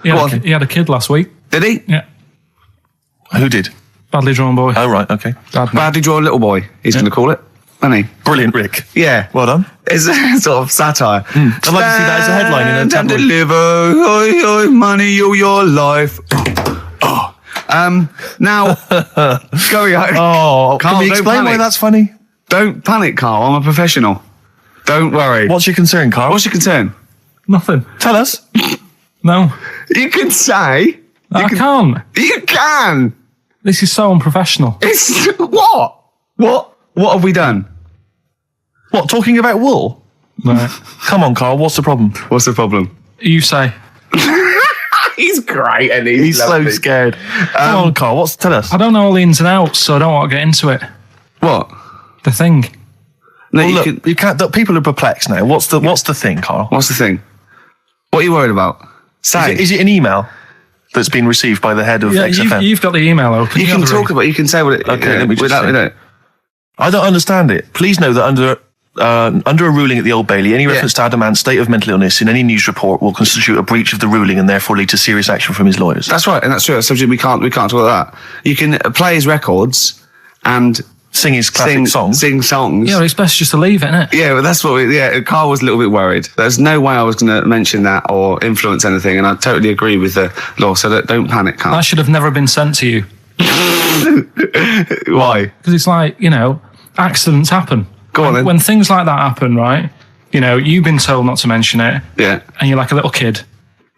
He had a kid last week. Did he? Yeah. Who did? Badly drawn boy. Oh, right, okay. Badly drawn little boy, he's going to call it. Isn't he? Brilliant, Rick. Yeah. Well done. It's a sort of satire. I'd like to see that as a headline in a Stand tabloid. and deliver, oi, oi, money, all your life. Oh. Now, going on. Oh, Carl, can we don't explain why panic. that's funny? Don't panic, Carl. I'm a professional. Don't worry. What's your concern, Carl? What's your concern? Nothing. Tell us. No. You can say. I can't. You can. This is so unprofessional. It's what? What have we done? What, talking about wool? Right. Come on, Carl, what's the problem? What's the problem? You say. He's great, and He's so lovely. scared. Come on, Carl, tell us. I don't know all the ins and outs, so I don't want to get into it. What? The thing. No, Well, you look, can, you can't. People are perplexed now. What's the thing, Carl? what's the thing? What are you worried about? Say. Is it an email that's been received by the head of Yeah, XFM? you've got the email open. you can talk about. You can say what it. Okay, let me just without, say. you know. I don't understand it. Please know that under a ruling at the Old Bailey, any reference to Adamant's state of mental illness in any news report will constitute a breach of the ruling and therefore lead to serious action from his lawyers. That's right, and that's true. That's subject we can't talk about that. You can play his records and Sing his classic songs. Sing songs. Yeah, well, it's best just to leave it, isn't it? Yeah, but that's what Carl was a little bit worried. There's no way I was going to mention that or influence anything, and I totally agree with the law, so don't panic, Carl. That should have never been sent to you. Why? Because it's like, accidents happen. Go on then. When things like that happen, right? You've been told not to mention it. Yeah. And you're like a little kid.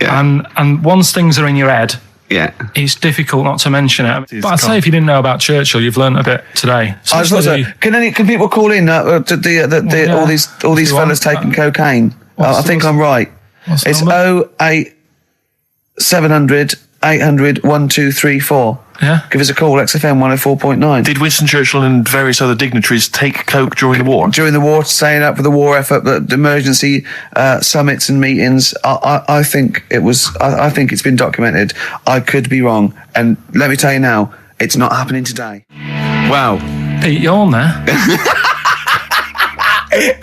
Yeah. And once things are in your head, Yeah. it's difficult not to mention it. But I'd say if you didn't know about Churchill, you've learned a bit today. I was also, can people call in to all these you fellas want. taking cocaine? What's I think the- I'm right. what's the It's number? 08700 800 1234. Yeah. Give us a call, XFM 104.9. Did Winston Churchill and various other dignitaries take coke during the war? During the war, staying up for the war effort, the emergency summits and meetings. I think it was. I think it's been documented. I could be wrong, and let me tell you now, it's not happening today. Wow. Pete, you're on there.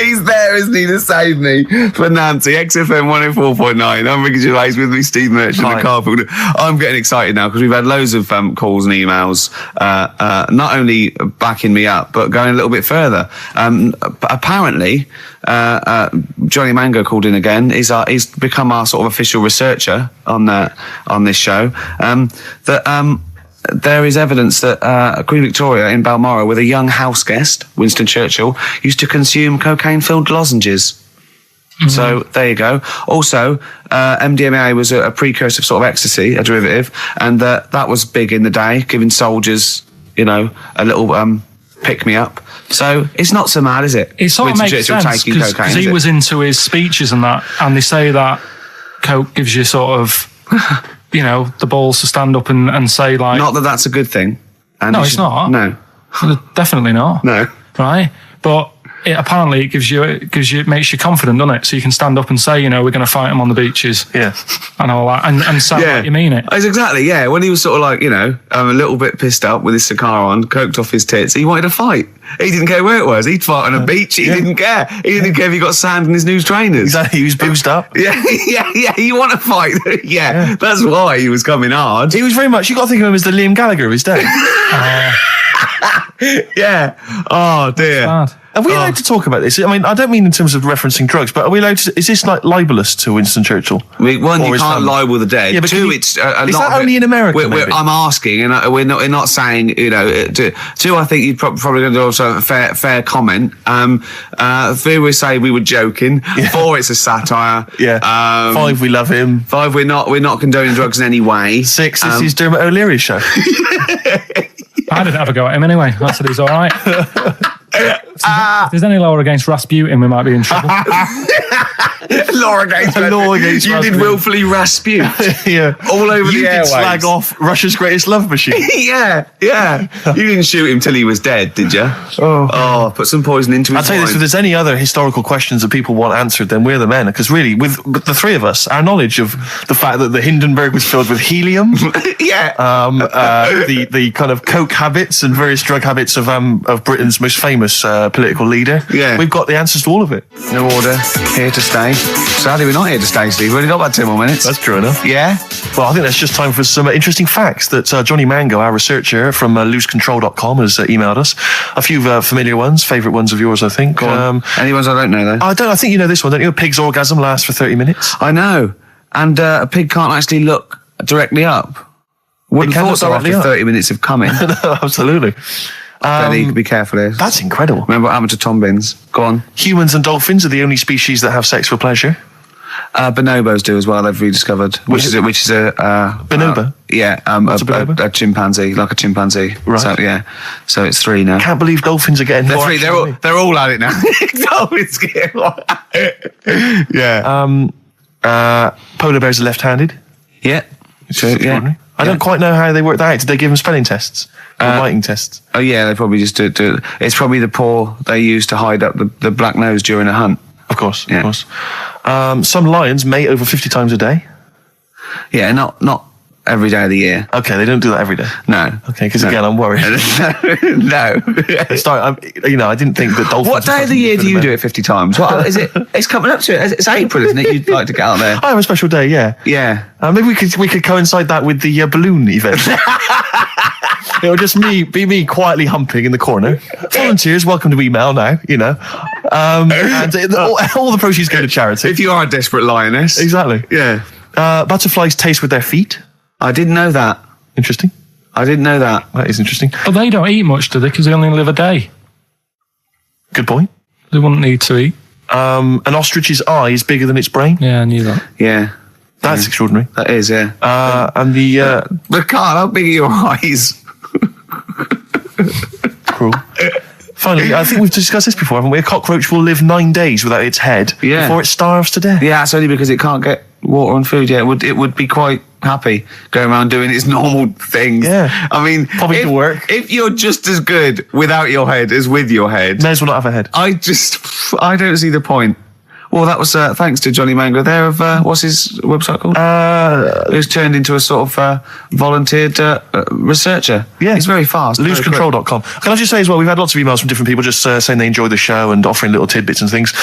He's there, isn't he, to save me for Nancy. XFM 104.9. I'm Ricky Gervais, with me, Steve Merchant and Karl Pilkington. I'm getting excited now because we've had loads of calls and emails, not only backing me up, but going a little bit further. Apparently, Johnny Mango called in again. He's become our sort of official researcher on this show. There is evidence that Queen Victoria in Balmoral, with a young house guest, Winston Churchill, used to consume cocaine-filled lozenges. Mm-hmm. So there you go. Also, MDMA was a precursor of sort of ecstasy, a derivative, and that was big in the day, giving soldiers, a little pick-me-up. So it's not so mad, is it? It sort of Winston makes Churchill sense taking cocaine, because is he it? was into his speeches and that, and they say that coke gives you sort of, the balls to stand up and say like... Not that that's a good thing. And No, it's not. No. Definitely not. No. Right? But apparently it makes you confident, doesn't it? So you can stand up and say, we're going to fight them on the beaches. Yeah. And all that, and sound like you mean it. It's exactly, yeah. When he was sort of like, a little bit pissed up with his cigar on, coked off his tits, he wanted to fight. He didn't care where it was. He'd fight on a beach. He didn't care. He didn't care if he got sand in his new trainers. Exactly. He was boozed up. Yeah. You want to fight? yeah. That's why he was coming hard. He was very much. You got to think of him as the Liam Gallagher of his day. Yeah. Oh dear. Bad. Are we allowed to talk about this? I mean, I don't mean in terms of referencing drugs, but are we allowed to? Is this like libelous to Winston Churchill? One, Or you his can't family? libel the dead. Yeah, but Two, can you- it's a is lot that of only it- in America, maybe? I'm asking, and we're not saying. Two, I think you're probably going to do also a fair comment. Three, we say we were joking. Yeah. 4, it's a satire. Yeah. 5, we love him. 5, we're not condoning drugs in any way. 6, this is Dermot O'Leary's show. I didn't have a go at him anyway. I said he's all right. If there's any law against Rasputin, we might be in trouble. Law against you Rasputin. did willfully Rasputin. Yeah. All over You the did airwaves. slag off Russia's greatest love machine. yeah. You didn't shoot him till he was dead, did you? Oh, put some poison into his I'll tell you this, if there's any other historical questions that people want answered, then we're the men. Because really, with the three of us, our knowledge of the fact that the Hindenburg was filled with helium, yeah. the kind of coke habits and various drug habits of Britain's most famous political leader. Yeah. We've got the answers to all of it. New order, here to stay. Sadly, we're not here to stay, Steve. We've only got about 10 more minutes. That's true enough. Yeah? Well, I think that's just time for some interesting facts that Johnny Mango, our researcher from loosecontrol.com, has emailed us. A few familiar ones, favourite ones of yours, I think. Go on. Any ones I don't know, though? I think you know this one, don't you? A pig's orgasm lasts for 30 minutes. I know. And a pig can't actually look directly up. Wouldn't have thought so after 30 minutes of coming. No, absolutely. Then you can be careful here. That's incredible. Remember what happened to Tom Bins? Go on. Humans and dolphins are the only species that have sex for pleasure. Bonobos do as well. They've rediscovered, which is a bonobo. What's a bonobo? A chimpanzee, like a chimpanzee. Right. So, yeah. So it's 3 now. Can't believe dolphins are getting. They're 3. They're all at it now. Dolphins get Yeah. Polar bears are left-handed. Yeah. So, yeah. I don't quite know how they work that out. Did they give them spelling tests or writing tests? Oh yeah, they probably just do it. It's probably the paw they use to hide up the black nose during a hunt. Of course, Yeah. of course. Some lions mate over 50 times a day. Yeah, not every day of the year. Okay, they don't do that every day. No. Okay, because again, I'm worried. No. I didn't think that dolphins. What day of the year do you do it 50 times? What is it? It's coming up to it. It's April, isn't it? You'd like to get out there. I have a special day, yeah. Yeah. Maybe we could coincide that with the balloon event. It'll just be me quietly humping in the corner. Volunteers, welcome to email now. And all the proceeds go to charity. If you are a desperate lioness. Exactly. Yeah. Butterflies taste with their feet. I didn't know that. Interesting. I didn't know that. That is interesting. But they don't eat much, do they? Because they only live a day. Good point. They wouldn't need to eat. An ostrich's eye is bigger than its brain. Yeah, I knew that. Yeah. That's extraordinary. That is, yeah. And the But Carl, how big are your eyes? cruel. Finally, I think we've discussed this before, haven't we? A cockroach will live 9 days without its head before it starves to death. Yeah, it's only because it can't get water and food. Yeah, it would be quite happy going around doing its normal things. Yeah. I mean, Probably to work. If you're just as good without your head as with your head, May as well not have a head. I don't see the point. Well, that was thanks to Johnny Mango there of, what's his website called? Who's turned into a sort of volunteered researcher. Yeah. He's very fast. Loosecontrol.com. Can I just say as well, we've had lots of emails from different people just saying they enjoy the show and offering little tidbits and things.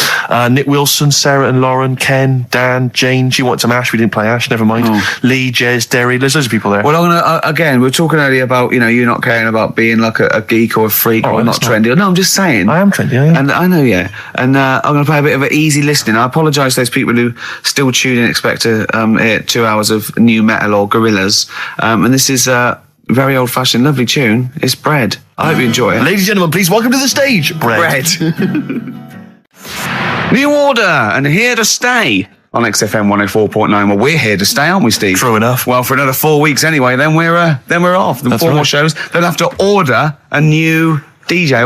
Nick Wilson, Sarah and Lauren, Ken, Dan, Jane. She wanted some Ash. We didn't play Ash. Never mind. Lee, Jez, Derry. There's loads of people there. Well, I'm gonna, again, we were talking earlier about, you not caring about being like a geek or a freak or not trendy. No, I'm just saying. I am trendy, yeah. And I know, yeah. And I'm going to play a bit of an easy listening. I apologise to those people who still tune in and expect to hear 2 hours of new metal or Gorillaz. And this is a very old-fashioned, lovely tune. It's Bread. I hope you enjoy it. Ladies and gentlemen, please welcome to the stage, Bread. New Order and Here to Stay on XFM 104.9. Well, we're here to stay, aren't we, Steve? True enough. Well, for another 4 weeks anyway. Then we're off. Then That's 4 more right. shows. They'll have to order a new DJ.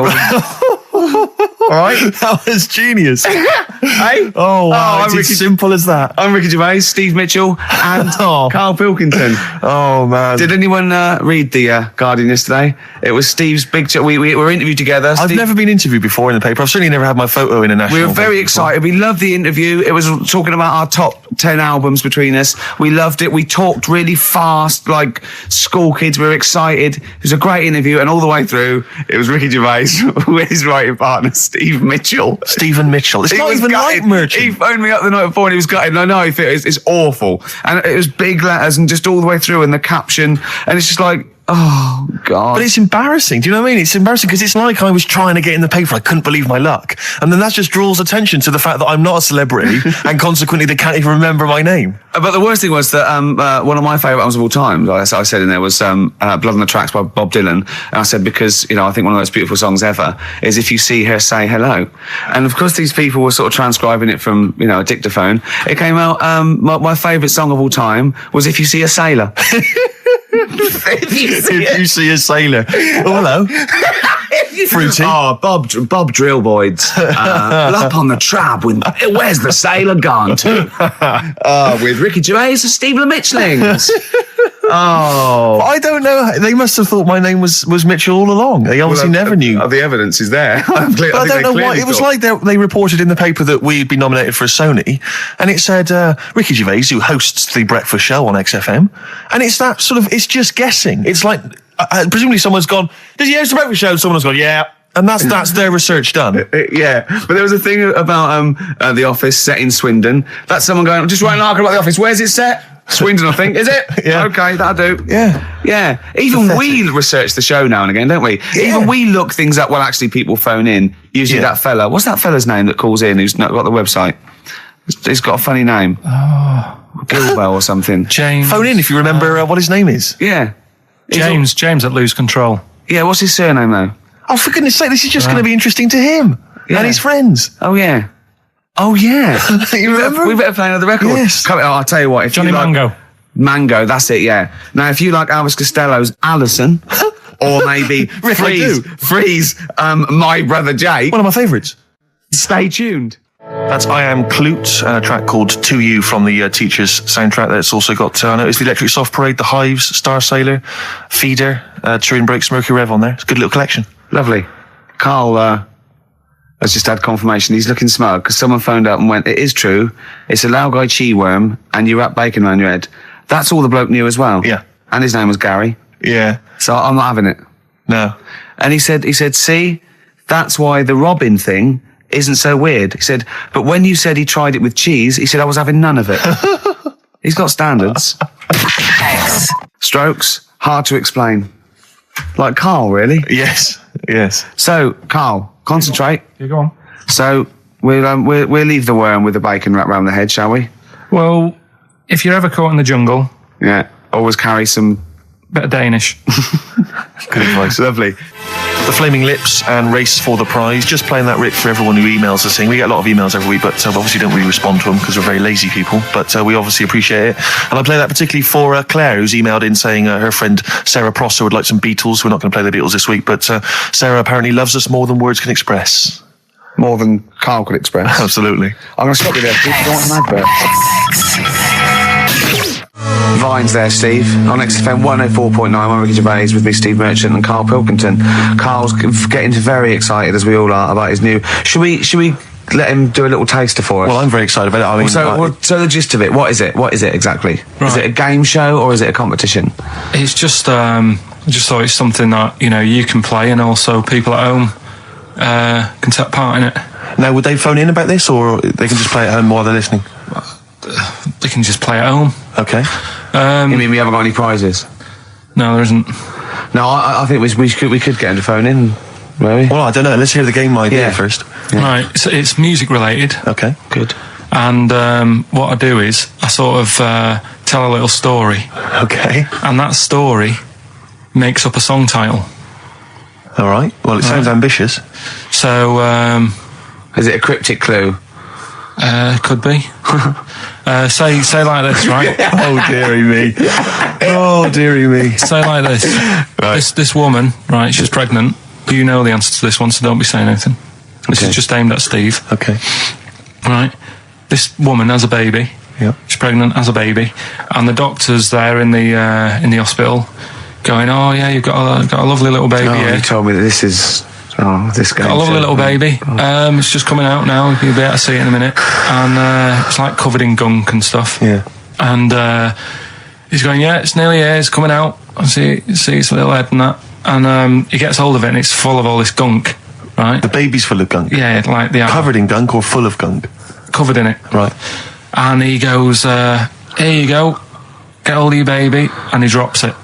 All right. That was genius. Hey? Oh, wow. I'm It's as simple as that. I'm Ricky Gervais, Steve Mitchell, and Oh. Karl Pilkington. Oh, man. Did anyone read the Guardian yesterday? It was Steve's big... we were interviewed together. I've never been interviewed before in the paper. I've certainly never had my photo in a national We were very paper excited. We loved the interview. It was talking about our top 10 albums between us. We loved it. We talked really fast, like school kids. We were excited. It was a great interview, and all the way through, it was Ricky Gervais with his writing partner, Steve Mitchell. Stephen Mitchell. It's He not was even gutted. Night Merchant. He phoned me up the night before and he was gutted. I know, it's awful. And it was big letters and just all the way through and the caption. And it's just like, oh, God. But it's embarrassing. Do you know what I mean? It's embarrassing because it's like I was trying to get in the paper. I couldn't believe my luck. And then that just draws attention to the fact that I'm not a celebrity and consequently they can't even remember my name. But the worst thing was that one of my favourite albums of all time, I said in there, was Blood on the Tracks by Bob Dylan. And I said, because, I think one of the most beautiful songs ever is If You See Her, Say Hello. And of course, these people were sort of transcribing it from, a dictaphone. It came out, my favourite song of all time was If You See a Sailor. If you see a sailor. Oh, hello. Fruity. Oh, Bob Drillboyd's up on the trap with Where's the Sailor Gone to? With Ricky Gervais and Steve Mitchellings. Oh, I don't know. They must have thought my name was Mitchell all along. They obviously never knew. The evidence is there. I don't know why. It was like they reported in the paper that we'd been nominated for a Sony, and it said Ricky Gervais, who hosts the breakfast show on XFM, and it's that sort of. It's just guessing. It's like presumably someone's gone, "Does he host the breakfast show?" And someone's gone, "Yeah." And that's their research done. Yeah, but there was a thing about The Office set in Swindon. That's someone going, I'm just writing an article about The Office. Where's it set? Swindon, I think. Is it? Yeah. Okay, that'll do. Yeah. Yeah. Even we research the show now and again, don't we? Yeah. Even we look things up. Well, actually, people phone in. Usually that fella. What's that fella's name that calls in who's not got the website? He's got a funny name. Oh. Gilwell or something. James. Phone in if you remember what his name is. Yeah. James at Lose Control. Yeah, what's his surname, though? Oh, for goodness sake, this is just going to be interesting to him and his friends. Oh, yeah. Oh, yeah. You remember? We better play another record. Yes. I'll tell you what. If Johnny you like, Mango. Mango, that's it, yeah. Now, if you like Elvis Costello's Alison, or maybe Freeze, My Brother Jake, One of my favourites. stay tuned. That's I Am Clute, a track called To You from the Teacher's soundtrack. That's also got, I noticed the Electric Soft Parade, The Hives, Star Sailor, Feeder, Turin Breaks, Mercury Rev on there. It's a good little collection. Lovely. Carl has just had confirmation. He's looking smug because someone phoned up and went, it is true. It's a Laogai chi worm and you wrap bacon around your head. That's all the bloke knew as well. Yeah. And his name was Gary. Yeah. So I'm not having it. No. And he said, see, that's why the Robin thing isn't so weird. He said, but when you said he tried it with cheese, he said, I was having none of it. He's got standards. Strokes, hard to explain. Like Carl, really. Yes. Yes. So, Carl, concentrate. You go on. So, we'll leave the worm with the bacon wrapped around the head, shall we? Well, if you're ever caught in the jungle, Yeah. Always carry some... bit of Danish. Good advice. Lovely. The Flaming Lips and Race for the Prize. Just playing that rip for everyone who emails us in. We get a lot of emails every week, but obviously don't really respond to them because we're very lazy people. But we obviously appreciate it. And I play that particularly for Claire, who's emailed in saying her friend Sarah Prosser would like some Beatles. We're not going to play the Beatles this week, but Sarah apparently loves us more than words can express. More than Carl could express. Absolutely. I'm going to stop you there, Steve. You don't want an advert. Vines there, Steve, on XFM 104.9. I'm Ricky Gervais with me, Steve Merchant, and Karl Pilkington. Carl's getting very excited, as we all are, about his new... Should we let him do a little taster for us? Well, I'm very excited about it. I mean, so the gist of it, what is it? What is it exactly? Right. Is it a game show or is it a competition? It's just, I just thought it's something that, you can play and also people at home can take part in it. now, would they phone in about this, or they can just play at home while they're listening? They can just play at home. Okay. You mean we haven't got any prizes? No, there isn't. No, I think we could get him to phone in, maybe. Well, I don't know. Let's hear the game idea first. Yeah. Right, so it's music related. Okay. Good. And what I do is I sort of tell a little story. Okay. And that story makes up a song title. All right. Well, it sounds ambitious. So... is it a cryptic clue? Could be. Say like this, right? Oh, dearie me. Oh, dearie me. Say like this. Right. This woman, right, she's pregnant. You know the answer to this one, so don't be saying anything. This is just aimed at Steve. Okay. Right. This woman has a baby. Yeah. She's pregnant, has a baby, and the doctor's there in the hospital, going, "Oh yeah, you've got a lovely little baby." Oh, you told me that this is. Oh, this guy. Got a lovely little baby. It's just coming out now. You'll be able to see it in a minute, and it's like covered in gunk and stuff. Yeah. And he's going, "Yeah, it's nearly here. It's coming out. I see its little head and that." And he gets hold of it, and it's full of all this gunk. Right. The baby's full of gunk. Yeah, like the covered in gunk or full of gunk. Covered in it. Right. And he goes, "Here you go. Get hold of your baby," and he drops it.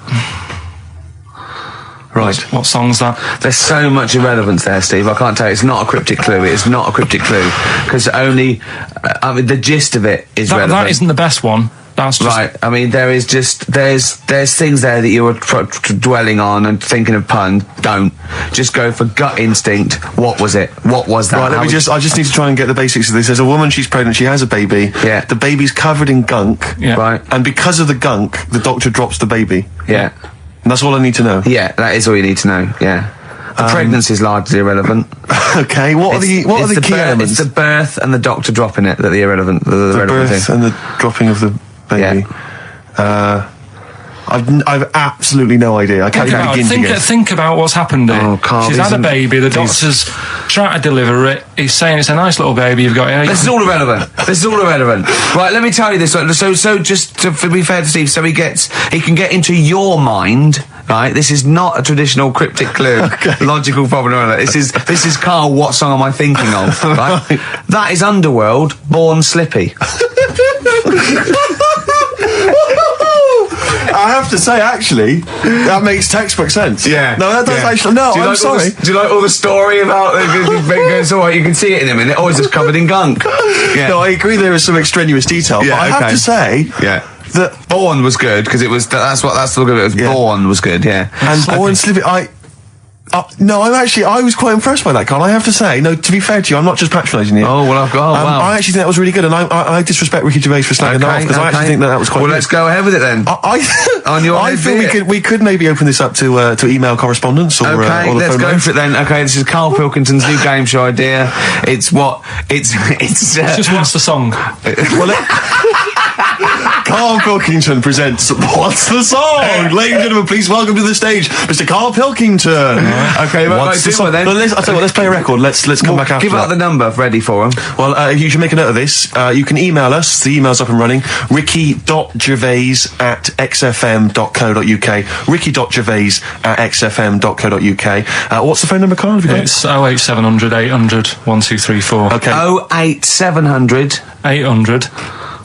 Right. What song's that? There's so much irrelevance there, Steve. I can't tell you. It's not a cryptic clue. It's not a cryptic clue because only, the gist of it is relevant. That isn't the best one. That's just right. I mean, there's things there that you were dwelling on and thinking of pun. Don't just go for gut instinct. What was it? What was that? Right. I just need to try and get the basics of this. There's a woman. She's pregnant. She has a baby. Yeah. The baby's covered in gunk. Yeah. Right. And because of the gunk, the doctor drops the baby. Yeah. And that's all I need to know. Yeah, that is all you need to know. Yeah. The pregnancy is largely irrelevant. Okay. What are the key elements? It's the birth and the doctor dropping it that are irrelevant. The relevant birth thing. and the dropping of the baby. Yeah. I've absolutely no idea. I can't even begin to guess. Think about what's happened here. Oh, Carl, she's had a baby. The doctor's trying to deliver it. He's saying it's a nice little baby you've got here. This is all irrelevant. Right, let me tell you this. So just to be fair to Steve, so he can get into your mind right? This is not a traditional cryptic clue, logical problem. This is Carl. What song am I thinking of? Right? That is Underworld, Born Slippy. I have to say, actually, that makes textbook sense. Yeah. No, that does actually. No, I'm sorry. Do you like all the story about it's all right, you can see it in a minute. Oh, it's just covered in gunk. Yeah. No, I agree there is some extraneous detail, but I have to say that Born was good because it was that's the look of it was. Born was good, yeah. And Born Slippy, no, I was quite impressed by that, Carl. I have to say, no, to be fair to you, I'm not just patronising you. Oh, well, wow. I actually think that was really good, and I disrespect Ricky Gervais for slagging that off, because I actually think that was quite good. Well, let's go ahead with it then. I feel we could maybe open this up to email correspondence or the let's phone go lines. for it then. Okay, this is Karl Pilkington's new game show idea. It's just what's the song? Karl Pilkington presents What's the Song? Ladies and gentlemen, please welcome to the stage Mr. Karl Pilkington. Okay, what's the song? Then? I'll tell you what, let's play a record. Let's come back after Give out the number ready for him. Well, you should make a note of this. You can email us. The email's up and running. ricky.gervais@xfm.co.uk. ricky.gervais@xfm.co.uk. What's the phone number, Carl? It's 08700 800 1234. Okay. 08700 800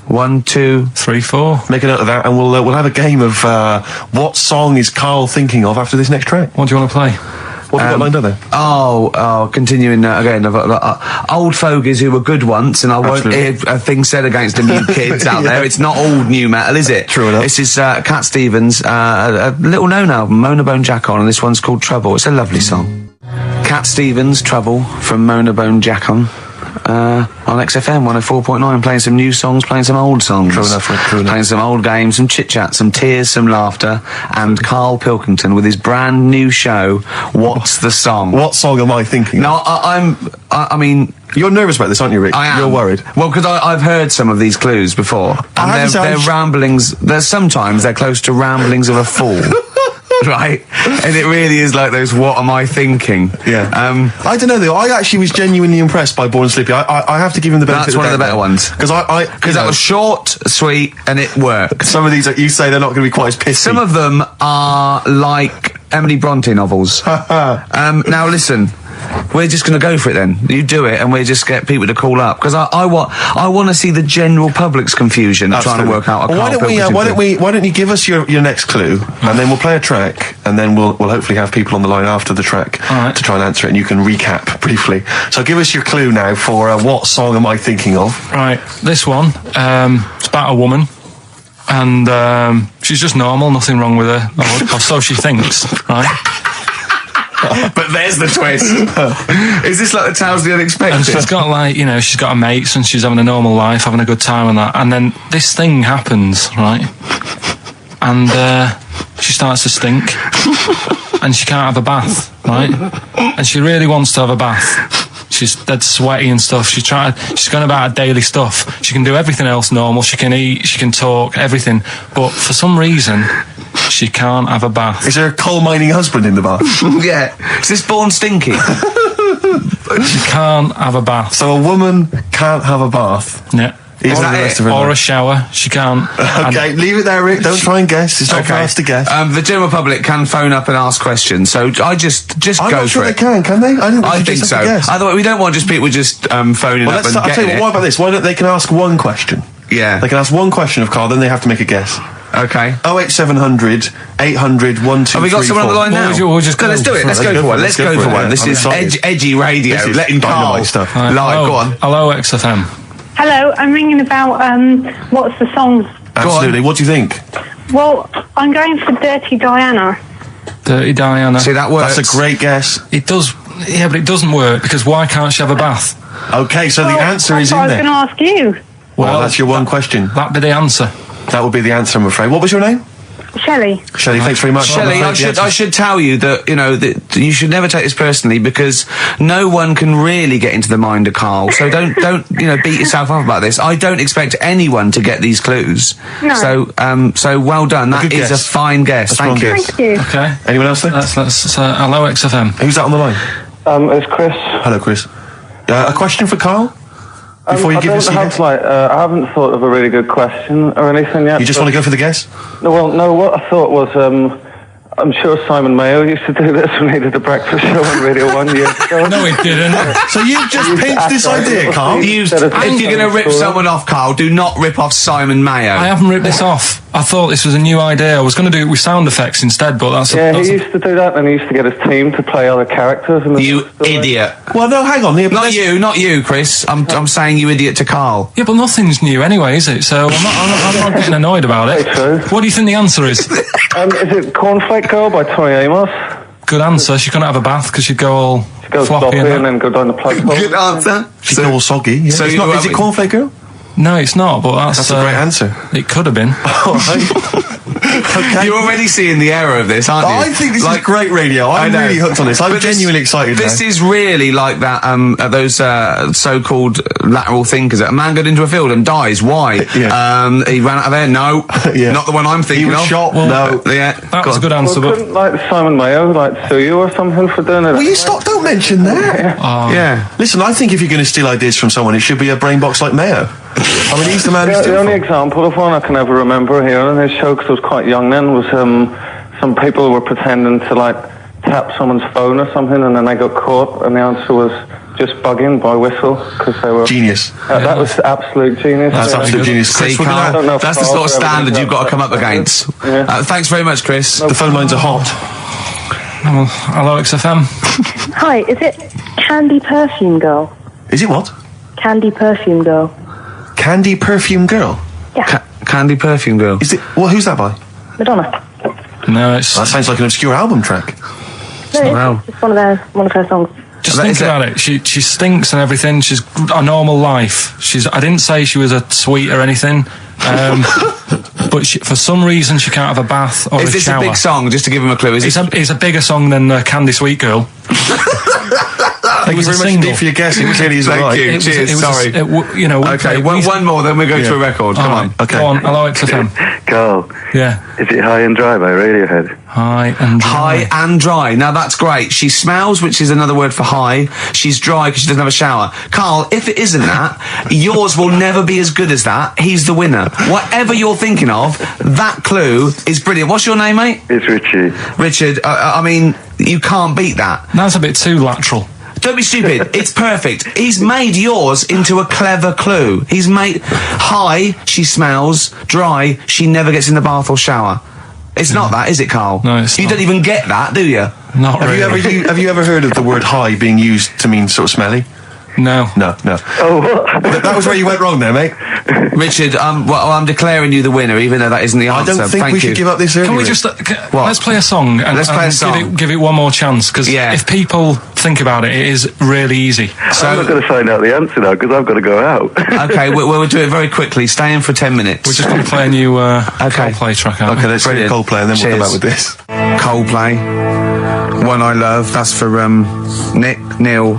1234. Make a note of that, and we'll have a game of what song is Carl thinking of after this next track. What do you want to play? What have you got lined up there? Continuing again, I've got old fogies who were good once, and I won't hear a thing said against the new kids out there. It's not all new metal, is it? True enough. This is Cat Stevens, a little known album, Mona Bone Jack On, and this one's called Trouble. It's a lovely song. Cat Stevens, Trouble, from Mona Bone Jack On. On XFM 104.9, playing some new songs, playing some old songs. True enough. Playing some old games, some chit-chat, some tears, some laughter, and Karl Pilkington with his brand new show, What's the Song? What song am I thinking? No, I mean... You're nervous about this, aren't you, Rick? I am. You're worried. Well, because I've heard some of these clues before, and they're ramblings. Sometimes they're close to ramblings of a fool. Right, and it really is like those. What am I thinking? Yeah. I don't know though. I actually was genuinely impressed by Born Sleepy. I have to give him the benefit. That's one of the better ones because that was short, sweet, and it worked. Some of these you say they're not going to be quite as pissy. Some of them are like Emily Bronte novels. Now listen. We're just going to go for it then. You do it, and we just get people to call up because I want to see the general public's confusion trying to work out. Why don't you give us your next clue, and then we'll play a track, and then we'll hopefully have people on the line after the track to try and answer it, and you can recap briefly. So give us your clue now for what song am I thinking of? Right, this one. It's about a woman. And she's just normal, nothing wrong with her, or so she thinks, right? But there's the twist. Is this like the Tales of the Unexpected? And she's got she's got her mates and she's having a normal life, having a good time and that. And then this thing happens, right? And she starts to stink. And she can't have a bath, right? And she really wants to have a bath. She's dead sweaty and stuff. She's going about her daily stuff. She can do everything else normal. She can eat, she can talk, everything. But for some reason, she can't have a bath. Is there a coal mining husband in the bath? Yeah. Is this Born Stinky? She can't have a bath. So a woman can't have a bath? Yeah. Or a shower. She can't. Okay, leave it there, Rick. Don't try and guess. It's not for us to guess. The general public can phone up and ask questions. So I just go for it. I'm not sure they can they? I think so. Otherwise, we don't want just people just phoning up and getting I'll tell you what about this? Why don't they can ask one question? Yeah. They can ask one question of Carl, then they have to make a guess. Okay. 08700 800 1234. Have we got someone on the line now? We'll just let's do it. Let's go for one. Let's go for one. This is edgy radio. This is letting Carl stuff. live. Go on. Hello, XFM. Hello, I'm ringing about what's the song? Absolutely. What do you think? Well, I'm going for Dirty Diana. Dirty Diana. See, that works. That's a great guess. It does. Yeah, but it doesn't work because why can't she have a bath? Okay, so the answer is in there. I was going to ask you. Well, that's your one question. That'd be the answer. That would be the answer, I'm afraid. What was your name? Shelley, thanks very much. Shelley, I should tell you that, that you should never take this personally because no one can really get into the mind of Carl. So don't beat yourself up about this. I don't expect anyone to get these clues. No. So well done. That is a fine guess. Thank you. Thank you. Okay. Anyone else there? Let's hello, XFM. Who's that on the line? It's Chris. Hello, Chris. A question for Carl? Before you give us your guess? I haven't thought of a really good question or anything yet. You just want to go for the guess? No, what I thought was, I'm sure Simon Mayo used to do this when he did the breakfast show on Radio 1 years ago. No, he didn't. So you've just pinched this idea, Carl? If you're going to rip someone off, Carl, do not rip off Simon Mayo. I haven't ripped this off. I thought this was a new idea. I was going to do it with sound effects instead, but that's he used to do that, and he used to get his team to play other characters. In the You idiot. Well, no, hang on. Not you, Chris. I'm saying you idiot to Carl. Yeah, but nothing's new anyway, is it? So I'm not getting annoyed about it. Very true. What do you think the answer is? Is it Cornflake Girl by Tori Amos? Good answer. She couldn't have a bath because she'd go all Go floppy sloppy and and that. then go down the plug hole. Good answer. She's all soggy. Yeah. So It's you not, know is it what- Cornflake Girl? No, it's not, but That's a great answer. It could have been. All right. Okay. You're already seeing the error of this, aren't you? I think this is great radio. I'm know. really hooked on this. I'm But genuinely excited This now. is really like that. Those so-called lateral thinkers. A man got into a field and dies. Why? Yeah. He ran out of air. No, Yeah. not the one I'm thinking He was of. shot. No, yeah, That was a good answer, Well, but couldn't like Simon Mayo sue you or something for doing it? Will you stop? Don't mention that. Yeah. Listen, I think if you're going to steal ideas from someone, it should be a brain box like Mayo. I mean, he's the man who's The doing only it. example of one I can ever remember here on his show, because I was quite young then, was some people were pretending to like tap someone's phone or something, and then they got caught, and the answer was just bugging by whistle, because they were Genius. That was absolute genius. That's Yeah. absolute genius. See, Chris, we're Carl, I don't know if that's the Carl's sort of ever standard done you've got to that. come up against. Yeah. Thanks very much, Chris. the phone lines are hot. hello, XFM. Hi, is it Candy Perfume Girl? Is it what? Candy Perfume Girl. Candy Perfume Girl? Yeah, Candy Perfume Girl. Is it? Well, who's that by? Madonna. No, it's That sounds like an obscure album track. No, Wow. it's one of her songs. just That think is it. about it. She stinks and everything. She's a normal life. I didn't say she was a sweet or anything. But for some reason she can't have a bath or Is a this shower. a big song? Just to give him a clue. Is It's a bigger song than Candy Sweet Girl. Thank you very much indeed for your guess. It clearly is Thank right. you. Cheers, sorry. Okay, one more, then we go to a record. Come on. Okay. Go on, hello XFM. Carl, Yeah. is it High and Dry by Radiohead? High and dry. High and dry. Now that's great. She smells, which is another word for high. She's dry because she doesn't have a shower. Carl, if it isn't that, yours will never be as good as that. He's the winner. Whatever you're thinking of, that clue is brilliant. What's your name, mate? It's Richie. Richard. I mean, you can't beat that. That's a bit too lateral. Don't be stupid. It's perfect. He's made yours into a clever clue. He's made high, she smells, dry, she never gets in the bath or shower. It's not that, is it, Carl? No, it's You not. don't even get that, do you? Not Have really. have you ever heard of the word high being used to mean sort of smelly? No. No. Oh, what? That was where you went wrong there, mate. Richard, I'm declaring you the winner, even though that isn't the I answer. don't think Thank we you. should give up this early. Can we Rick. just What? let's play a song and, Let's play a and song. give it one more chance, because Yeah. if people think about it, it is really easy. I'm not going to find out the answer now because I've got to go out. Okay, we'll do it very quickly. Stay in for 10 minutes. We're just going to play a new Coldplay track out. Okay, let's hear Brilliant. Coldplay and then we'll come Cheers. back with this. Coldplay, One I Love. That's for Nick, Neil,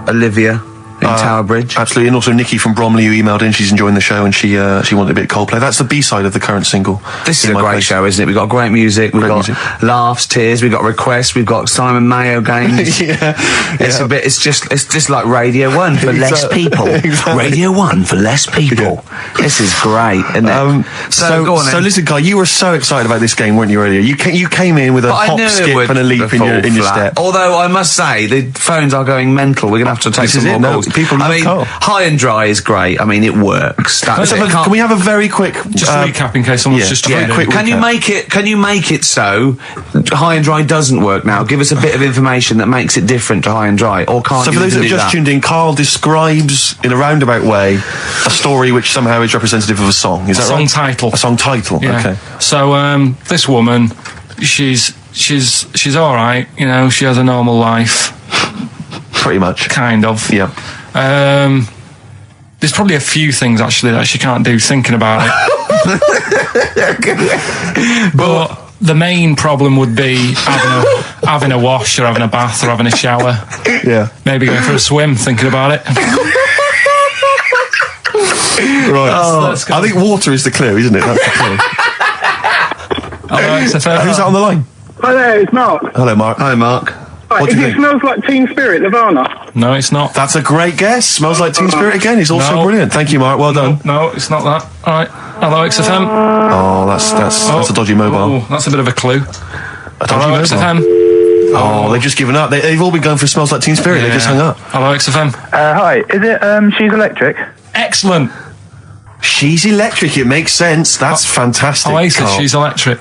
Olivia in Tower Bridge. Absolutely, and also Nikki from Bromley who emailed in. She's enjoying the show and she wanted a bit of Coldplay. That's the B-side of the current single. This is In a My great Place. show, isn't it? We've got great music, we've Great got music. laughs, tears, we've got requests, we've got Simon Mayo games. It's a bit. It's just like Radio 1 for less Exactly. people. Exactly. Radio 1 for less people. This is great, isn't it? So go on. So then. listen, Guy, you were so excited about this game, weren't you, earlier? You came in with a But I hop, knew it skip would and a leap in fall your flat. step. Although I must say the phones are going mental. We're going to have to take This some is more it, no, calls. people love I mean, Carl. High and Dry is great. I mean, it works. That's Let's it. have a- Can't- can we have a very quick Just to recap in case someone's just yeah, joined in. quick Can you recap. make it so High and Dry doesn't work now? Give us a bit of information that makes it different to High and Dry, or can't So you for those that do have just tuned in, Carl describes in a roundabout way a story which somehow is representative of a song. Is that song right? title. A song title. Yeah. Okay. So this woman, she's all right. You know, she has a normal life, Pretty much. kind of. Yeah. There's probably a few things actually that she can't do thinking about it. But the main problem would be having a wash or having a bath or having a shower. Yeah. Maybe going for a swim thinking about it. Right. Let's go. I think water is the clue, isn't it? That's the clue. All right, so Who's that on the line? Hi there, it's Mark. Hello, Mark. Hi, Mark. Right, What do if you it think? smells like Teen Spirit, Nirvana. No, it's not. That's a great guess. Smells like Teen Spirit again. He's also No. brilliant. Thank you, Mark. Well done. No, it's not that. All right. Hello, XFM. Oh, that's a dodgy mobile. Oh, that's a bit of a clue. Hello, XFM. Oh, they've just given up. They've all been going for Smells Like Teen Spirit. They just hung up. Hello, XFM. Hi, is it She's Electric? Excellent. She's Electric. It makes sense. That's fantastic. Oasis, Carl. She's Electric.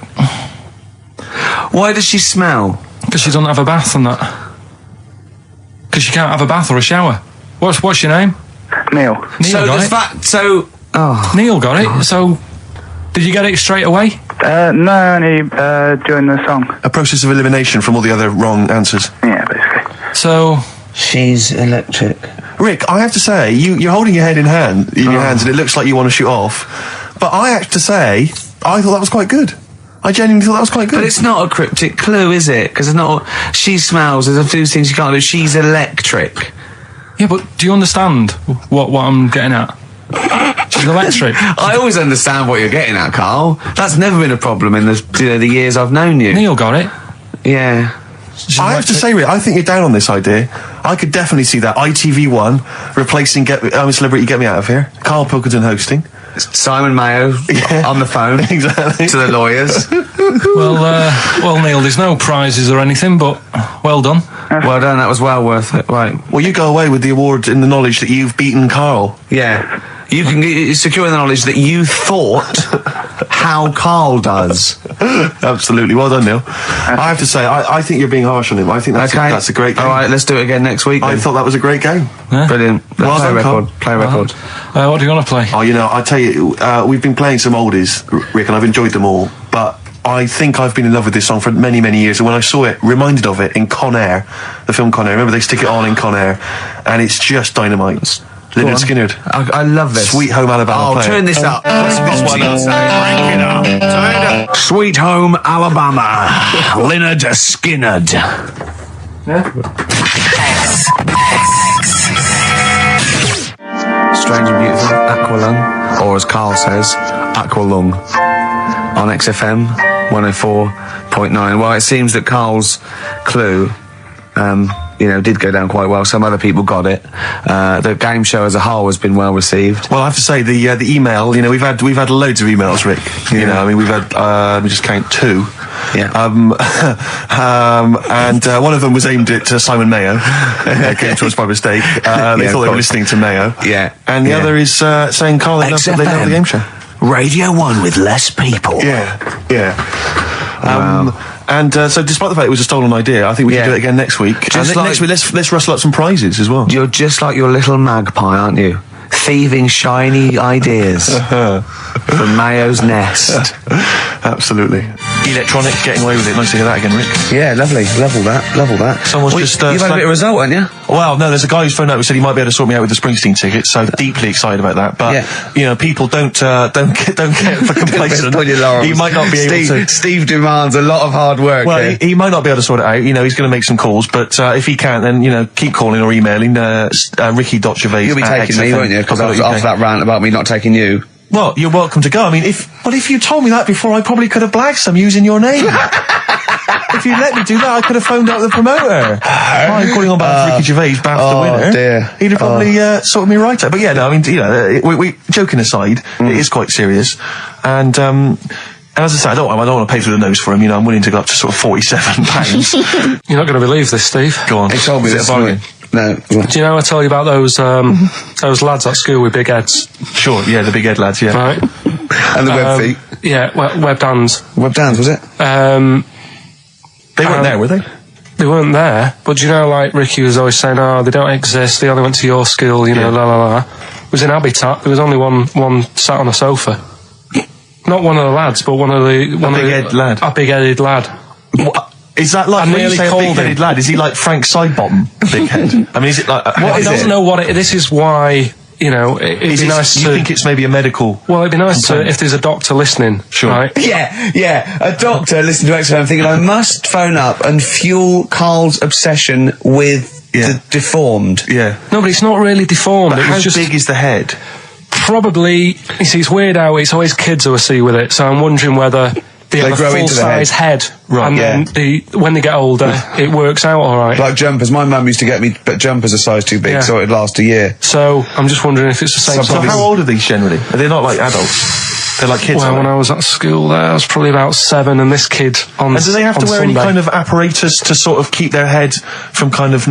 Why does she smell? Because she doesn't have a bath and that. Because she can't have a bath or a shower. What's your name? Neil. Neil got it. Neil got it. So, did you get it straight away? No, only during the song. A process of elimination from all the other wrong answers. Yeah, basically. So, She's Electric. Rick, I have to say, you're holding your head in your hands, and it looks like you want to shoot off. But I have to say, I thought that was quite good. I genuinely thought that was quite good. But it's not a cryptic clue, is it? Because it's not. She smells. There's a few things you can't do. She's electric. yeah, but do you understand what I'm getting at? She's electric. I always understand what you're getting at, Carl. That's never been a problem in the years I've known you. Neil got it. Yeah. I have to say, Rick, I think you're down on this idea. I could definitely see that. ITV1 replacing I'm a Celebrity, Get Me Out of Here. Karl Pilkington hosting. Simon Mayo on the phone Exactly. to the lawyers. Well, Neil, there's no prizes or anything, but well done. Well done. That was well worth it. Right. Well, you go away with the award in the knowledge that you've beaten Carl. Yeah. You can secure the knowledge that you thought how Carl does. Absolutely. Well done, Neil. I have to say, I think you're being harsh on him. I think that's a great game. All right, let's do it again next week. I then. thought that was a great game. Yeah. Brilliant. Well Play done, record. Carl. Play record. What do you want to play? Oh, I tell you, we've been playing some oldies, Rick, and I've enjoyed them all. But I think I've been in love with this song for many, many years. And when I saw it, reminded of it in Con Air, the film Con Air. Remember, they stick it on in Con Air, and it's just dynamite. Lynyrd Skynyrd. I love this. Sweet Home Alabama. Oh, play turn it. this up. Crank it up. Turn it up. Sweet Home Alabama. Lynyrd Skynyrd. Strange and Beautiful, Aqualung, or as Carl says, Aqualung, on XFM 104.9. Well, it seems that Carl's clue, did go down quite well. Some other people got it. The game show as a whole has been well received. Well, I have to say the email. We've had loads of emails, Rick. We've had let me just count 2. Yeah. And one of them was aimed at Simon Mayo. Came to us by mistake. They thought they were listening to Mayo. Yeah. And the other is saying Carl, they love the game show. Radio 1 with less people. Yeah. Wow. And so, despite the fact it was a stolen idea, I think we can do it again next week. Just next week, let's rustle up some prizes as well. You're just like your little magpie, aren't you? Thieving shiny ideas from Mayo's nest. Absolutely. Electronic, getting away with it. Nice to hear that again, Rick. Yeah, lovely. Level that. Someone's just... You've had a bit of a result, haven't you? Well, no, there's a guy who's phoned out who said he might be able to sort me out with the Springsteen tickets, so deeply excited about that. But, people don't get complacent. He might not be able to... Steve demands a lot of hard work. Well, he might not be able to sort it out. He's going to make some calls, but if he can't, then, keep calling or emailing ricky.gervais. You'll be taking me, won't you? Because after that rant about me not taking you. Well, you're welcome to go. I mean, if you told me that before, I probably could have blagged some using your name. If you let me do that, I could have phoned out the promoter. I'm calling on behalf of Ricky Gervais, BAFTA winner. Dear. He'd have probably sorted me right out. But yeah, no, I mean, we joking aside, it is quite serious. And as I say, I don't want to pay through the nose for him. I'm willing to go up to sort of £47. You're not going to believe this, Steve. Go on. He told me Is it this a bargain? No. Do you know I tell you about those lads at school with big heads? Sure, yeah, the big head lads, yeah. Right. And the web feet. Yeah, webbed hands. Webbed hands, was it? They weren't there, were they? They weren't there, but do you know, like Ricky was always saying, they don't exist, they only went to your school, la la la. It was in Habitat, there was only one sat on a sofa. Not one of the lads, but one of the... lad. A big-headed lad. What? Is that like, when you say a big-headed lad, is he like Frank Sidebottom, big head? I mean, is it like... I don't know what this is why, it'd be nice to... You think it's maybe a medical... Well, it'd be nice to, if there's a doctor listening, sure. Right? Yeah, a doctor listening to XFM thinking, I must phone up and fuel Carl's obsession with the deformed. Yeah. No, but it's not really deformed. But it how was just big is the head? Probably, you see, it's weird how it's always kids who I see with it, so I'm wondering whether... They have a full-size head, right? And then when they get older, it works out all right. Like jumpers. My mum used to get me jumpers a size too big, so it'd last a year. So I'm just wondering if it's the same. So how old are these generally? Are they not like adults? They're like kids. Well, when I was at school there, I was probably about 7, and this kid on And do they have to on wear any Sunday- kind of apparatus to sort of keep their head from kind of,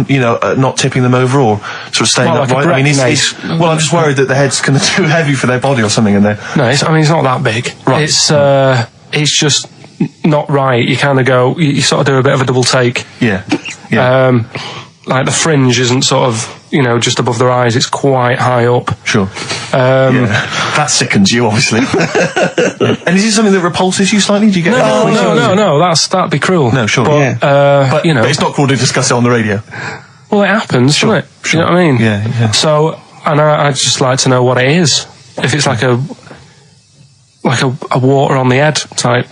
not tipping them over or sort of staying Well, like a upright? I mean, breakneck. well, I'm just worried that the head's kind of too heavy for their body or something in there. No, it's not that big. Right. It's just not right. You kind of go, you sort of do a bit of a double take. Yeah. Like the fringe isn't sort of, just above their eyes. It's quite high up. Sure. That sickens you, obviously. And is it something that repulses you slightly? Do you get No. That'd be cruel. No, sure. But, But it's not cool to discuss it on the radio. Well, it happens, doesn't it? Sure. You know what I mean? Yeah. So, and I'd just like to know what it is. If it's like a water on the head type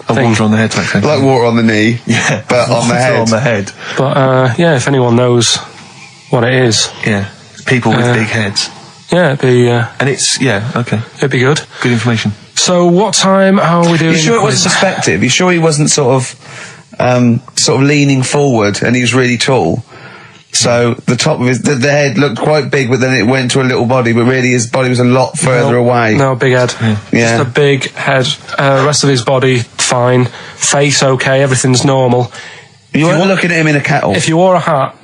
A thing. water on the head type thing. Like water on the knee. Yeah. But on the Water head. on the head. But, if anyone knows what it is, Yeah. People with big heads. yeah, And it's, okay. it'd be good. Good information. So, what time are we doing? You sure it wasn't perspective? You sure he wasn't sort of leaning forward and he was really tall? So the top of the head looked quite big, but then it went to a little body, but really his body was a lot further away. No, big head. Yeah. Just a big head. Rest of his body, fine. Face, okay. Everything's normal. You weren't looking at him in a kettle. If you wore a hat,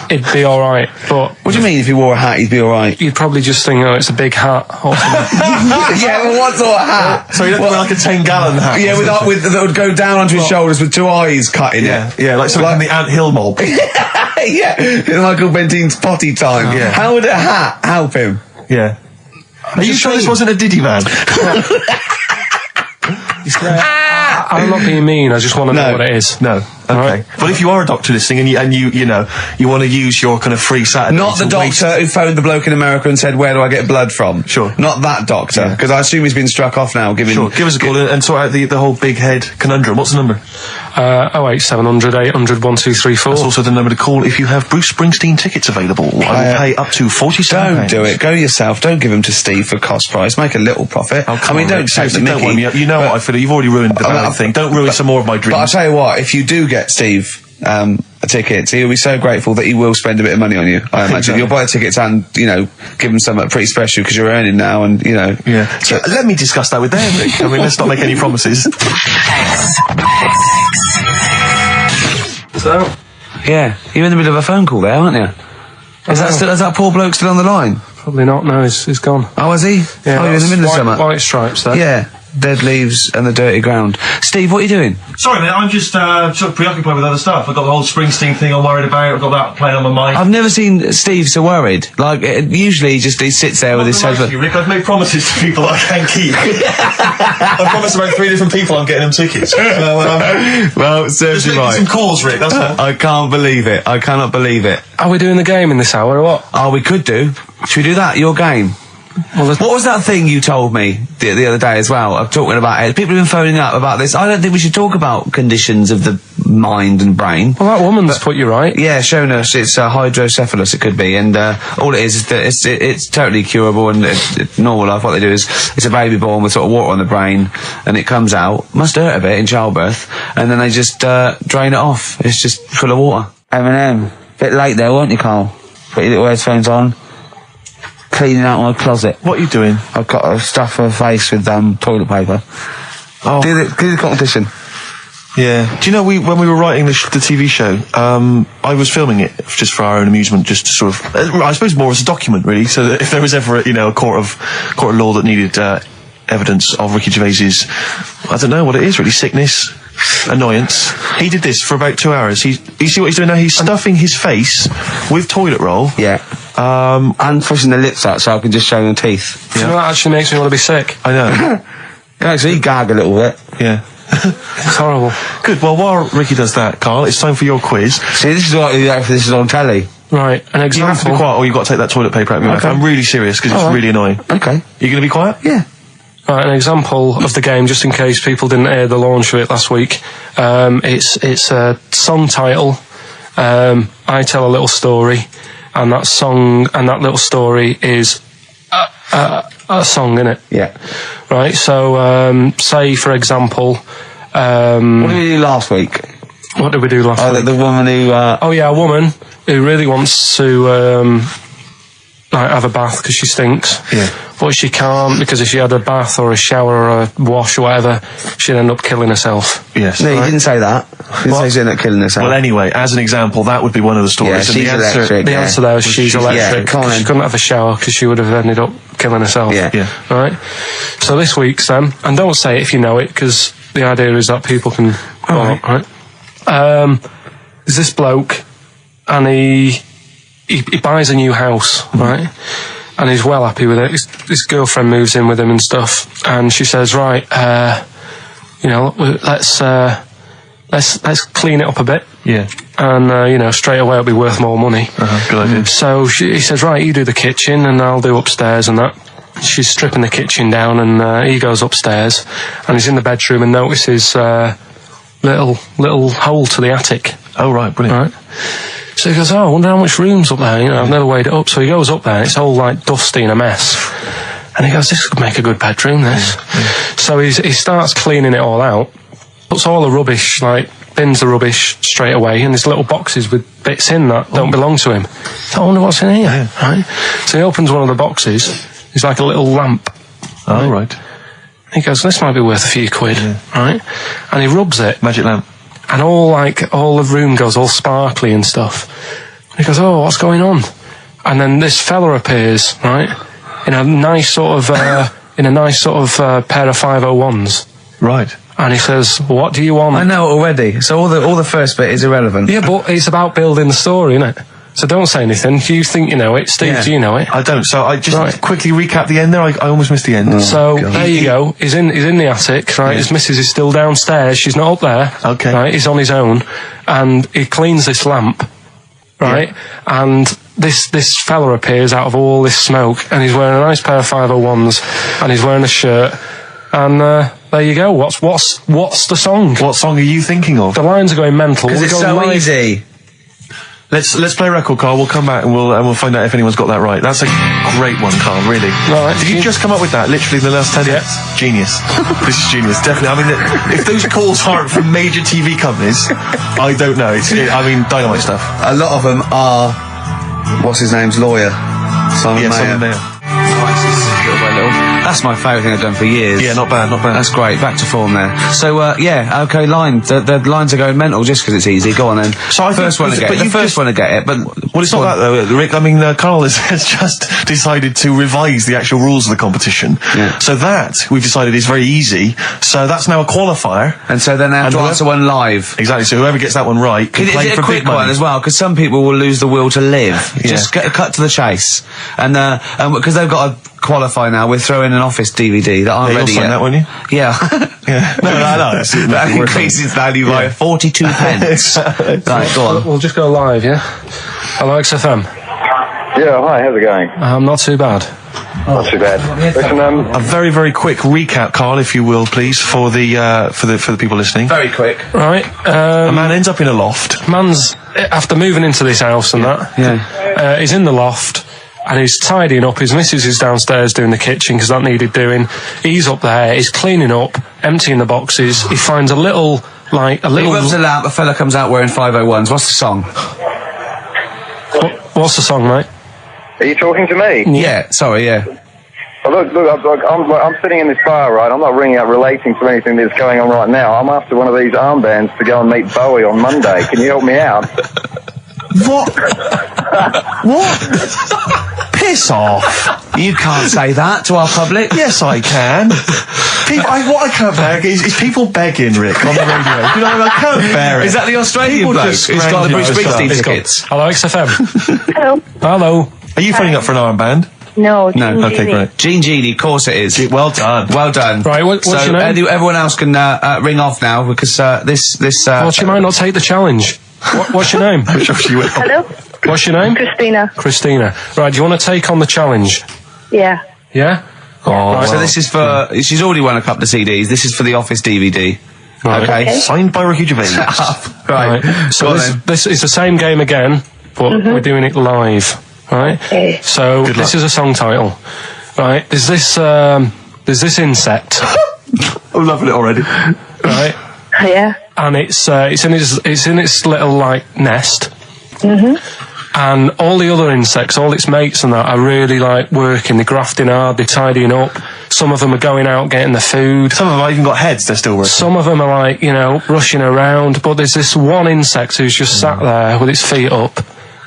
it'd be alright. But What do you mean if he wore a hat, he'd be alright? you'd probably just think, oh, it's a big hat. Or something. Yeah, but what sort of hat? So you don't wear like a 10-gallon hat? Yeah, that would go down onto his shoulders with 2 eyes cut in it. Yeah, like something in the Ant Hill mob. Yeah, in Michael Bentine's potty time. Yeah. How would a hat help him? Yeah. Are you sure this wasn't a Diddy man? I'm not being mean, I just want to know what it is. No. Okay. Right. Well, if you are a doctor listening and you want to use your kind of free Saturday, Not the to waste- doctor who phoned the bloke in America and said, "Where do I get blood from?" Sure. Not that doctor, because I assume he's been struck off now. Sure. Give us a call and sort out the whole big head conundrum. What's the number? 08700 800 1234. That's also the number to call if you have Bruce Springsteen tickets available. I will pay up to £47. Don't do it. Go yourself. Don't give them to Steve for cost price. Make a little profit. Oh, come I mean, on, don't Rick, take the seriously, don't mickey. wind me up. You know what I feel. You've already ruined the ballet thing. Don't ruin some more of my But I'll dreams. tell you what, if you do get Steve a ticket, he'll be so grateful that he will spend a bit of money on you, I imagine. Exactly. You'll buy the tickets and, give him something pretty special because you're earning now and, Yeah. So let me discuss that with them, Rick. I mean, let's not make any promises. So, yeah, you're in the middle of a phone call there, aren't you? Is that poor bloke still on the line? Probably not, no, he's gone. Oh, is he? Yeah, you're in the middle of white, something. white stripes there. Yeah, dead leaves and the dirty ground. Steve, what are you doing? Sorry, mate, I'm just sort of preoccupied with other stuff. I've got the whole Springsteen thing I'm worried about. I've got that playing on my mind. I've never seen Steve so worried. Like, usually he sits there with his head... Rick, I've made promises to people that I can't keep. I promised about 3 different people I'm getting them tickets. Well, it serves Just you making right. some calls, Rick, that's all. I can't believe it. I cannot believe it. Are we doing the game in this hour or what? Oh, we could do. Should we do that? Your game? Well, What was that thing you told me the other day as well? I'm talking about it. People have been phoning up about this. I don't think we should talk about conditions of the mind and brain. well, that woman's put you right. Yeah, shown us it's hydrocephalus. It could be, and all it is that it's totally curable and it's normal life. What they do is it's a baby born with sort of water on the brain, and it comes out. Must hurt a bit in childbirth, and then they just drain it off. It's just full of water. M&M, bit late there, weren't you, Carl? Put your little headphones on. Cleaning out my closet. What are you doing? I've got to stuff her face with toilet paper. Oh. Do the competition. Yeah. Do you know, when we were writing the TV show, I was filming it just for our own amusement, just to sort of, I suppose more as a document, really, so that if there was ever, a court of law that needed evidence of Ricky Gervais's, I don't know what it is, really, sickness, annoyance. He did this for about 2 hours. You see what he's doing now? He's stuffing his face with toilet roll. Yeah. And pushing the lips out so I can just show them teeth. You know, that actually makes me want to be sick. I know. Yeah, so you gag a little bit. Yeah. It's horrible. Good. Well, while Ricky does that, Carl, it's time for your quiz. See, this is what you do if this is on telly. Right, an You have to be example. quiet or you've got to take that toilet paper out of your mouth. Okay. I'm really serious because it's really annoying. Okay. You going to be quiet? Yeah. Right, an example of the game, just in case people didn't hear the launch of it last week. It's a song title. I tell a little story, and that song and that little story is a song, innit? Yeah. Right. So, say for example, What did we do last week? what did we do last week? The woman who... Oh yeah, a woman who really wants to like have a bath because she stinks. Yeah. but she can't because if she had a bath or a shower or a wash or whatever, she'd end up killing herself. Yes. No, you didn't say that. You didn't say she's not killing herself. Well, anyway, as an example, that would be one of the stories. Yeah, and she's the answer, electric. The answer there was she's electric. Yeah, come on She then. couldn't have a shower because she would have ended up killing herself. Yeah. Right? So this week's then, and don't say it if you know it, because the idea is that people can follow up, right? There's this bloke, and he buys a new house, right? And he's well happy with it. His girlfriend moves in with him and stuff, and she says, right, let's clean it up a bit. Yeah. And, straight away it'll be worth more money. Good idea. So he says, right, you do the kitchen and I'll do upstairs and that. She's stripping the kitchen down and he goes upstairs and he's in the bedroom and notices little hole to the attic. Oh, right, brilliant. Right? So he goes, I wonder how much room's up there. I've never weighed it up. So he goes up there and it's all like dusty and a mess. And he goes, this could make a good bedroom, this. So he starts cleaning it all out, puts all the rubbish, bins the rubbish straight away, and there's little boxes with bits in that don't belong to him. So I wonder what's in here, right? So he opens one of the boxes, it's like a little lamp. Oh, right. He goes, this might be worth a few quid, right? And he rubs it. Magic lamp. And all the room goes all sparkly and stuff. And he goes, oh, what's going on? And then this fella appears, right? In a nice sort of pair of 501s. Right. And he says, what do you want? I know it already. So all the first bit is irrelevant. Yeah, but it's about building the story, isn't it? So don't say anything. You think you know it. Steve, do you know it? I don't. So I just quickly recap the end there. I almost missed the end. So there you go. He's in the attic, right? His missus is still downstairs. She's not up there. Okay. Right? He's on his own. And he cleans this lamp, right? And this fella appears out of all this smoke and he's wearing a nice pair of 501s and he's wearing a shirt. And there you go. What's the song? What song are you thinking of? The lines are going mental. Because it's so easy. Let's play a record, Carl. We'll come back and we'll find out if anyone's got that right. That's a great one, Carl. Really. Right. Did you just come up with that? Literally in the last 10 minutes. Genius. This is genius. Definitely. I mean, if those calls aren't from major TV companies, I don't know. Dynamite stuff. A lot of them are, what's his name's lawyer? Simon Mayer. Simon Mayer. That's my favourite thing I've done for years. Yeah, not bad. That's great. Back to form there. So, okay, line. The lines are going mental just because it's easy. Go on then. So I think first one to get it. The first one to get it, but... Well, it's not that though, Rick. I mean, Carl has just decided to revise the actual rules of the competition. Yeah. So that, we've decided, is very easy. So that's now a qualifier. And so then they have to answer one live. Exactly. So whoever gets that one right can play Is it for a quick big money. one as well? Because some people will lose the will to live. Yeah. Just cut to the chase. And because they've got to qualify now, we're throwing an Office DVD that aren't You'll ready sign yet. that, won't you? Yeah. Yeah. No. That increases value by 42 pence. Right, go on. We'll just go live, yeah? Hello, XFM. Yeah, hi, how's it going? Not too bad. Not too bad. Listen, A very, very quick recap, Carl, if you will, please, for the people listening. Very quick. Right. A man ends up in a loft. Man's, after moving into this house and that, he's in the loft and he's tidying up. His missus is downstairs doing the kitchen because that needed doing. He's up there, he's cleaning up, emptying the boxes. He finds a little... He rubs a lamp, a fella comes out wearing 501s. What's the song? What's the song, mate? are you talking to me? Yeah, sorry, yeah. Oh, look, I'm sitting in this bar, right? I'm not ringing up relating to anything that's going on right now. I'm after one of these armbands to go and meet Bowie on Monday. Can you help me out? What? What? Piss off. You can't say that to our public. Yes, I can. What I can't bear is people begging, Rick, on the radio. You know, I can't bear it. Is that the Australian People bloke just who's got the Bruce scrounging Springsteen for tickets? Hello, XFM. Hello. Hello. Are you phoning up for an armband? No. No. Okay, great. Gene Genie, of course it is. Well done. Well done. Right, what's so your name? Everyone else can ring off now because this. Well, she might not take the challenge. What's your name? Hello. What's your name? Christina. Christina. Right, do you want to take on the challenge? Yeah. Yeah? Oh, Right, So this is for. She's already won a couple of CDs. This is for the Office DVD. Right. Okay. Signed by Ricky Gervais. Right. So Go on then. this is the same game again, but we're doing it live. Right? Okay. So Good this luck. is a song title. Right? There's this insect. I'm loving it already. Right? Yeah. And it's in its little like nest. And all the other insects, all its mates and that, are really like working, they're grafting hard, they're tidying up. Some of them are going out getting the food. Some of them have even got heads, they're still working. Some of them are like, you know, rushing around. But there's this one insect who's just sat there with its feet up.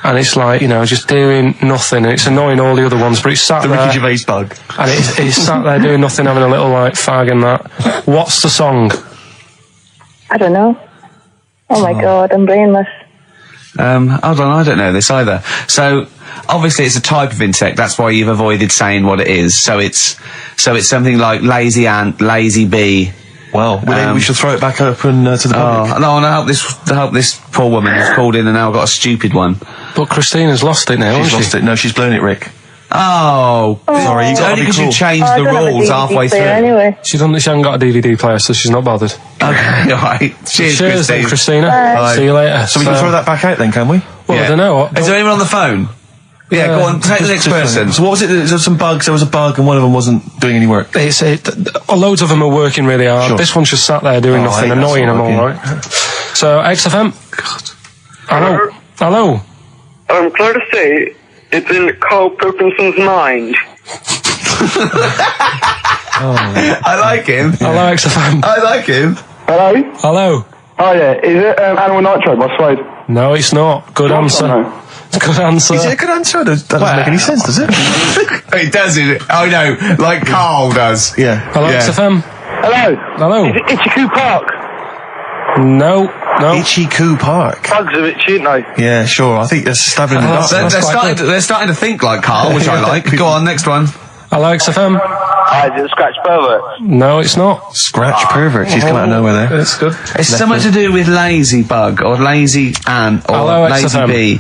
And it's like, you know, just doing nothing. And it's annoying all the other ones, but it's sat The there. Ricky Gervais bug. And it's sat there doing nothing, having a little like fag and that. What's the song? I don't know. Oh my God, I'm brainless. Hold on, I don't know this either. So, obviously it's a type of insect, that's why you've avoided saying what it is. So it's something like lazy ant, lazy bee. Well, we should throw it back open to the public. Oh, no, and I hope this poor woman has called in and now got a stupid one. But Christina's lost it now, She's hasn't lost it. No, she's blown it, Rick. Oh, Sorry, you it's gotta only be because cool. you changed I the don't have a rules DVD halfway through. player Anyway. She hasn't got a DVD player, so she's not bothered. Okay, alright. Cheers, Cheers then, Christine. Christina. Bye. See you later. So we can throw that back out then, can we? Well, I don't know. Is there anyone on the phone? Yeah, go on, take the next person. So what was it? There was some bugs. There was a bug, and one of them wasn't doing any work. Loads of them are working really hard. Sure. This one's just sat there doing nothing, I hate that annoying them sort all, of right? So, XFM. God. Hello. I'm glad to say it's in Karl Pilkington's mind. I like him. Hello, XFM. I like him. Hello? Hello. Oh yeah, is it Animal Nitro by Suede? No, it's not. Good answer. No. Good answer. Is it a good answer? That doesn't make any sense, does it? It does, it? Oh no, like Carl does. Yeah. Hello, Yeah. XFM. Hello? Hello. Is it Ichiku Park? No. Ichiku Park. Bugs are a bit shit, no. Yeah, sure. I think they're stabbing in the dark. They're starting to think like Carl, which I like. Go on, next one. Hello, XFM. Is it Scratch Pervert? No, it's not. Scratch pervert. She's come out of nowhere there. It's good. It's something to do with lazy bug or lazy ant or Hello, lazy XFM. bee.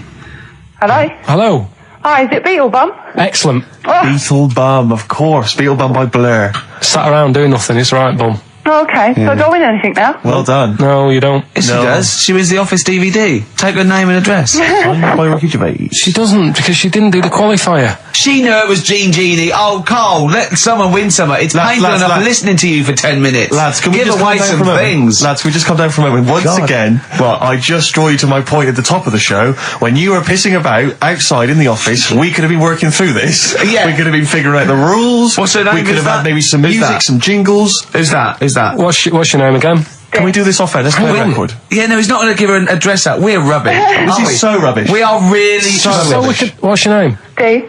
Hello? Hello. Hi, is it Beetlebum? Excellent. Beetle Bum, of course. Beetle Bum by Blur. Sat around doing nothing. It's right, bum. Oh, okay. So I don't win anything now? Well done. No, you don't. Yes, No. she does. She wins the Office DVD. Take her name and address. By Ricky Gervais. She doesn't, because she didn't do the qualifier. She knew it was Gene Genie. Oh, Carl, let someone win some. It's painful enough listening to you for 10 minutes. Lads, can we give just away calm down some for a moment? things? Lads, can we just come down for a moment? Once again, I just draw you to my point at the top of the show. When you were pissing about outside in the office, we could have been working through this. Yeah. We could have been figuring out the rules. What's her name? We could Who's have had that? maybe some Who's music, that? some jingles. Who's that? Who's that? What's your name again? Can we do this off air? Let's play a record. Yeah, no, he's not going to give her an address out. We're rubbish. This aren't we? is so rubbish. We are really So So rubbish. what's your name? D.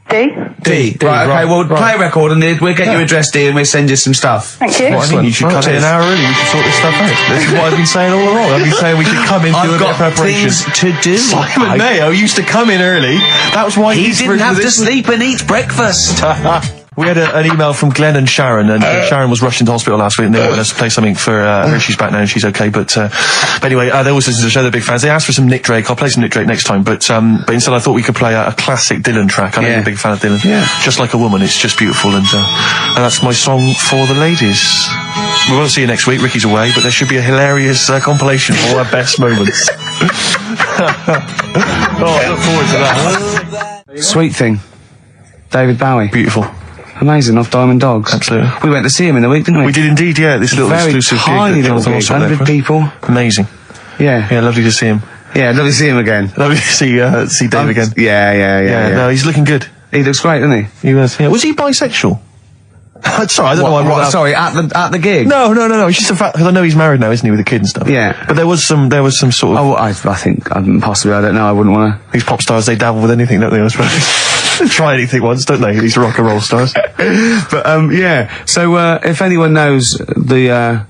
D? D. Right, okay, well, play a record and we'll get your address, D, and we'll send you some stuff. Thank you. Well, I think you should come in an hour early. We should sort this stuff out. This is what I've been saying all along. I've been saying we should come in, do a I've bit of got preparation. things to do. Simon Mayo used to come in early. That was why He he's didn't have to sleep and eat breakfast. We had an email from Glenn and Sharon, and Sharon was rushed into hospital last week, and they wanted us to play something for her. She's back now, and she's okay. But anyway, they always listen to the show. They're big fans. They asked for some Nick Drake. I'll play some Nick Drake next time. But instead, I thought we could play a classic Dylan track. I know you're a big fan of Dylan. Yeah. Just Like a Woman. It's just beautiful, and that's my song for the ladies. We won't see you next week. Ricky's away, but there should be a hilarious compilation of all our best moments. I look forward to that. Sweet Thing. David Bowie. Beautiful. Amazing, off Diamond Dogs. Absolutely. We went to see him in the week, didn't we? We did indeed, yeah. This little Very exclusive tiny gig. little gig, 100 people. Amazing. Yeah. Yeah, lovely to see him. Yeah, lovely to see him again. Lovely to see Dave again. Yeah. No, he's looking good. He looks great, doesn't he? He was. Yeah. Was he bisexual? Sorry, I don't know why I brought that up. Sorry, at the gig? No. It's just a fact because I know he's married now, isn't he, with a kid and stuff. Yeah. But there was some sort of. Oh, I think possibly. I don't know. I wouldn't want to. These pop stars, they dabble with anything, don't they? I suppose. Try anything once, don't they? These rock and roll stars. But yeah. So if anyone knows the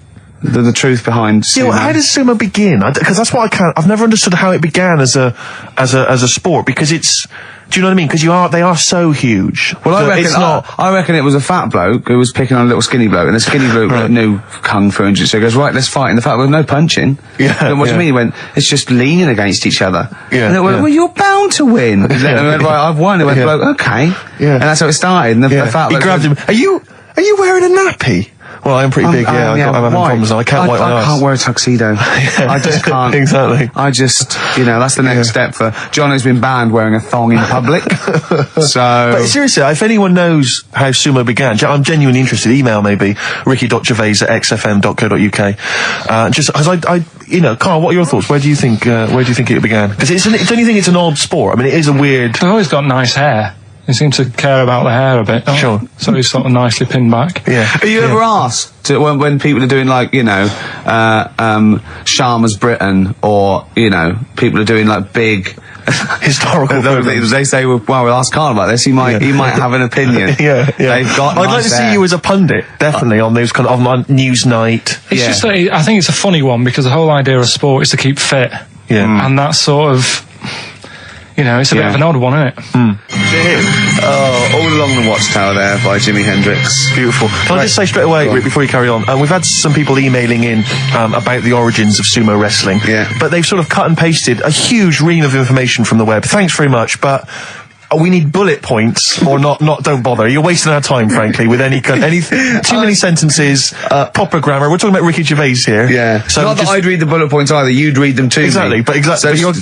truth behind Yeah, sumo, well, how does sumo begin? Because that's what I've never understood how it began as a sport, because it's. Do you know what I mean? Because they are so huge. Well, I that reckon it's not. I reckon it was a fat bloke who was picking on a little skinny bloke, and the skinny bloke knew kung fu and so he goes, right, let's fight. And the fat bloke, no punching. Yeah. And what do you mean? He went, it's just leaning against each other. Yeah. And they went, well, you're bound to win. And they went, right, I've won. And went, Yeah. bloke, okay. Yeah. And that's how it started. And the fat He bloke grabbed him. Are you wearing a nappy? Well, I'm pretty big, I'm having problems. I can't wipe my I ass. can't wear a tuxedo. I just can't. Exactly. I just, that's the next step for John, who's been banned wearing a thong in public. But seriously, if anyone knows how Sumo began, I'm genuinely interested. Email maybe ricky.gervais@xfm.co.uk. Just as Carl, what are your thoughts? Where do you think it began? Because don't you think it's an odd sport? I mean, it is a weird. They've always got nice hair. They seem to care about the hair a bit. Sure. So he's sort of nicely pinned back. Yeah. Are you ever asked when people are doing Sharma's Britain, or people are doing like big historical programs. They say, well, we'll ask Karl about this. He might have an opinion. Yeah. They've got. I'd like to see you as a pundit, definitely, on those kind of on Newsnight. It's just that I think it's a funny one because the whole idea of sport is to keep fit. Yeah. And that's sort of. It's a bit of an odd one, isn't it? All Along the Watchtower there by Jimi Hendrix. Beautiful. Can I just say straight away, Rick, before you carry on, we've had some people emailing in about the origins of sumo wrestling. Yeah. But they've sort of cut and pasted a huge ream of information from the web. Thanks very much, but we need bullet points, or not. Don't bother. You're wasting our time, frankly, with any too many sentences, proper grammar. We're talking about Ricky Gervais here. Yeah. So not that I'd read the bullet points either. You'd read them too. Exactly. But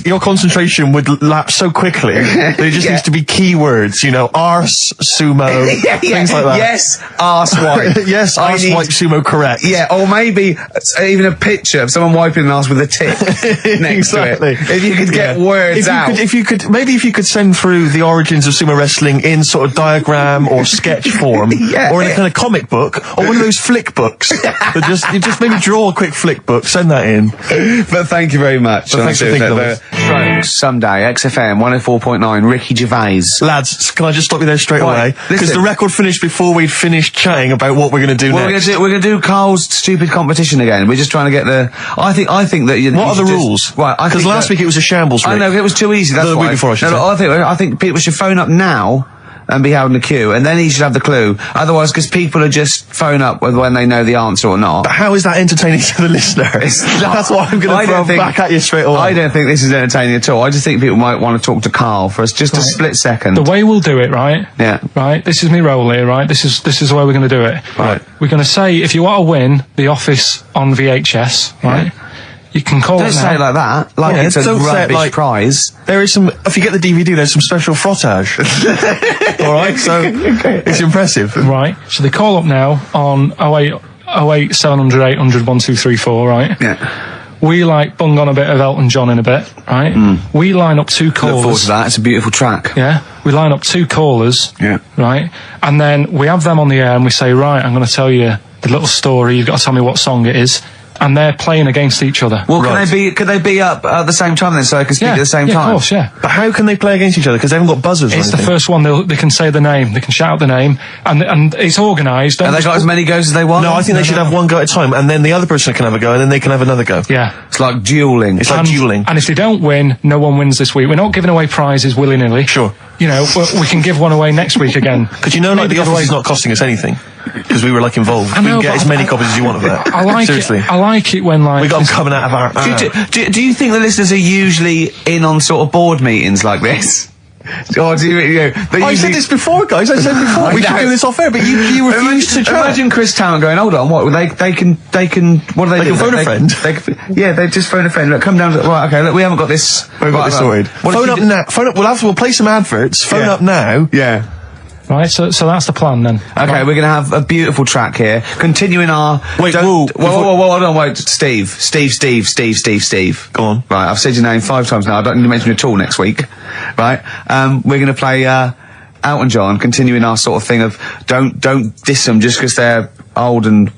your concentration would lapse so quickly that it just needs to be keywords. Arse, sumo, things like that. Yes, arse wipe. Yes, arse wipe sumo. Correct. Yeah, or maybe even a picture of someone wiping an arse with a tip next to it. If you could get words out. If you could send through the origins of sumo wrestling in sort of diagram or sketch form, or in a kind of comic book, or one of those flick books. You just maybe draw a quick flick book, send that in. But thank you very much. Thanks for thinking of us. Someday, XFM 104.9, Ricky Gervais. Lads, can I just stop you there straight away? Because the record finished before we'd finished chatting about what we're going to do next. We're going to do Carl's stupid competition again. We're just trying to get the. I think that. What are the rules? Right, because last week it was a shambles. Rick. I know it was too easy. That's the week before, I should say. I think people should phone up now and be held in the queue, and then he should have the clue. Otherwise, because people are just phone up when they know the answer or not. But how is that entertaining to the listener? That's what I'm going to throw back at you straight away. I don't think this is entertaining at all. I just think people might want to talk to Karl for just a split second. The way we'll do it, right? Yeah. Right. This is me roll here, right? This is the way we're going to do it. Right. We're going to say if you want to win The Office on VHS, right? Yeah. You can call Don't it now. say it like that. It's a rubbish prize. There is some. If you get the DVD, there's some special frottage. All right, so it's impressive. Right. So they call up now on 08 700 800 1234. Right. Yeah. We bung on a bit of Elton John in a bit. Right. We line up two callers. Look forward to that. It's a beautiful track. Yeah. We line up two callers. Yeah. Right. And then we have them on the air, and we say, right, I'm going to tell you the little story. You've got to tell me what song it is. And they're playing against each other. Well, could they be up at the same time then, so they can speak at the same time? Yeah, of course, yeah. But how can they play against each other? Because they haven't got buzzers. It's the first one. They can say the name. They can shout the name, and it's organised. And they've got as many goes as they want. No, I think they should have one go at a time, and then the other person can have a go, and then they can have another go. Yeah, it's like duelling. And if they don't win, no one wins this week. We're not giving away prizes willy nilly. Sure. We can give one away next week again. Because The Office is not costing us anything. Because we were involved. We can get as many copies as you want of that. I like Seriously. it. I like it when we got them coming out of our. Do you think the listeners are usually in on sort of board meetings like this? Or do you I said this before, guys. I said before we should do this off air, but you refused to chat. Imagine Chris Town going, hold on, what? They can. What do they do? They can phone a friend. They just phone a friend. Look, come down. Right, okay. Look, we haven't got this. We've got this sorted. Phone up now. We'll play some adverts. Phone up now. Yeah. Right, so that's the plan then. Okay, we're going to have a beautiful track here. Continuing our... Wait, whoa, hold on, wait. Steve. Go on. Right, I've said your name 5 times now. I don't need to mention you at all next week. Right, we're going to play Elton John, continuing our sort of thing of don't diss them just because they're old and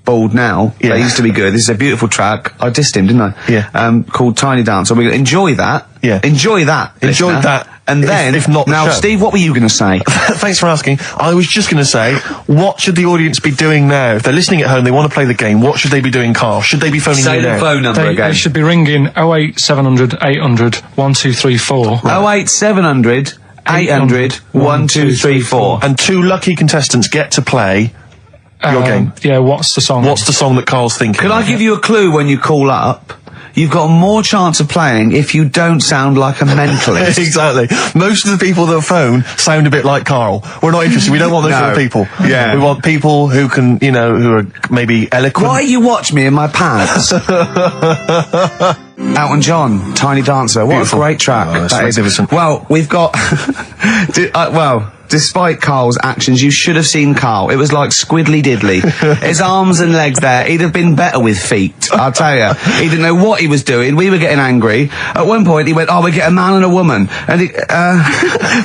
bald now. Yeah. They used to be good. This is a beautiful track. I dissed him, didn't I? Yeah. Called Tiny Dance. So we're going to enjoy that. Yeah. Enjoy that. Enjoy that. And then, if not now, show. Steve, what were you going to say? Thanks for asking. I was just going to say, what should the audience be doing now? If they're listening at home, they want to play the game, what should they be doing, Karl? Should they be phoning you now? Say the phone number again. They should be ringing 08 700 800 1234. 08 700 800 1234. And 2 lucky contestants get to play your game. Yeah, what's the song? What's the song that Karl's thinking? Could I give you a clue when you call up? you've got more chance of playing if you don't sound like a mentalist. Exactly. Most of the people that phone sound a bit like Carl. We're not interested. We don't want those No. sort of people. Yeah. We want people who can, you know, who are maybe eloquent. Why you watch me in my pants? Elton John, Tiny Dancer. What Beautiful. a great track. Oh, that's that is. magnificent. Well, we've got... despite Carl's actions, you should have seen Carl. It was like squiddly diddly. His arms and legs there. He'd have been better with feet, I'll tell you. He didn't know what he was doing. We were getting angry. At one point, he went, we get a man and a woman. And he,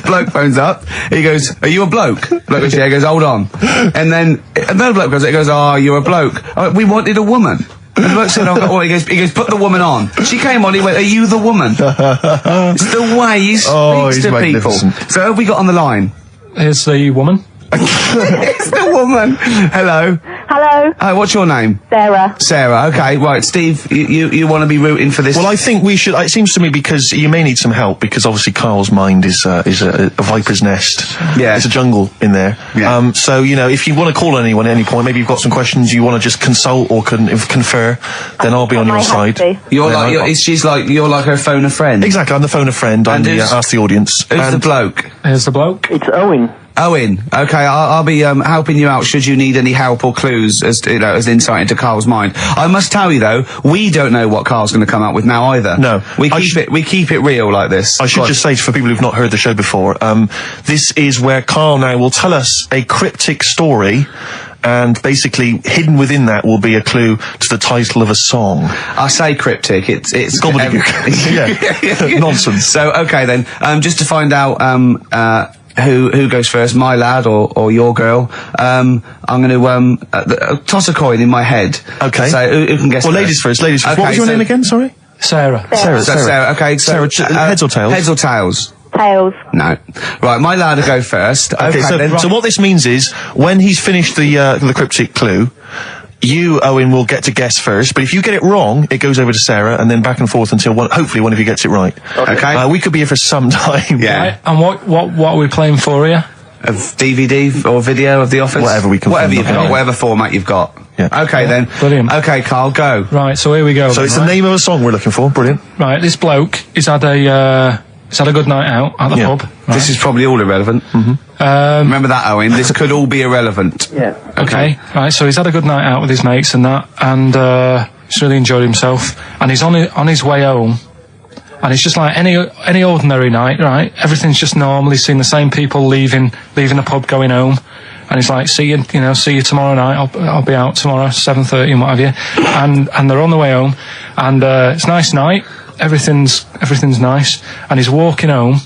bloke phones up. He goes, are you a bloke? Bloke goes, yeah. He goes, hold on. And then another bloke goes, you're a bloke. We wanted a woman. And the bloke said, he goes, put the woman on. She came on, he went, are you the woman? It's the way he speaks to people. So who have we got on the line? Here's the woman. It's the woman. Hello. Hello, Hi, what's your name? Sarah. Sarah. Okay, right. Steve, you want to be rooting for this? Well, I think we should. It seems to me because you may need some help because obviously Carl's mind is a viper's nest. Yeah. It's a jungle in there. Yeah. So you know, if you want to call anyone at any point, maybe you've got some questions you want to just consult or confer, then I'll be on your side. You're like her phone a friend. Exactly. I'm the phone a friend. I'm the ask the audience. Who's the bloke? Here's the bloke. It's Owen. Owen. Okay, I'll be helping you out should you need any help or clues as insight into Carl's mind. I must tell you though, we don't know what Carl's going to come up with now either. No. we keep it real like this. I should just say for people who've not heard the show before, this is where Carl now will tell us a cryptic story. And basically, hidden within that will be a clue to the title of a song. I say cryptic. It's Gobbledygook. Yeah. Nonsense. So okay then, just to find out who goes first, my lad or your girl, I'm going to toss a coin in my head. Okay. So who can guess? Well, ladies first. Okay, what was your name again? Sorry. Sarah. Sarah. Okay. So, Sarah, heads or tails? Heads or tails? Tails. No. Right, my lad will go first. Okay, then. so what this means is, when he's finished the cryptic clue, you, Owen, will get to guess first, but if you get it wrong, it goes over to Sarah, and then back and forth until hopefully one of you gets it right. Okay. We could be here for some time. Yeah. Right, and what are we playing for here? Of DVD or video of The Office? Whatever we can Whatever find. you've got, whatever format you've got. Yeah. Okay then. Brilliant. Okay, Carl, go. Right, so here we go. So then, it's right? the name of a song we're looking for. Brilliant. Right, this bloke, he's had a good night out at the Yeah. pub. Right. This is probably all irrelevant. Remember that, Owen. This could all be irrelevant. Yeah. Okay, right, so he's had a good night out with his mates and that, and he's really enjoyed himself, and he's on his way home, and it's just like any ordinary night, right? Everything's just normal. He's seen the same people leaving the pub, going home, and he's like, see you tomorrow night. I'll be out tomorrow, 7:30 and what have you, and they're on the way home, and it's a nice night. Everything's nice, and he's walking home,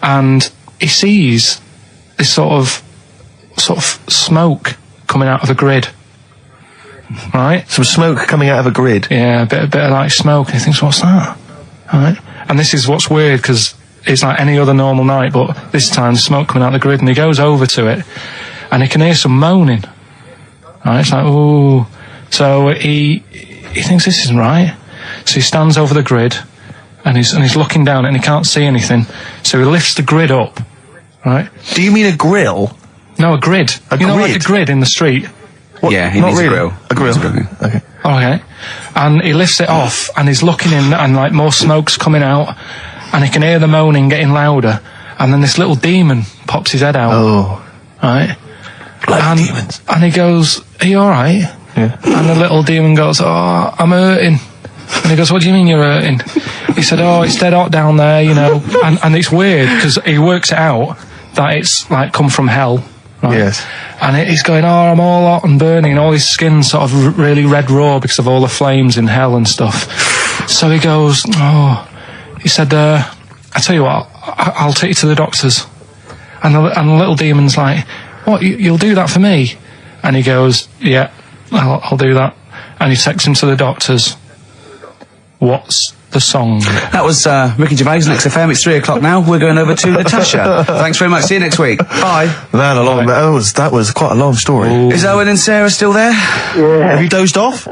and he sees this sort of smoke coming out of a grid. Right? Some smoke coming out of a grid. Yeah, a bit of like smoke, and he thinks, what's that? Right? And this is what's weird, because it's like any other normal night, but this time smoke coming out of the grid, and he goes over to it, and he can hear some moaning. Right? It's like, ooh. So he thinks this isn't right. So he stands over the grid, and he's looking down, and he can't see anything. So he lifts the grid up. Right? Do you mean a grill? No, a grid. You know, like a grid in the street. What? Yeah, he Not needs really. a grill. A grill. He needs a grill. Okay. Okay. And he lifts it off, and he's looking in, and like more smoke's coming out, and he can hear the moaning getting louder, and then this little demon pops his head out. Oh. Right? Bloody demons. And he goes, are you alright? Yeah. And the little demon goes, oh, I'm hurting. And he goes, what do you mean you're hurting? He said, oh, it's dead hot down there, you know. And it's weird, because he works it out that it's like come from hell. Right? Yes. And he's going, oh, I'm all hot and burning, and all his skin's sort of really red raw because of all the flames in hell and stuff. So he goes, oh, he said, I tell you what, I'll take you to the doctors. And the little demon's like, what, you'll do that for me? And he goes, yeah, I'll do that. And he takes him to the doctors. What's the song? That was Ricky Gervais on XFM. It's 3 o'clock now. We're going over to Natasha. Thanks very much. See you next week. Bye. Man, that was quite a long story. Ooh. Is Owen and Sarah still there? Yeah. Have you dozed off?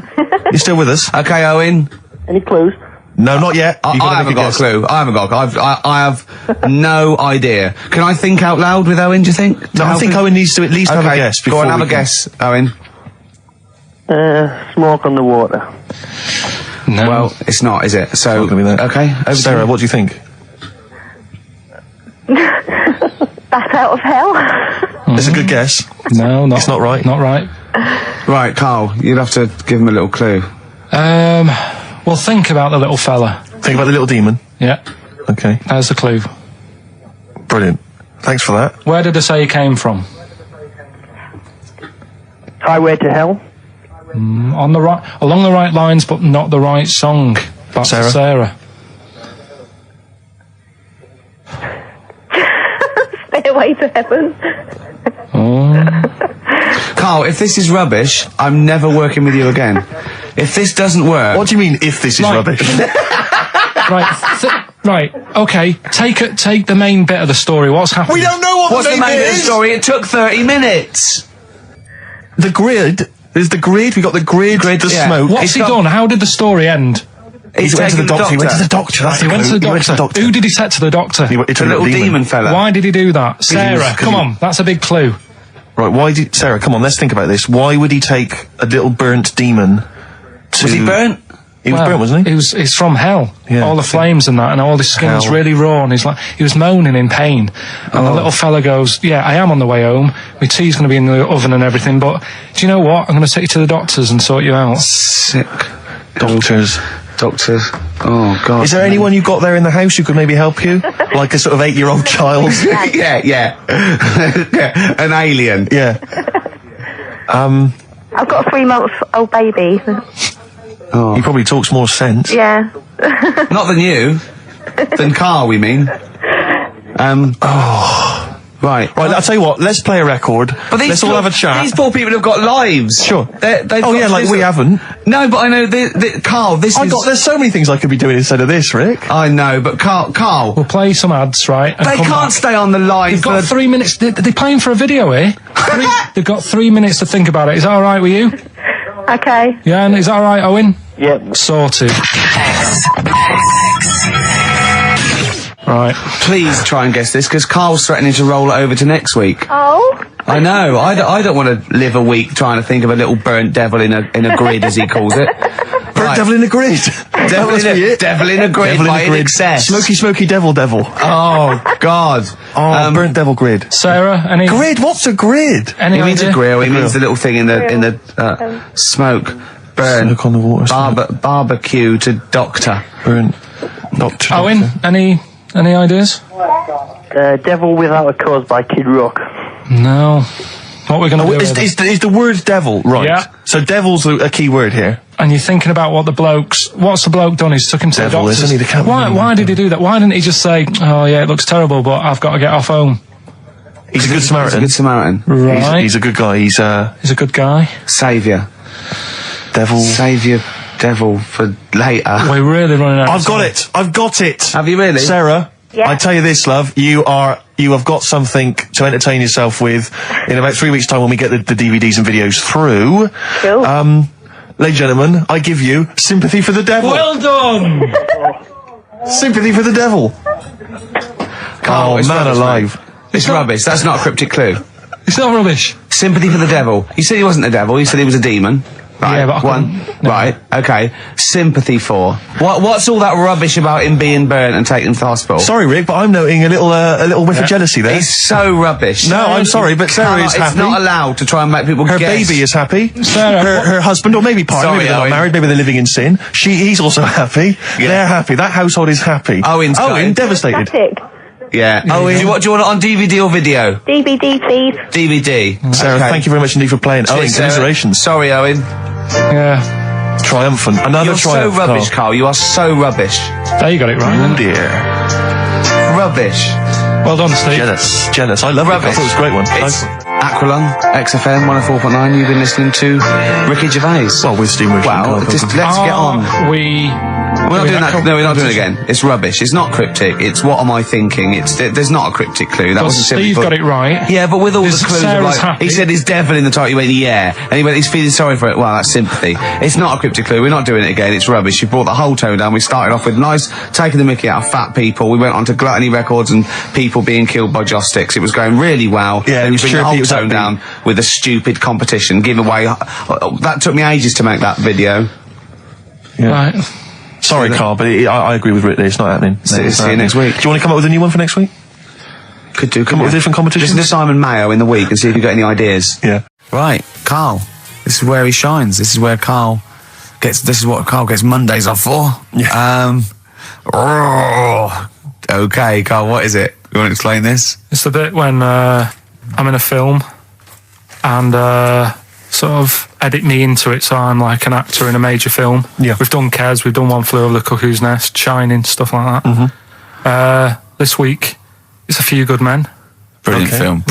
You're still with us? Okay, Owen. Any clues? No, not yet. I haven't got a clue. I have no idea. Can I think out loud with Owen, do you think? No, I think Owen needs to at least have a guess before Go on, have we a can- guess, Owen. Smoke on the water. No. Well, it's not, is it? So, Not gonna be that. okay. Over to Sarah, you. what do you think? Bat out of hell. It's a good guess. No, It's not right. Not right. Right, Carl, you'd have to give him a little clue. Well, think about the little fella. Think about the little demon. Yeah, Okay. there's the clue. Brilliant. Thanks for that. Where did I say he came from? Highway to Hell. On the right, along the right lines, but not the right song. Back to Sarah. Stairway to Heaven. Carl, if this is rubbish, I'm never working with you again. If this doesn't work... What do you mean, if this is Right. rubbish? Right, okay, take the main bit of the story. What's happening? We don't know what What's the main bit of the is. story? It took 30 minutes. The grid. There's the grid. We got the grid, the yeah. smoke. What's he done? How did the story end? He went to the doctor. He went to the doctor. That's He the went to clue. the doctor. Who did he set to the doctor? He went to The little demon fella. Why did he do that? Sarah, 'cause come he- on, that's a big clue. Right, why did... Sarah, come on, let's think about this. Why would he take a little burnt demon to... Was he burnt? He was burnt, wasn't he? He's from hell. Yeah. All the flames and that, and all his skin was Hell. really raw, and he was moaning in pain. And the little fella goes, "Yeah, I am on the way home. My tea's going to be in the oven and everything, but do you know what? I'm going to take you to the doctors and sort you out." Sick. Doctors. Doctors. Oh, God. Is there anyone you got there in the house who could maybe help you? Like a sort of 8-year-old child? yeah. Yeah, an alien. Yeah. I've got a 3-month-old baby. He probably talks more sense. Yeah. Not than you. Than Carl, we mean. Right. Right, I'll tell you what, let's play a record. But Let's all have a chat. These poor people have got lives. Sure. They've Oh, got yeah, like this- we haven't. No, but I know, Carl, this is... There's so many things I could be doing instead of this, Rick. I know, but Carl, We'll play some ads, right? and they come can't back. stay on the line They've for... got 3 minutes. They're playing for a video here. They've got 3 minutes to think about it. Is that all right with you? Okay. Yeah, and is that all right, Owen? Yep. Sorted. Right. Please try and guess this, because Carl's threatening to roll it over to next week. Oh. I know. I don't want to live a week trying to think of a little burnt devil in a grid, as he calls it. Right. Devil in a grid. Devil in a grid Devil in by a grid. excess. Smoky devil. Oh, God. Oh, burnt devil grid. Sarah, any... Grid? What's a grid? Any He means idea? a grill. He means the little thing in the smoke. Burn. Smoke on the water. Barbecue to doctor. Burnt. Doctor. Owen, any ideas? Devil Without a Cause by Kid Rock. No. What we're going to do with it? Is the word devil right? Yeah. So devil's a key word here. And you're thinking about what's the bloke done? He's took him to Devil, the doctors. isn't he? The cat- Why did he do that? Why didn't he just say, "Oh yeah, it looks terrible, but I've got to get off home"? He's a good He's a Samaritan. good Samaritan. Right. He's a good guy. He's He's a good guy. Saviour. devil. Saviour devil for later. We're really running out. I've got it. I've got it. Have you really? Sarah, Yeah. I tell you this, love, you have got something to entertain yourself with in about 3 weeks' time when we get the DVDs and videos through. Cool. Ladies and gentlemen, I give you Sympathy for the Devil. Well done. Sympathy for the Devil. Carl, Oh, it's man rubbish, alive. mate. It's rubbish. That's not a cryptic clue. It's not rubbish. Sympathy for the devil. You said he wasn't a devil. You said he was a demon. Right. Yeah, but I One. couldn't- no. Right. Okay. Sympathy for. What's all that rubbish about him being burnt and taken to the hospital? Sorry, Rick, but I'm noting a little whiff of jealousy there. It's so rubbish. No, I'm sorry, but Sarah Cannot- is happy. It's not allowed to try and make people Her guess. baby is happy. Sarah, her husband, or maybe partner, Sorry, maybe they're not Owen. married, maybe they're living in sin. He's also happy. Yeah. They're happy. That household is happy. Owen's got Owen, it. devastated. Static. Yeah. Do you want it on DVD or video? DVD, please. DVD. Sarah, Okay. thank you very much indeed for playing. Owen, Cheers, Sarah. commiserations. Sorry, Owen. Yeah. Triumphant. Another You're so triumph. rubbish, Carl. You are so rubbish. There you got it right. Oh Then. dear. Rubbish. Well done, Steve. Jealous. I love it. I Rubbish. thought it was a great one. It's Aqualung, XFM 104.9. You've been listening to Ricky Gervais. Well, with Steve Merchant. Well, Carl just let's get on. We're We're not doing that. No, we're not doing it again. It's rubbish. It's not cryptic. It's what am I thinking? There's not a cryptic clue. That Well, wasn't simply Steve put. got it right. Yeah, but with all This- the clues, of Sarah's like, happy. he said his devil in the title. He went, yeah, and he went, he's feeling sorry for it. Well, that's sympathy. It's not a cryptic clue. We're not doing it again. It's rubbish. You brought the whole tone down. We started off with nice taking the mickey out of fat people. We went on to gluttony records and people being killed by joss sticks. It was going really well. Yeah, and it you was bring the chirpy, whole it was tone upbeat. down with a stupid competition giveaway. That took me ages to make that video. Yeah. Right. Sorry, Carl, but I agree with Rick there. It's not happening. See you next week. Do you want to come up with a new one for next week? Could do. Come up with different competitions? Listen to Simon Mayo in the week and see if you've got any ideas. Yeah. Right, Carl. This is where he shines. This is what Carl gets Mondays off for. Yeah. Okay, Carl, what is it? You want to explain this? It's the bit when I'm in a film and sort of edit me into it, so I'm like an actor in a major film. Yeah. We've done Kes, we've done One Flew Over the Cuckoo's Nest, Shining, stuff like that. This week, it's A Few Good Men. Brilliant film.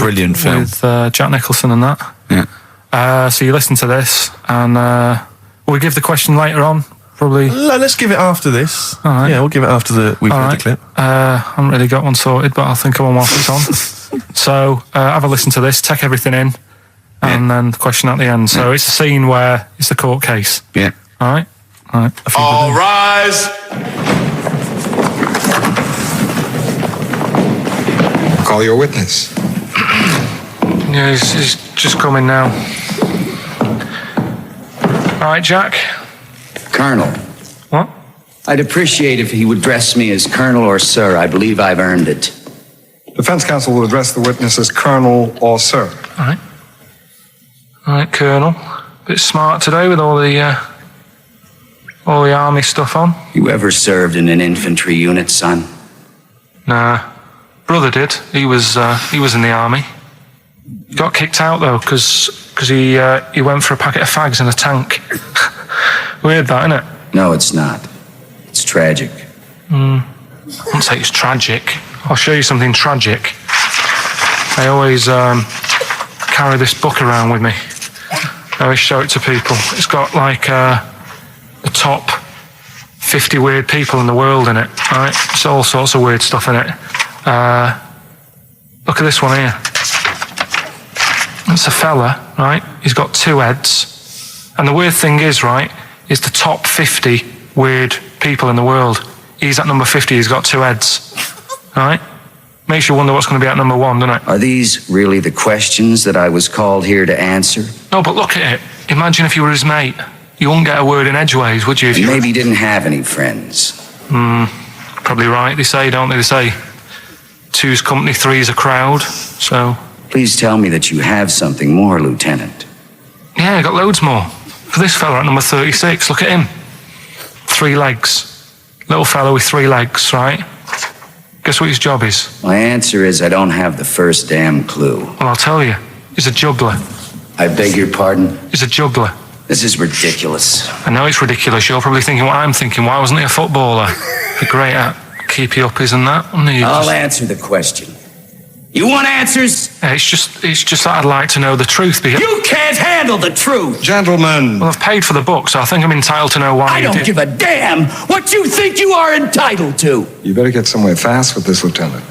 With Jack Nicholson and that. Yeah. So you listen to this, and we'll give the question later on, probably. Let's give it after this. All right. Yeah, we'll give it after we've heard the clip. I haven't really got one sorted, but I'll think of one whilst it's on. So have a listen to this, take everything in, and then the question at the end. So it's a scene where it's a court case. Yeah. All right? All right. All rise. Call your witness. Yeah, he's just coming now. All right, Jack. Colonel. What? I'd appreciate if he would address me as Colonel or Sir. I believe I've earned it. Defense counsel will address the witness as Colonel or Sir. All right. All right, Colonel. Bit smart today with all the army stuff on. You ever served in an infantry unit, son? Nah. Brother did. He was in the army. He got kicked out though because he went for a packet of fags in a tank. Weird that, isn't it? No, it's not. It's tragic. I wouldn't say it's tragic. I'll show you something tragic. I always carry this book around with me. I always show it to people. It's got like the top 50 weird people in the world in it, right? It's all sorts of weird stuff in it. Look at this one here. It's a fella, right? He's got 2 heads. And the weird thing is, right, is the top 50 weird people in the world. He's at number 50, he's got 2 heads. Right? Makes you wonder what's going to be at number 1, doesn't it? Are these really the questions that I was called here to answer? No, but look at it. Imagine if you were his mate. You wouldn't get a word in edgeways, would you? If you maybe he didn't have any friends. Probably right. They say, don't they? They say 2's company, 3's a crowd. So. Please tell me that you have something more, Lieutenant. Yeah, I got loads more. For this fella at number 36, look at him. 3 legs. Little fella with 3 legs, right? Guess what his job is? My answer is I don't have the first damn clue. Well, I'll tell you. He's a juggler. I beg your pardon? He's a juggler. This is ridiculous. I know it's ridiculous. You're probably thinking what I'm thinking. Why wasn't he a footballer? Be great at keepy uppies and that. I'll answer the question. You want answers? It's just that I'd like to know the truth. Because you can't handle the truth! Gentlemen. Well, I've paid for the book, so I think I'm entitled to know why. I don't give a damn what you think you are entitled to. You better get somewhere fast with this, Lieutenant.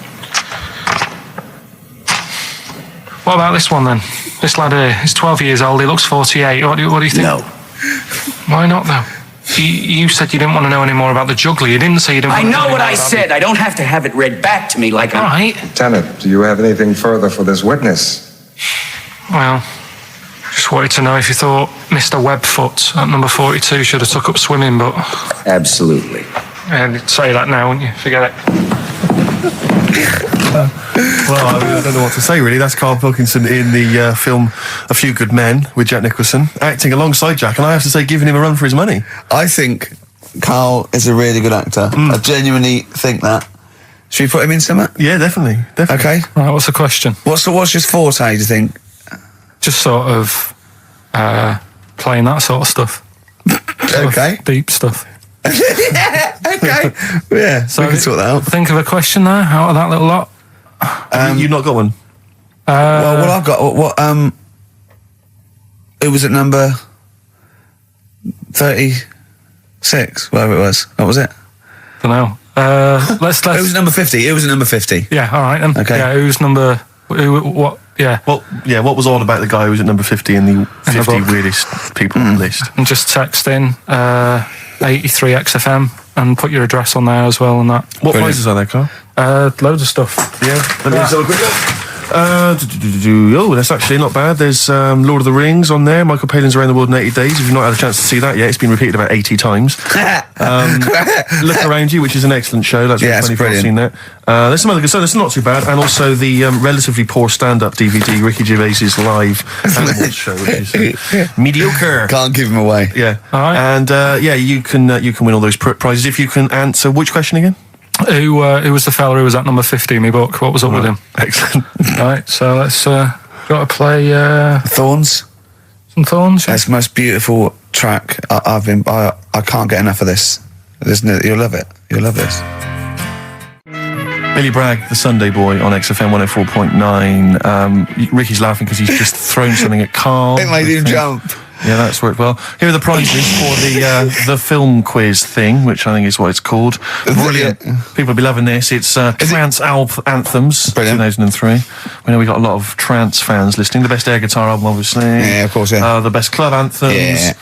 What about this one then? This lad here, he's 12 years old, he looks 48. What do you think? No. Why not, though? You said you didn't want to know any more about the juggler. You didn't say you didn't want to know. I know what I said. I don't have to have it read back to me like All right. Lieutenant, do you have anything further for this witness? Well, just wanted to know if you thought Mr. Webfoot at number 42 should have took up swimming, but... Absolutely. And you'd say that now, wouldn't you? Forget it. Well, I don't know what to say, really. That's Karl Pilkington in the film A Few Good Men with Jack Nicholson, acting alongside Jack, and I have to say, giving him a run for his money. I think Carl is a really good actor. I genuinely think that. Should we put him in something? Yeah, definitely. Okay. Right, what's the question? What's his forte, do you think? Just sort of playing that sort of stuff. Okay. Deep stuff. Yeah, okay. Yeah, so we can sort that out. Think of a question there out of that little lot. You've not got one? Well, I've got it was at number 36, whatever it was. What was it? Don't know. Let's. It was number 50. It was at number 50. Yeah. All right then. Okay. Yeah. Who's number? What? Yeah. Well, yeah. What was all about the guy who was at number 50 in the 50 weirdest people list? And just text in 83 XFM and put your address on there as well and that. What prizes are there, Carl? Loads of stuff. Yeah. Let me just have a quick look. Oh, that's actually not bad. There's Lord of the Rings on there. Michael Palin's Around the World in 80 Days. If you've not had a chance to see that yet, it's been repeated about 80 times. Look Around You, which is an excellent show. That's funny if you've seen that. There's some other good stuff. That's not too bad. And also the relatively poor stand-up DVD, Ricky Gervais's live Animals show, which is mediocre. Can't give him away. Yeah. All right. And you can win all those prizes if you can answer which question again? Who was the fella who was at number 50 in my book? What was up with him? Excellent. Right, so let's got to play Thorns. some Thorns. That's the most beautiful track I can't get enough of this. You'll love it. You'll love this. Billy Bragg, the Sunday Boy on XFM 104.9. Ricky's laughing because he's just thrown something at Carl. It made him jump. Yeah, that's worked well. Here are the prizes for the film quiz thing, which I think is what it's called. Brilliant. People will be loving this. It's Trance Anthems, Brilliant. 2003. We know we got a lot of trance fans listening. The best air guitar album, obviously. Yeah, of course, yeah. The best club anthems. Yeah.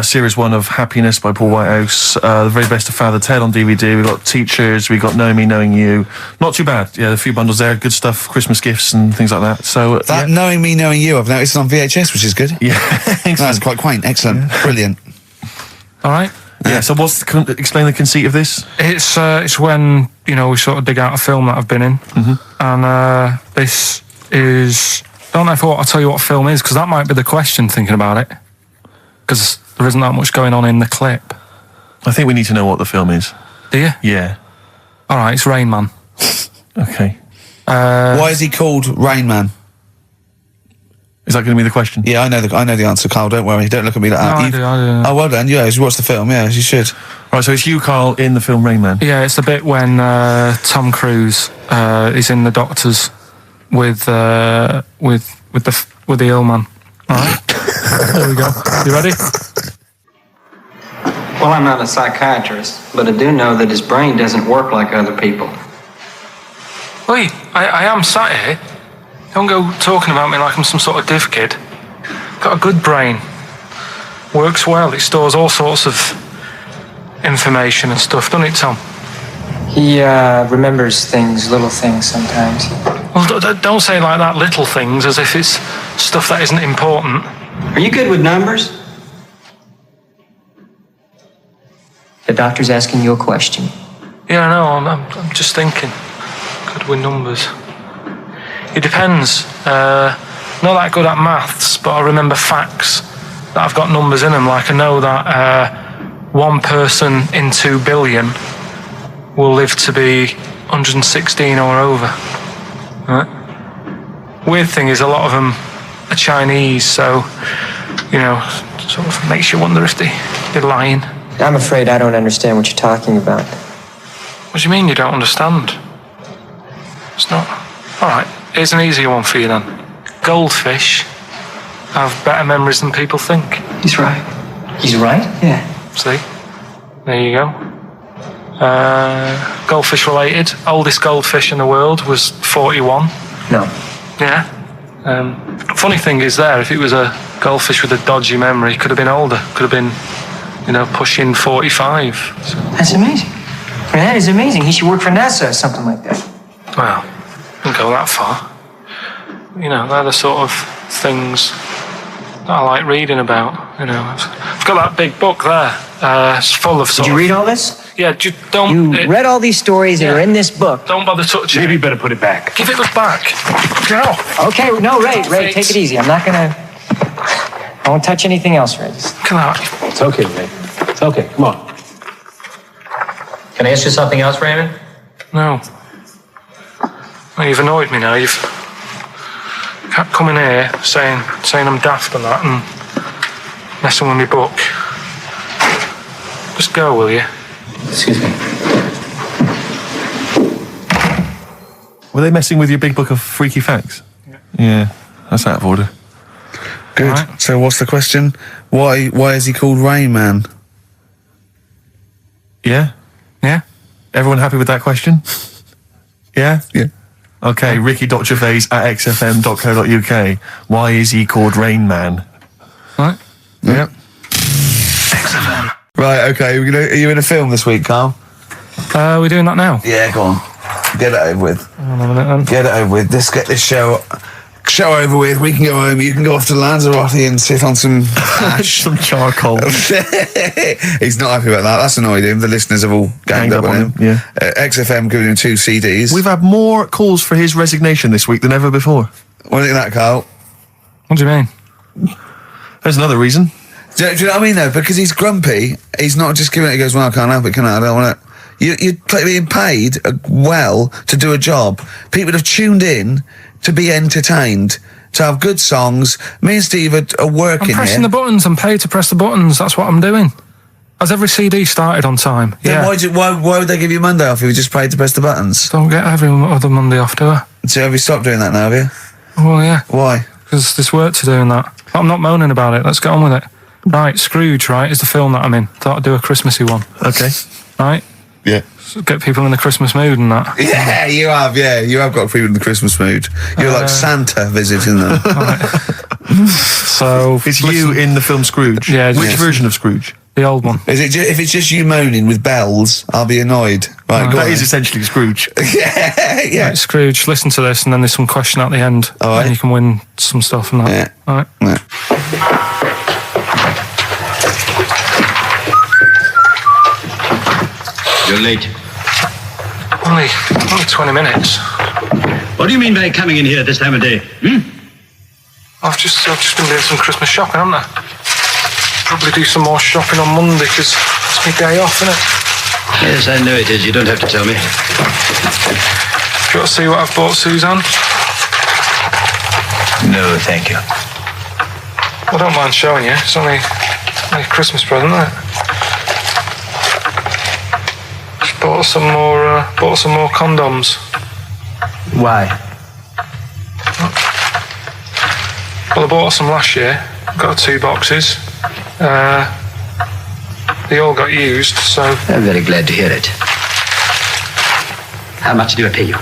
Series 1 of Happiness by Paul Whitehouse. The very best of Father Ted on DVD. We got Teachers. We got Knowing Me, Knowing You. Not too bad. Yeah, a few bundles there. Good stuff. Christmas gifts and things like that. So That Knowing Me, Knowing You, I've noticed on VHS, which is good. Yeah, That's quite quaint. Excellent. Brilliant. All right. Yeah. So explain the conceit of this? It's when we sort of dig out a film that I've been in, and this is. I don't know if I'll tell you what film is, because that might be the question. Thinking about it, because there isn't that much going on in the clip. I think we need to know what the film is. Do you? Yeah. All right. It's Rain Man. Okay. Why is he called Rain Man? Is that going to be the question? Yeah, I know the answer, Carl. Don't worry. Don't look at me like that. I do. Oh, well done. Yeah, you watched the film. Yeah, you should. Right, so it's you, Carl, in the film Rain Man. Yeah, it's the bit when Tom Cruise is in the doctors with the ill man. All right. There we go. You ready? Well, I'm not a psychiatrist, but I do know that his brain doesn't work like other people. Wait, I am sat here. Don't go talking about me like I'm some sort of div kid. Got a good brain. Works well. It stores all sorts of information and stuff, doesn't it, Tom? He remembers things, little things sometimes. Well, don't say like that, little things, as if it's stuff that isn't important. Are you good with numbers? The doctor's asking you a question. Yeah, I know. I'm just thinking. Good with numbers. It depends. Not that good at maths, but I remember facts that have got numbers in them. Like I know that 1 person in 2 billion will live to be 116 or over. Right? Weird thing is a lot of them are Chinese, so sort of makes you wonder if they're lying. I'm afraid I don't understand what you're talking about. What do you mean you don't understand? It's not. All right. Here's an easier one for you then. Goldfish have better memories than people think. He's right. He's right? Yeah. See? There you go. Goldfish related. Oldest goldfish in the world was 41. No. Yeah. Funny thing is there, if it was a goldfish with a dodgy memory, could have been older. Could have been, pushing 45. So. That's amazing. That is amazing. He should work for NASA or something like that. Well, wouldn't go that far. They're the sort of things that I like reading about. I've got that big book there. It's full of Did you read all this? Yeah, don't... You read all these stories that are in this book. Don't bother touching it. Maybe you better put it back. Give it back. Get off. Okay, no, Ray, take it easy. I'm not gonna... I won't touch anything else, Ray. Come on. It's okay, Ray. It's okay. Come on. Can I ask you something else, Raymond? No. Well, you've annoyed me now. You've kept coming here saying I'm daft and that and messing with my book. Just go, will you? Excuse me. Were they messing with your big book of freaky facts? Yeah, that's out of order. Good. Right. So what's the question? Why is he called Rain Man? Yeah? Yeah? Everyone happy with that question? Yeah? Yeah. Okay, Ricky.Gervais at xfm.co.uk. Why is he called Rain Man? Right. Yep. Right, okay. Are you in a film this week, Carl? We're doing that now? Yeah, go on. Get it over with. Hang on a minute then. Get it over with. Let's get this show over with. We can go home. You can go off to Lanzarote and sit on some ash. Some charcoal. He's not happy about that. That's annoyed him. The listeners have all ganged up on him. Yeah. XFM giving him 2 CDs. We've had more calls for his resignation this week than ever before. What do you think of that, Carl? What do you mean? There's another reason. Do you know what I mean, though? Because he's grumpy, he's not just giving it, he goes, well, I can't help it, can I? I don't want it. You're being paid well to do a job. People have tuned in to be entertained, to have good songs. Me and Steve are working I'm pressing here. the buttons. I'm paid to press the buttons. That's what I'm doing. Has every CD started on time? Then why would they give you Monday off if you just paid to press the buttons? Don't get every other Monday off, do I? So have you stopped doing that now, have you? Well, yeah. Why? Because there's work to do in that. But I'm not moaning about it. Let's get on with it. Right, Scrooge, right, is the film that I'm in. Thought I'd do a Christmassy one. Okay. Right? Yeah. So get people in the Christmas mood and that. Yeah, you have. Yeah, you have got people in the Christmas mood. You're like Santa visiting them. So it's you in the film Scrooge. Yeah. Which version of Scrooge? The old one. Is it? If it's just you moaning with bells, I'll be annoyed. Right, that is essentially Scrooge. yeah. Right, Scrooge, listen to this, and then there's some question at the end, and you can win some stuff and that. Yeah. All right. Yeah. You're late. Only 20 minutes. What do you mean by coming in here at this time of day? I've just been doing some Christmas shopping, haven't I? Probably do some more shopping on Monday because it's my day off, isn't it? Yes, I know it is. You don't have to tell me. Do you want to see what I've bought Suzanne? No, thank you. I don't mind showing you. It's only a Christmas present, isn't it? Just bought some more condoms. Why? Well, I bought some last year. Got 2 boxes. They all got used, so... I'm very glad to hear it. How much do I pay you?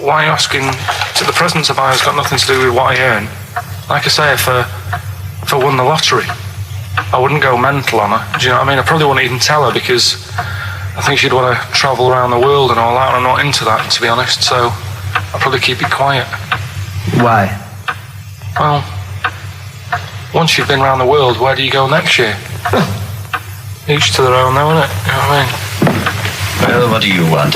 Why are you asking? The presents I buy has got nothing to do with what I earn. Like I say, if I won the lottery, I wouldn't go mental on her. Do you know what I mean? I probably wouldn't even tell her because I think she'd want to travel around the world and all that, and I'm not into that, to be honest, so I'd probably keep it quiet. Why? Well, once you've been around the world, where do you go next year? Each to their own, though, innit? You know what I mean? Well, what do you want?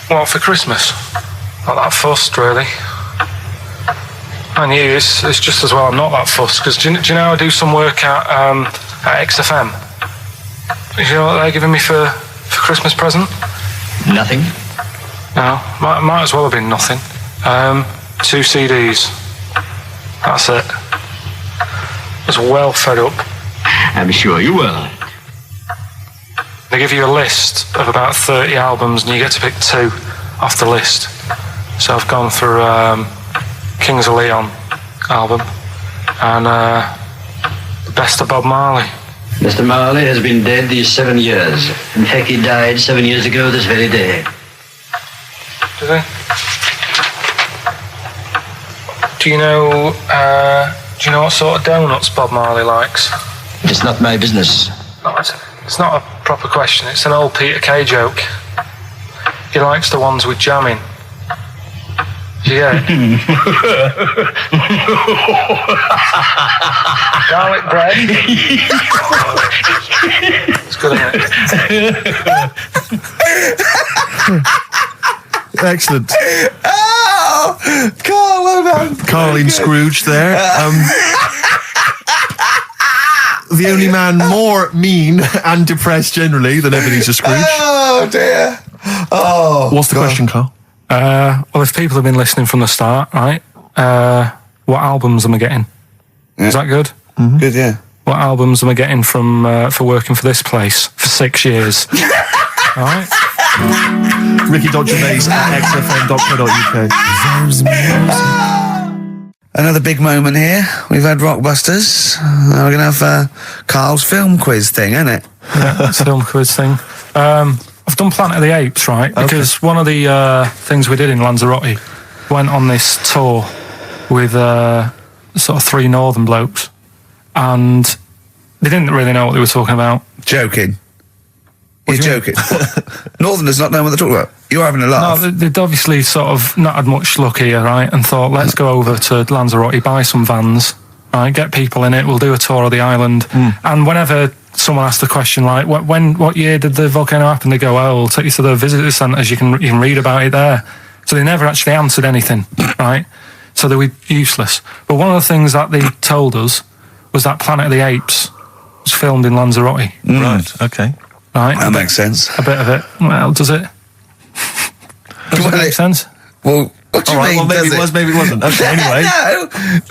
What for Christmas? Not that fussed, really. And you, it's just as well I'm not that fussed, because do you know I do some work at XFM? Do you know what they're giving me for Christmas present? Nothing. No, might as well have been nothing. 2 CDs. That's it. I was well fed up. I'm sure you will. They give you a list of about 30 albums and you get to pick 2 off the list. So I've gone for Kings of Leon album and the best of Bob Marley. Mr. Marley has been dead these 7 years. In fact, he died 7 years ago this very day. Did he? Do you know what sort of donuts Bob Marley likes? It's not my business. No, it's not a proper question. It's an old Peter Kay joke. He likes the ones with jam in. Do you get it? Garlic bread. It's good, isn't it? Excellent. Oh, Carl, well done. Carl in Scrooge there. The only man more mean and depressed generally than Ebenezer Scrooge. Oh, dear. Oh. What's the question, Carl? Well, if people have been listening from the start, right, what albums am I getting? Yeah. Is that good? Mm-hmm. Good, yeah. What albums am I getting from for working for this place for 6 years? All right. Ricky.Gervais at xfm.co.uk. Another big moment here. We've had Rockbusters. We're going to have Carl's film quiz thing, isn't it? Yeah, it's a film quiz thing. I've done Planet of the Apes, right? Because one of the things we did in Lanzarote, went on this tour with sort of 3 northern blokes, and they didn't really know what they were talking about. Joking. You're joking. Northerners not knowing what they're talking about. You're having a laugh. No, they'd obviously sort of not had much luck here, right? And thought, let's go over to Lanzarote, buy some vans, right? Get people in it. We'll do a tour of the island. And whenever someone asks the question, like, what year did the volcano happen? They go, we'll take you to the visitor centres. You can read about it there. So they never actually answered anything, right? So they were useless. But one of the things that they told us was that Planet of the Apes was filmed in Lanzarote. Right, okay. Right? That makes sense. A bit of it. Well, does it? Does it make sense? Well, what do you mean? Well, maybe it was, maybe it wasn't. Okay, anyway.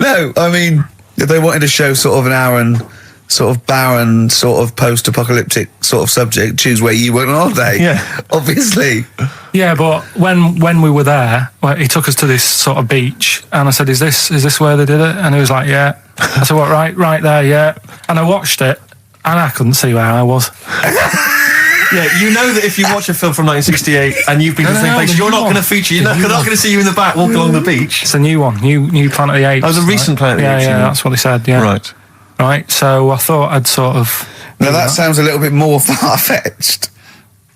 No, I mean, if they wanted to show sort of an Aaron, sort of barren, sort of post-apocalyptic sort of subject, choose where you went on holiday. Yeah. Obviously. Yeah, but when we were there, he took us to this sort of beach, and I said, "Is this where they did it?" And he was like, "Yeah." I said, "What? Right there, yeah." And I watched it, and I couldn't see where I was. Yeah, you know that if you watch a film from 1968 and you've been to the same place, you're not going to feature. You're not going to see you in the back walking along the beach. It's a new one, new Planet of the Apes. Oh, the recent Planet of the Apes. Yeah, that's what they said. Yeah, right. So I thought I'd sort of. Now that sounds a little bit more far-fetched.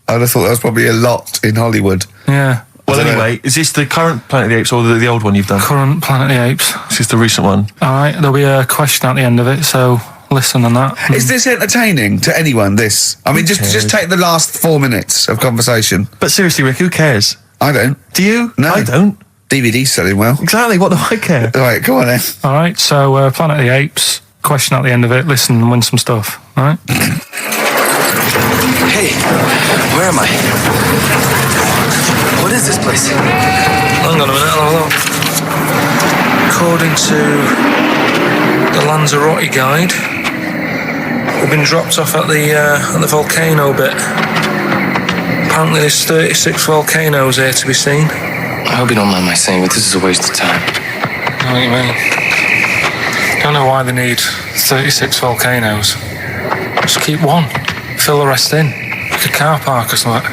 I'd have thought that was probably a lot in Hollywood. Yeah. Well, anyway, is this the current Planet of the Apes or the old one you've done? Current Planet of the Apes. This is the recent one. All right, there'll be a question at the end of it, so listen on that. Is this entertaining to anyone, this? I mean, just take the last 4 minutes of conversation. But seriously, Rick, who cares? I don't. Do you? No. I don't. DVD's selling well. Exactly, what do I care? All right, come on then. All right, so Planet of the Apes, question at the end of it, listen and win some stuff, all right? Hey, where am I? What is this place? Hang on a minute, I'll have a look. According to the Lanzarote guide, we've been dropped off at the volcano bit. Apparently there's 36 volcanoes here to be seen. I hope you don't mind my saying, but this is a waste of time. I know what you mean. Don't know why they need 36 volcanoes. Just keep one. Fill the rest in. Like a car park or something.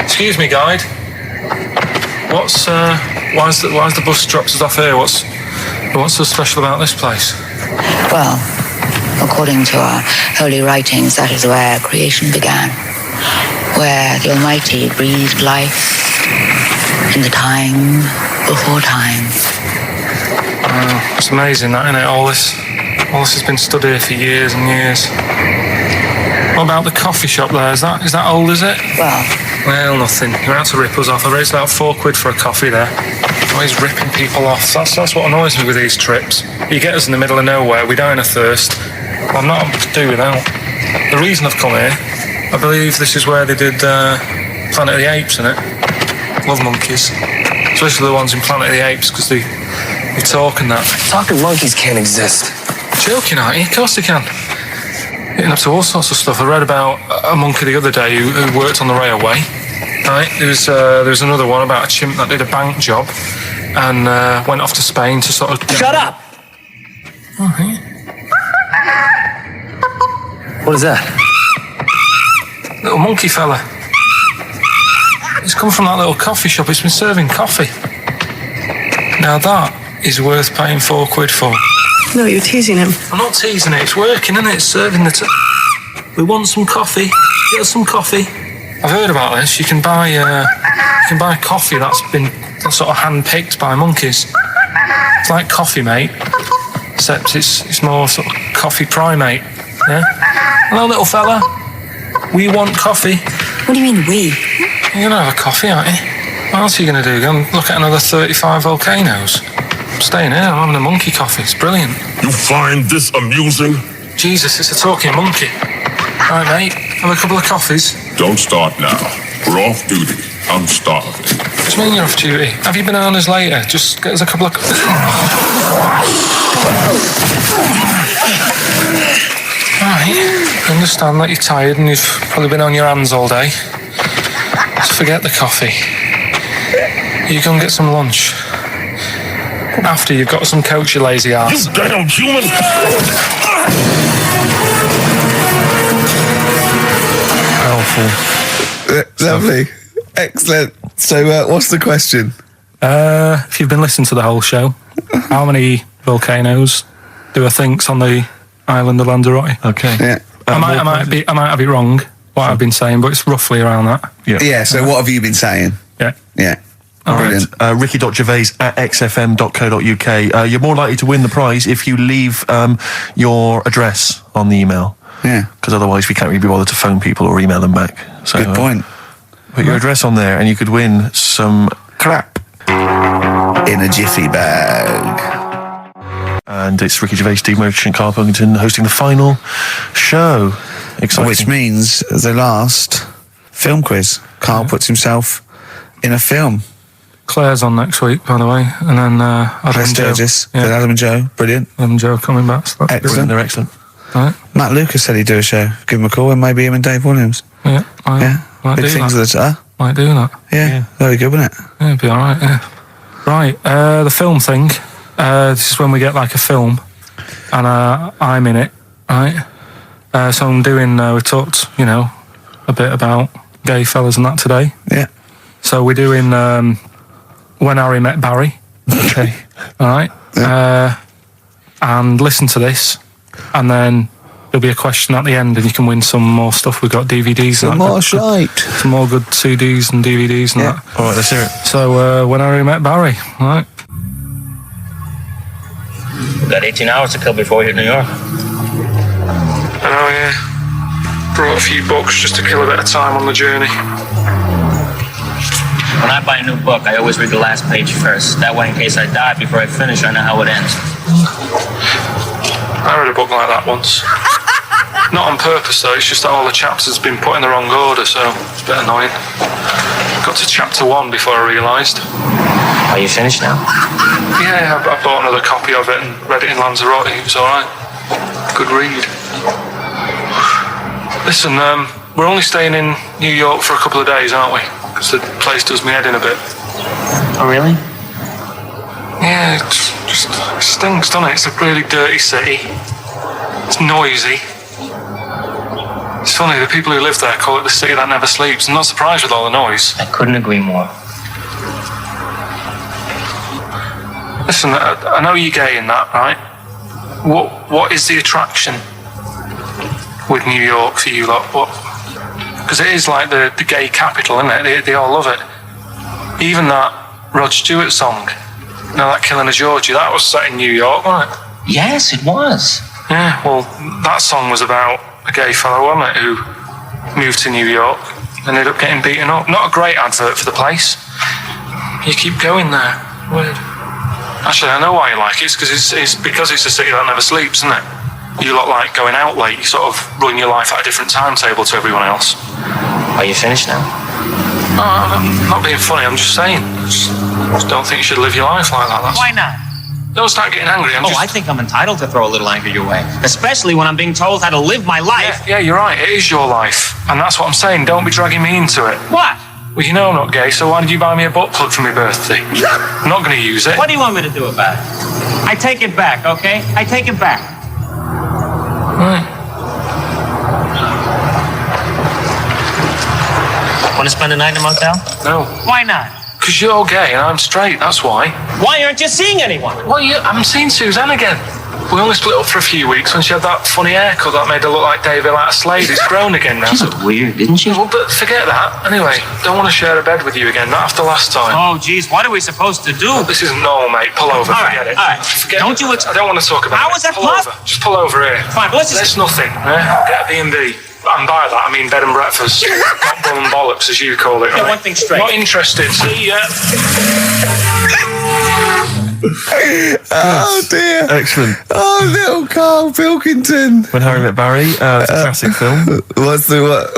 Excuse me, guide. Why's the bus dropped us off here? What's so special about this place? Well, according to our holy writings, that is where creation began. Where the Almighty breathed life in the time before time. It's amazing that, isn't it? All this has been stood here for years and years. What about the coffee shop there? Is that old, is it? Well, nothing. You're out to rip us off. I raised about £4 for a coffee there. Always ripping people off. That's what annoys me with these trips. You get us in the middle of nowhere, we die in a thirst. Well, I'm not able to do without. The reason I've come here, I believe this is where they did Planet of the Apes, innit? Love monkeys. Especially the ones in Planet of the Apes, because they talk and that. Talking monkeys can't exist. Joking, aren't you? Of course they can. Getting up to all sorts of stuff. I read about a monkey the other day who worked on the railway. Right, there was another one about a chimp that did a bank job and went off to Spain to sort of. Shut up! Oh, hey. What is that? Little monkey fella. He's come from that little coffee shop. It's been serving coffee. Now that is worth paying £4 for. No, you're teasing him. I'm not teasing it. It's working, isn't it? It's serving the. We want some coffee. Get us some coffee. I've heard about this. You can buy coffee that's been sort of hand-picked by monkeys. It's like Coffee Mate, except it's more sort of coffee primate. Yeah. Hello, little fella. We want coffee. What do you mean, we? You're gonna have a coffee, aren't you? What else are you gonna do? Go and look at another 35 volcanoes? I'm staying here. I'm having a monkey coffee. It's brilliant. You find this amusing? Jesus, it's a talking monkey. All right, mate. Have a couple of coffees. Don't start now. We're off duty. I'm starving. What do you mean you're off duty? Have you bananas later? Just get us a couple of... Alright, I understand that you're tired and you've probably been on your hands all day. Just forget the coffee. You go and get some lunch. After you've got some coach, you lazy ass. You damn human! Powerful. Lovely. Excellent. So, what's the question? If you've been listening to the whole show, how many volcanoes do I think's on the island of Lanzarote? Okay. Yeah. I might have it wrong, what I've been saying, but it's roughly around that. Yeah, so what have you been saying? Yeah. Yeah. Brilliant. Ricky.gervais@xfm.co.uk. You're more likely to win the prize if you leave your address on the email. Yeah. Because otherwise we can't really be bothered to phone people or email them back. So, Good point. Put your address on there and you could win some crap in a jiffy bag. And it's Ricky Gervais, Steve Merchant, Karl Pilkington hosting the final show. Exciting. Which means the last film quiz. Karl puts himself in a film. Claire's on next week, by the way, and then Adam and Joe. Then Adam and Joe, brilliant. Adam and Joe coming back. So that's Excellent. They're excellent. Right. Matt Lucas said he'd do a show. Give him a call, and maybe him and Dave Williams. Yeah, might big do things that. Might do that. Yeah, very good, wasn't it? Yeah, it'd be all right. Yeah. Right, the film thing. This is when we get like a film, and I'm in it. Right. So I'm doing. We talked, a bit about gay fellas and that today. Yeah. So we're doing When Harry Met Barry. Okay. All right. Yeah. And listen to this, and then there'll be a question at the end, and you can win some more stuff. We've got DVDs. Some more shite. Some more good CDs and DVDs and that. All right, let's hear it. So When Harry Met Barry. All right. We've got 18 hours to kill before we hit New York. Oh yeah. Brought a few books just to kill a bit of time on the journey. When I buy a new book, I always read the last page first. That way, in case I die before I finish, I know how it ends. I read a book like that once. Not on purpose though, it's just that all the chapters have been put in the wrong order, so it's a bit annoying. Got to chapter 1 before I realised. Are you finished now? Yeah, I bought another copy of it and read it in Lanzarote. It was alright. Good read. Listen, we're only staying in New York for a couple of days, aren't we? Because the place does me head in a bit. Oh, really? Yeah, it stinks, doesn't it? It's a really dirty city. It's noisy. It's funny, the people who live there call it the city that never sleeps. I'm not surprised with all the noise. I couldn't agree more. Listen, I know you're gay in that, right? What is the attraction with New York for you lot? What? Because it is like the gay capital, isn't it? They all love it. Even that Rod Stewart song, that Killing of Georgie, that was set in New York, wasn't it? Yes, it was. Yeah, well, that song was about a gay fellow, wasn't it, who moved to New York and ended up getting beaten up. Not a great advert for the place. You keep going there. Weird. Actually, I know why you like it. It's because it's a city that never sleeps, isn't it? You lot like going out late. You sort of run your life at a different timetable to everyone else. Are you finished now? No, I'm not being funny. I'm just saying. Just don't think you should live your life like that. Why not? Don't start getting angry. I think I'm entitled to throw a little anger your way. Especially when I'm being told how to live my life. Yeah, you're right. It is your life. And that's what I'm saying. Don't be dragging me into it. What? Well, you know I'm not gay, so why did you buy me a butt plug for my birthday? I'm not going to use it. What do you want me to do about it? I take it back, okay? I take it back. Right. Want to spend the night in a motel? No. Why not? Because you're gay and I'm straight, that's why. Why aren't you seeing anyone? Well, I haven't seen Suzanne again. We only split up for a few weeks when she had that funny haircut that made her look like David out of Slade. It's grown again now. She looked weird, didn't she? Well, but forget that. Anyway, don't want to share a bed with you again, not after last time. Oh, geez, what are we supposed to do? This isn't normal, mate. Pull over, forget it. All right. Forget Don't it. you... I don't want to talk about How it. is that Pull over. Just pull over here. Fine, but let's just... There's nothing. I'll get a B&B. And by that, I mean bed and breakfast. Not bum and bollocks, as you call it. Get right? one thing straight. Not interested. See ya. Oh dear. Excellent. Oh, little Karl Pilkington. When Harry Met Barry. It's a classic film. What's the what?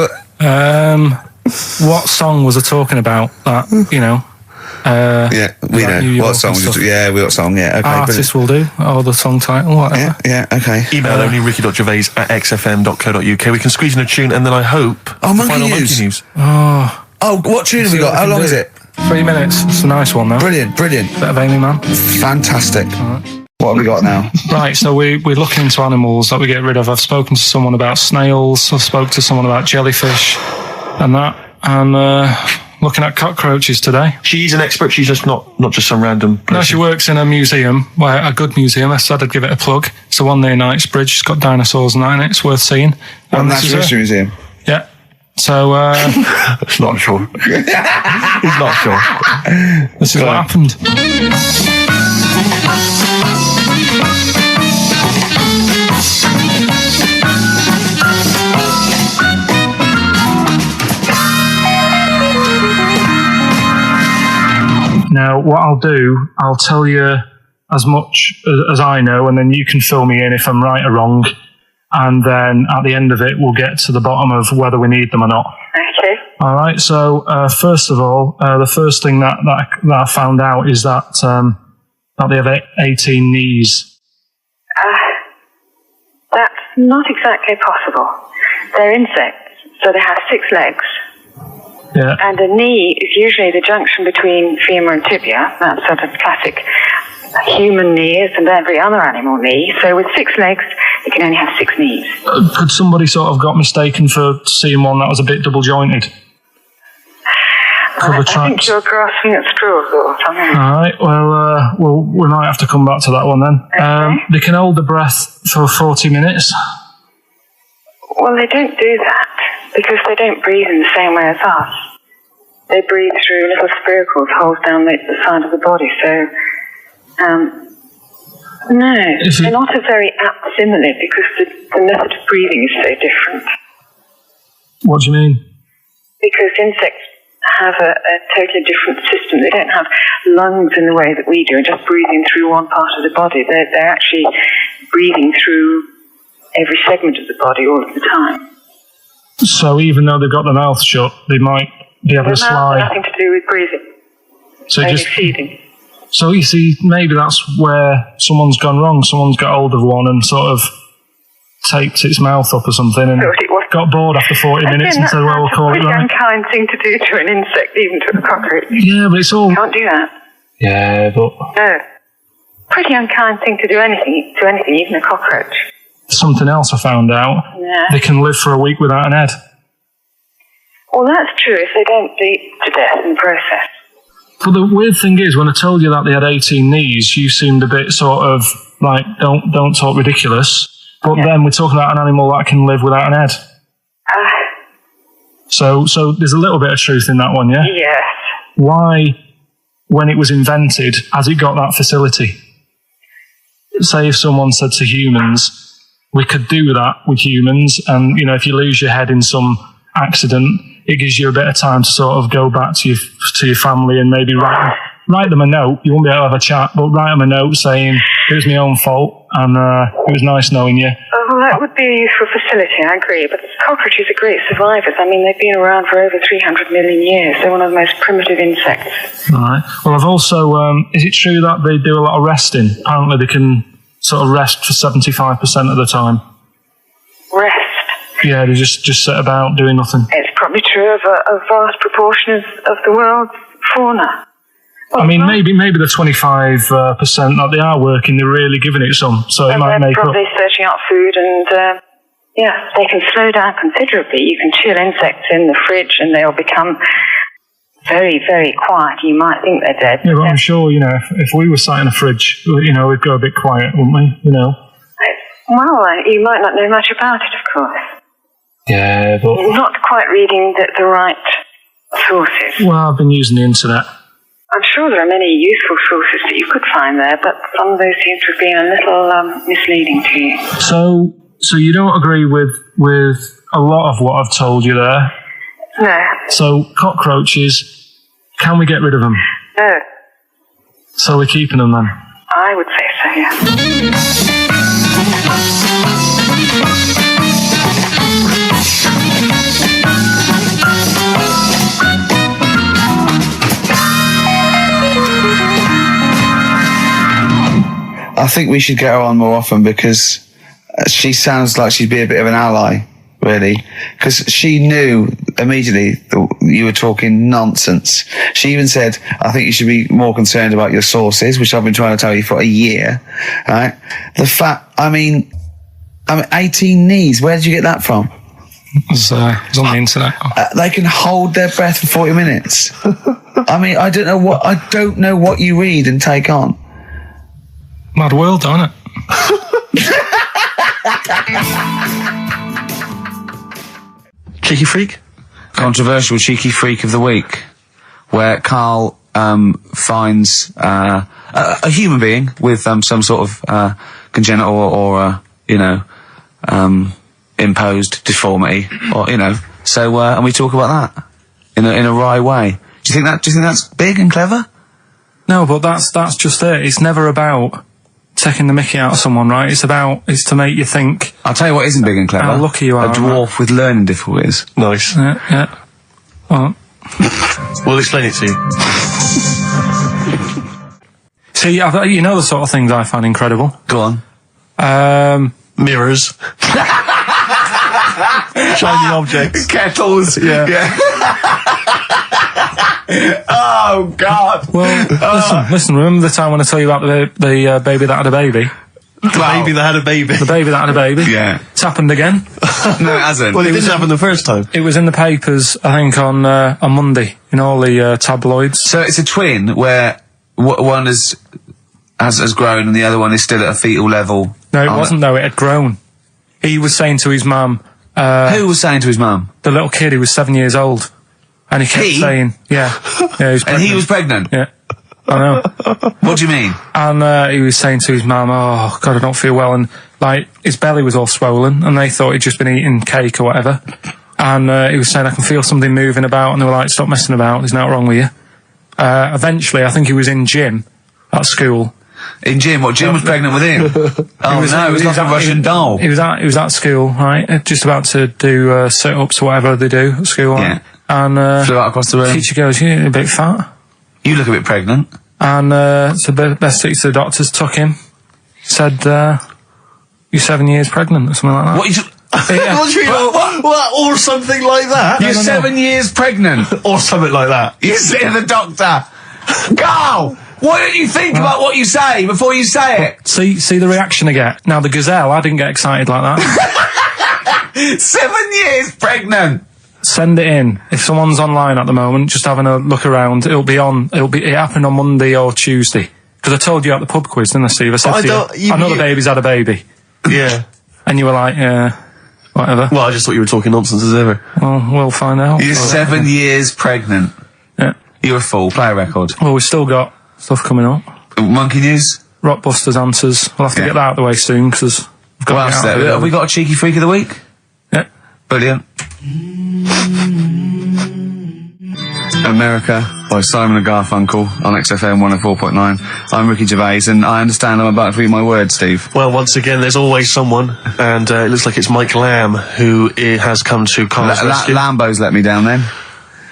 What song was I talking about? That, yeah, we about know. New York What song? and stuff. Yeah, what song? Yeah, okay. Artist will do, or the song title, whatever. Yeah, okay. Email only ricky.gervais@xfm.co.uk. We can squeeze in a tune and then I hope Oh, the monkey final news. monkey news. Oh, what tune have we got? How long is it? 3 minutes. It's a nice one, though. Brilliant. Bit of Amy Man. Fantastic. What have we got now? Right, so we're looking into animals that we get rid of. I've spoken to someone about snails. I've spoken to someone about jellyfish and that. And looking at cockroaches today. She's an expert. She's just not just some random person. No, she works in a museum, a good museum. I said I'd give it a plug. It's the one near Knightsbridge. It's got dinosaurs and that in it. It's worth seeing. Natural History Museum. Yeah. So, not sure. He's not sure. This is what happened. Now, what I'll do, I'll tell you as much as I know, and then you can fill me in if I'm right or wrong. And then at the end of it, we'll get to the bottom of whether we need them or not. Okay. All right. So first of all, the first thing that I found out is that they have 18 knees. That's not exactly possible. They're insects, so they have 6 legs. Yeah. And a knee is usually the junction between femur and tibia. That's sort of classic human knees and every other animal knee. So with 6 legs, you can only have 6 knees. Could somebody sort of got mistaken for seeing one that was a bit double jointed? I think you're grasping at straws or something. All right. Well, we might have to come back to that one then. Okay. They can hold the breath for 40 minutes. Well, they don't do that because they don't breathe in the same way as us. They breathe through little spiracles, holes down the side of the body. So, no, they're not a very apt simile because the method of breathing is so different. What do you mean? Because insects have a totally different system. They don't have lungs in the way that we do, just breathing through one part of the body. They're actually breathing through every segment of the body all of the time. So even though they've got their mouth shut, they might be able to Their mouth slide. has nothing to do with breathing. So only just feeding. So you see, maybe that's where someone's gone wrong. Someone's got hold of one and sort of taped its mouth up or something and got bored after 40 minutes and said, well, we'll call it Pretty right. unkind thing to do to an insect, even to a cockroach. Yeah, but it's all... Can't do that. Yeah, but No. Pretty unkind thing to do anything, even a cockroach. something else I found out. Yeah. They can live for a week without an head. Well, that's true if they don't bleed to death in the process. But the weird thing is, when I told you that they had 18 knees, you seemed a bit sort of like, don't talk ridiculous. But then we're talking about an animal that can live without an head. So there's a little bit of truth in that one, yeah? Yes. Why, when it was invented, has it got that facility? Say if someone said to humans, we could do that with humans, and, you know, if you lose your head in some accident, it gives you a bit of time to sort of go back to your family and maybe write them a note. You won't be able to have a chat, but write them a note saying, it was my own fault, and it was nice knowing you. Oh, well, that would be a useful facility, I agree. But cockroaches are great survivors. I mean, they've been around for over 300 million years. They're one of the most primitive insects. All right. Well, I've also... is it true that they do a lot of resting? Apparently they can sort of rest for 75% of the time. Rest? Yeah, they just sit about doing nothing. It's probably true of a vast proportion of the world's fauna. I mean, maybe the 25% that they are working, they're really giving it some, so it might make they're up. probably searching out food and, they can slow down considerably. You can chill insects in the fridge and they'll become very, very quiet. You might think they're dead. Yeah, but I'm sure, you know, if we were sat in a fridge, you know, we'd go a bit quiet, wouldn't we? You know. Well, you might not know much about it, of course. Yeah, but... You're not quite reading the right sources. Well, I've been using the internet. I'm sure there are many useful sources that you could find there, but some of those seem to have been a little misleading to you. So you don't agree with a lot of what I've told you there? No. So cockroaches, can we get rid of them? No. So we're keeping them then? I would say so, yeah. I think we should get her on more often because she sounds like she'd be a bit of an ally, really. Because she knew immediately that you were talking nonsense. She even said, I think you should be more concerned about your sources, which I've been trying to tell you for a year. Right? The fact, I mean 18 knees, where did you get that from? It was on the internet. They can hold their breath for 40 minutes. I mean, I don't know what you read and take on. Mad world, isn't it? Cheeky freak? Controversial cheeky freak of the week, where Karl finds a human being with some sort of congenital or imposed deformity, or So and we talk about that in a wry way. Do you think that's big and clever? No, but that's just it. It's never about taking the mickey out of someone, right? It's to make you think. I'll tell you what isn't big and clever. How lucky you are. A dwarf with learning difficulties. Nice. Yeah. Well, we'll explain it to you. See, you know the sort of things I find incredible. Go on. Mirrors. Shiny objects. Kettles. Yeah. Oh, God. Well, listen, remember the time when I told you about the baby that had a baby? The baby that had a baby. The baby that had a baby. Yeah. It's happened again. No, it hasn't. Well, it didn't happen the first time. It was in the papers, I think, on Monday, in all the tabloids. So it's a twin where one has grown and the other one is still at a fetal level. No, it wasn't, though. It had grown. He was saying to his mum... Who was saying to his mum? The little kid who was 7 years old. And he kept saying... Yeah. He was pregnant. And he was pregnant? Yeah. I know. What do you mean? And he was saying to his mum, oh, God, I don't feel well. And, his belly was all swollen, and they thought he'd just been eating cake or whatever. And he was saying, I can feel something moving about. And they were like, stop messing about. There's nothing wrong with you. Eventually, I think he was in gym at school. In gym? What, Jim was pregnant with him? Oh, it was like a Russian doll. He was at school, right? Just about to do sit-ups or whatever they do at school. Yeah. Right? And flew out across the room. Teacher goes, you're a bit fat. You look a bit pregnant. And so best to the doctors took him. Said, you're 7 years pregnant or something like that. What? What? Or something like that? You're 7 years pregnant. Or something like that. You say to the doctor, Carl, why don't you think about what you say before you say it? See the reaction I get. Now, the gazelle, I didn't get excited like that. 7 years pregnant. Send it in. If someone's online at the moment, just having a look around, it happened on Monday or Tuesday. Because I told you at the pub quiz, didn't I, Steve? I said to you, I know the baby's had a baby. Yeah. And you were like, yeah, whatever. Well, I just thought you were talking nonsense as ever. Well, we'll find out. You're 7 years pregnant. Yeah. You're a fool. Play a record. Well, we've still got stuff coming up. Monkey news? Rockbusters answers. We'll have to get that out of the way soon, because we've got to get out of it. Have we got a cheeky freak of the week? Yeah. Brilliant. America by Simon and Garfunkel on XFM 104.9. I'm Ricky Gervais, and I understand I'm about to read my words, Steve. Well, once again, there's always someone, and it looks like it's Mike Lamb who has come to Carl's rescue. Lambo's let me down then.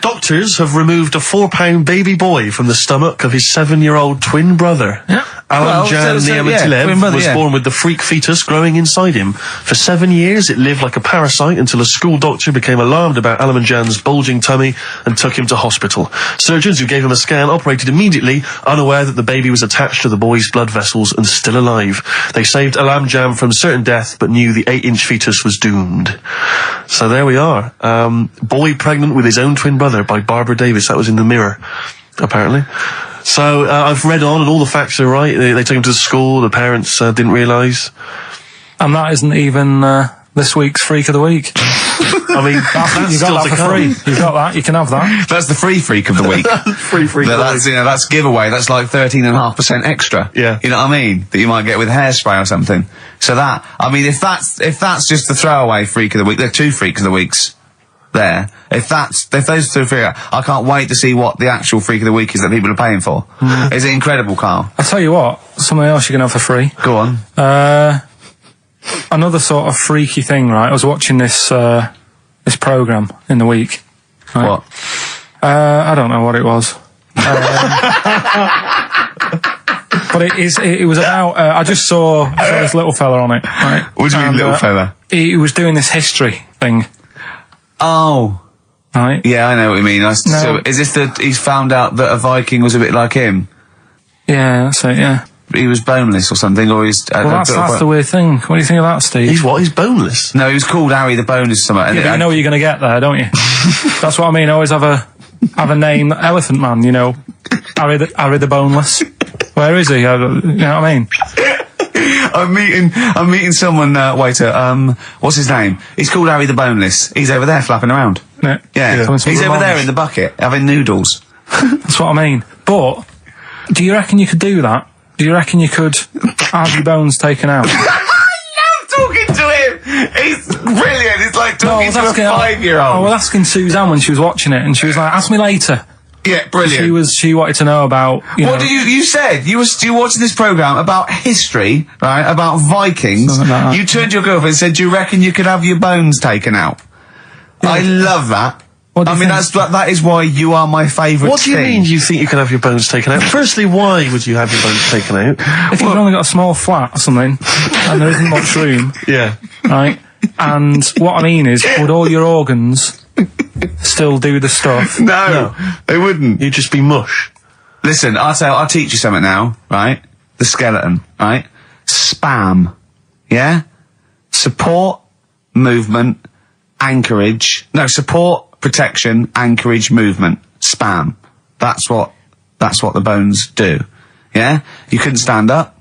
Doctors have removed a 4-pound baby boy from the stomach of his 7-year-old twin brother. Yeah. Alan Jan Niamatilev was born with the freak fetus growing inside him. For 7 years, it lived like a parasite until a school doctor became alarmed about Alan Jan's bulging tummy and took him to hospital. Surgeons who gave him a scan operated immediately, unaware that the baby was attached to the boy's blood vessels and still alive. They saved Alan Jan from certain death, but knew the 8-inch fetus was doomed. So there we are. Boy pregnant with his own twin brother by Barbara Davis. That was in the Mirror, apparently. So I've read on, and all the facts are right. They took him to school. The parents didn't realise. And that isn't even this week's Freak of the Week. I mean, you got that for free. You got that. You can have that. That's the free Freak of the Week. Free Freak. That's giveaway. That's like 13.5% extra. Yeah. You know what I mean? That you might get with hairspray or something. So that, I mean, if that's just the throwaway Freak of the Week, there are 2 Freaks of the Weeks there. If those 2 figure, I can't wait to see what the actual Freak of the Week is that people are paying for. Is it incredible, Carl? I'll tell you what, something else you can have for free. Go on. Another sort of freaky thing, right? I was watching this programme in the week. Right? What? I don't know what it was. But it was about, I just saw this little fella on it, right? What do you mean, little fella? He was doing this history thing. Oh. Right? Yeah, I know what you mean. So, is this he's found out that a Viking was a bit like him? Yeah, that's it, yeah. He was boneless or something, or he's... Well, that's the weird thing. What do you think of that, Steve? He's what? He's boneless? No, he was called Harry the Boneless something. Yeah, but you know what you're going to get there, don't you? That's what I mean. I always have a name, Elephant Man, you know. Harry the Boneless. Where is he? You know what I mean? I'm meeting someone, waiter, what's his name? He's called Harry the Boneless. He's over there flapping around. Yeah. Coming to He's over Ramones. there in the bucket having noodles. That's what I mean. But do you reckon you could do that? Do you reckon you could have your bones taken out? Talking to him. He's brilliant. It's like talking to a 5-year-old. I was asking Suzanne when she was watching it, and she was like, "Ask me later." Yeah, brilliant. She wanted to know about. What do you said? You watching this program about history, right? About Vikings. Something like that. You turned to your girlfriend and said, "Do you reckon you could have your bones taken out?" Yeah. I love that. I mean, that is why you are my favourite. What do you mean you think you can have your bones taken out? Firstly, why would you have your bones taken out? If you've only got a small flat or something, and there isn't much room, yeah, right? And what I mean is, would all your organs still do the stuff? No, they wouldn't. You'd just be mush. Listen, I'll teach you something now, right? The skeleton, right? Spam, yeah? Support, movement, anchorage. No, support, protection, anchorage, movement. Spam. That's what the bones do. Yeah? You couldn't stand up.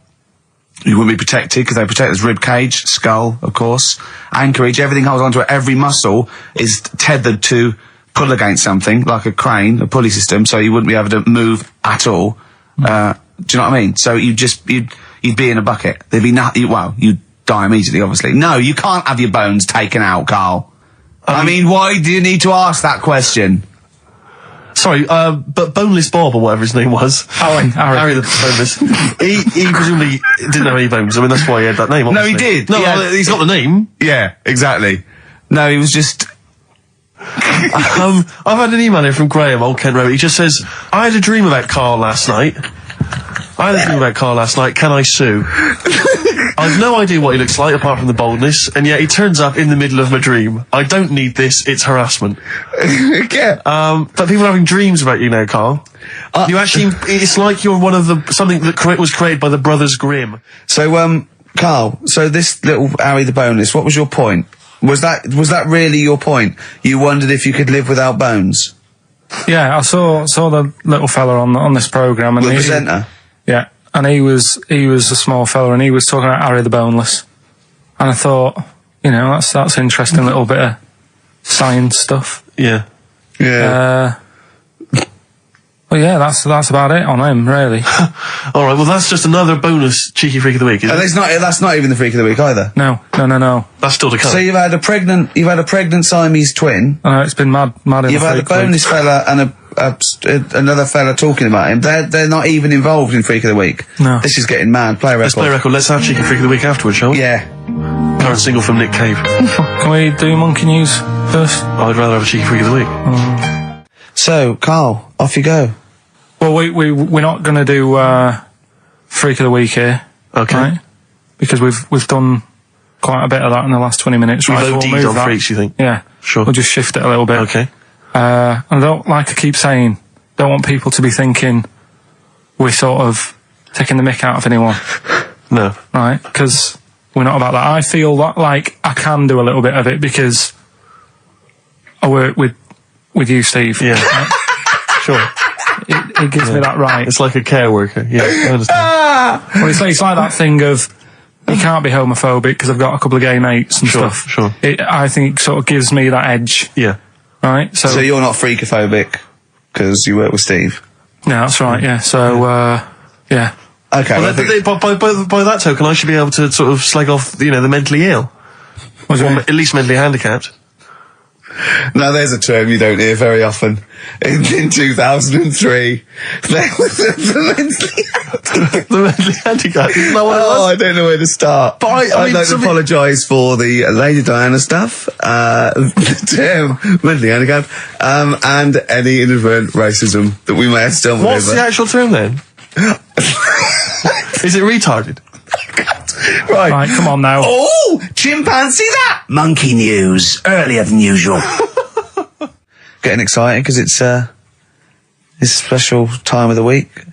You wouldn't be protected because they protect his rib cage, skull, of course. Anchorage, everything holds onto it. Every muscle is tethered to pull against something, like a crane, a pulley system, so you wouldn't be able to move at all. Do you know what I mean? So you'd be in a bucket. There'd be you'd die immediately, obviously. No, you can't have your bones taken out, Carl. I mean, why do you need to ask that question? Sorry, but Boneless Bob, or whatever his name was. Harry the Boneless. he presumably didn't have any bones. I mean, that's why he had that name, obviously. No, he did. No, he's got the name. Yeah, exactly. No, he was just... I've had an email here from Graham, old Ken Rowe. He just says, I had a dream about Carl last night. Can I sue? I've no idea what he looks like apart from the boldness, and yet he turns up in the middle of my dream. I don't need this, it's harassment. Yeah. But people are having dreams about you now, Carl. You actually, it's like you're one of something that was created by the Brothers Grimm. So, Carl, so this little Harry the Boneless, what was your point? Was that really your point? You wondered if you could live without bones? Yeah, I saw the little fella on this programme. And the presenter? Yeah, and he was a small fella, and he was talking about Harry the Boneless. And I thought, that's interesting little bit of science stuff. Yeah. Yeah. Well, yeah, that's about it on him, really. All right, well, that's just another bonus cheeky freak of the week, isn't it? That's not even the freak of the week either. No. That's still to come. So you've had a pregnant Siamese twin. I know, it's been mad in You've had a boneless fella and another fella talking about him. They're not even involved in freak of the week. No. This is getting mad. Play a record. Let's play a record. Let's have cheeky freak of the week afterwards, shall we? Yeah. Current single from Nick Cave. Can we do monkey news first? I'd rather have a cheeky freak of the week. So, Carl, off you go. Well, we're not going to do freak of the week here, okay? Right? Because we've done quite a bit of that in the last 20 minutes. We've OD'd on freaks, you think? Yeah, sure. We'll just shift it a little bit. Okay. And I keep saying, don't want people to be thinking we're sort of taking the mick out of anyone. No. Right? Because we're not about that. I feel that like I can do a little bit of it because I work with you, Steve. Yeah. Right? Sure. It gives me that right. It's like a care worker. Yeah, I understand. Well, it's like that thing of you can't be homophobic because I've got a couple of gay mates and stuff. Sure. I think it sort of gives me that edge. Yeah. Right? So you're not freakophobic because you work with Steve? No, that's right, yeah. So, yeah. Okay. Well, by that token, I should be able to sort of slag off, the mentally ill. Or at least mentally handicapped. Now there's a term you don't hear very often. In 2003, there was the mentally handicapped. Isn't that what it was? I don't know where to start. But I'd like to apologise for the Lady Diana stuff, the term mentally handicapped, and any inadvertent racism that we may have stumbled over. What's the actual term then? Is it retarded? Right, come on now. Oh, chimpanzee that! Monkey news, earlier than usual. Getting excited because it's this special time of the week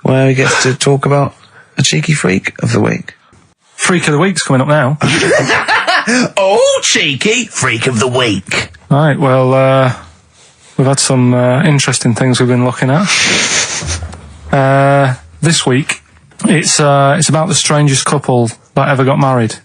where we get to talk about a cheeky freak of the week. Freak of the week's coming up now. Oh, cheeky freak of the week. Right, well, we've had some interesting things we've been looking at. This week, it's about the strangest couple that ever got married.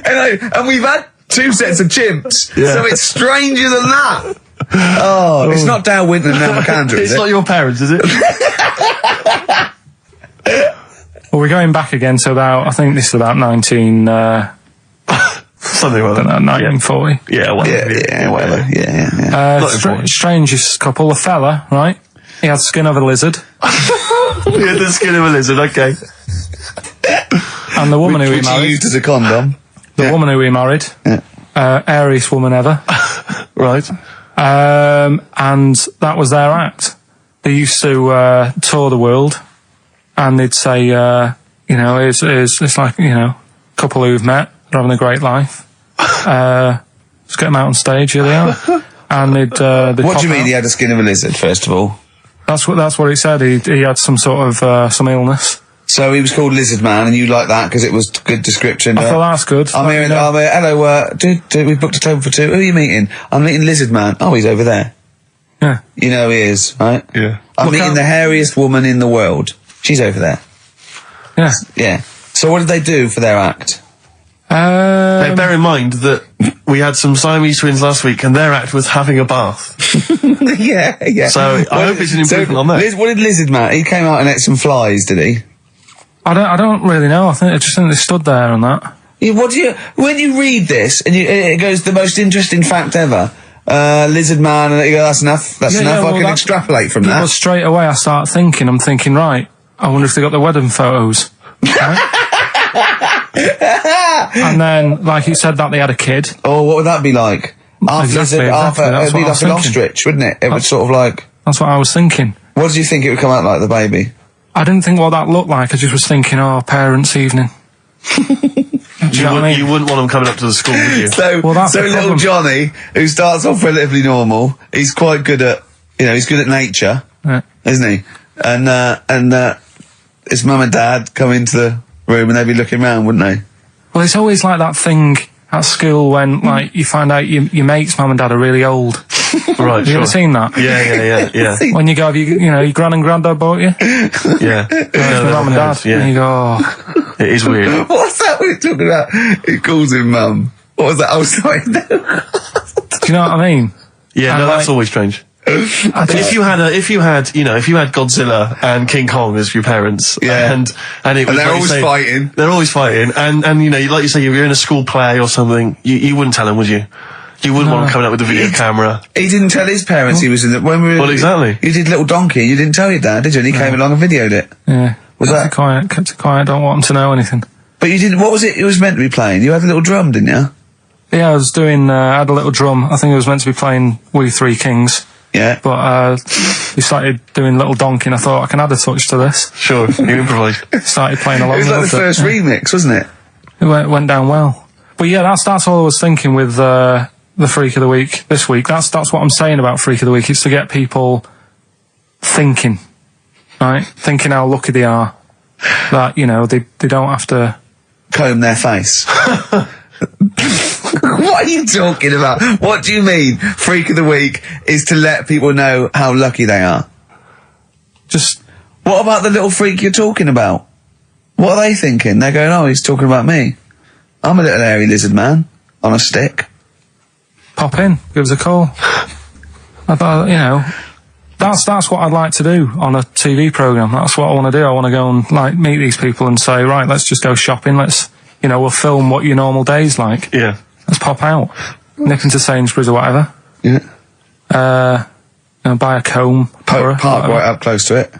and we've had 2 sets of chimps, Yeah. so it's stranger than that. Oh, it's not Dale Winton and Nell McAndrew, is It's it? not your parents, is it? Well, we're going back again to about, I think this is about 19... Something like that. 1940. Yeah, whatever. Yeah, whatever. Yeah. Strangest couple, a fella, right? He had the skin of a lizard. He had the skin of a lizard, okay. And the woman who he Which he married... used as a condom. The woman who he married. Airiest woman ever. Right. And that was their act. They used to tour the world, and they'd say, it's like, a couple who've met, they're having a great life. Just get them out on stage, here they are. And they'd What do you mean he had the skin of a lizard, first of all? That's what he said. He had some sort of some illness. So he was called Lizard Man, and you like that because it was good description. I thought that's good. I'm here. Hello. Dude, we booked a table for 2. Who are you meeting? I'm meeting Lizard Man. Oh, he's over there. Yeah. You know he is, right? Yeah. I'm meeting the hairiest woman in the world. She's over there. Yeah. Yeah. So what did they do for their act? Now, bear in mind that we had some Siamese twins last week, and their act was having a bath. Yeah. So I hope it's an improvement on that. What did Lizard Man? He came out and ate some flies, did he? I don't really know. I just think they stood there and that. Yeah, when you read this and it goes the most interesting fact ever, Lizard Man, and you go, that's enough. That's enough. I can extrapolate from that. Well, straight away I start thinking. I'm thinking, right. I wonder if they got the wedding photos. Right? And then, like you said, that they had a kid. Oh, what would that be like? Exactly. It'd be like an ostrich, wouldn't it? It would sort of like... That's what I was thinking. What did you think it would come out like, the baby? I didn't think what that looked like. I just was thinking, parents' evening. Do you know what I mean? You wouldn't want them coming up to the school, would you? So little Johnny, who starts off relatively normal, he's quite good at, he's good at nature, isn't he? And his mum and dad come into the room and they'd be looking round, wouldn't they? Well, it's always like that thing at school when, like, you find out your mate's mum and dad are really old. Right, Have you ever seen that? Yeah. When you go, your gran and granddad bought you? Yeah. Mum and dad. Yeah. And you go, It is weird. What's that we're talking about? He calls him mum. What was that? Oh, sorry. do you know what I mean? Yeah, And that's always strange. If you had Godzilla and King Kong as your parents, and it was they're like always fighting. They're always fighting, and like you say, you're in a school play or something. You wouldn't tell them, would you? You wouldn't want him coming up with a video camera. He didn't tell his parents he was in the... Well, exactly. You did Little Donkey, you didn't tell your dad, did you? And he came along and videoed it. Yeah. Kept it quiet, don't want them to know anything. But you didn't... What was it was meant to be playing? You had a little drum, didn't you? Yeah, I was doing... I had a little drum. I think I was meant to be playing We Three Kings. Yeah. But we started doing Little Donkey and I thought I can add a touch to this. Sure, you improvised. Started playing along. It was like the first remix, wasn't it? It went down well. But yeah, that's all I was thinking with the Freak of the Week this week. That's what I'm saying about Freak of the Week. It's to get people thinking, right? Thinking how lucky they are. That, they don't have to... comb their face. What are you talking about? What do you mean? Freak of the Week is to let people know how lucky they are. Just... What about the little freak you're talking about? What are they thinking? They're going, oh, he's talking about me. I'm a little hairy lizard man on a stick. Pop in, give us a call. I thought, that's what I'd like to do on a TV programme. That's what I want to do. I want to go and, meet these people and say, right, let's just go shopping. Let's, we'll film what your normal day's like. Yeah. Let's pop out. Nip into Sainsbury's or whatever. Yeah. Buy a comb. Park right up close to it.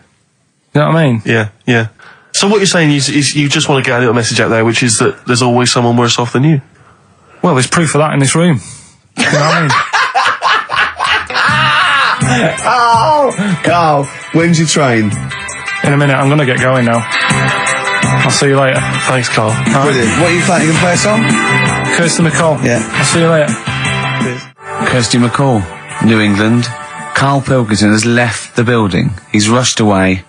You know what I mean? Yeah. So what you're saying is you just want to get a little message out there, which is that there's always someone worse off than you. Well, there's proof of that in this room. You know what I mean? Oh, Carl, when's your train? In a minute, I'm going to get going now. I'll see you later. Thanks, Carl. Brilliant. What are you playing? You going to play a song? Kirsty McCall. Yeah. I'll see you later. Kirsty McCall, New England. Karl Pilkington has left the building. He's rushed away.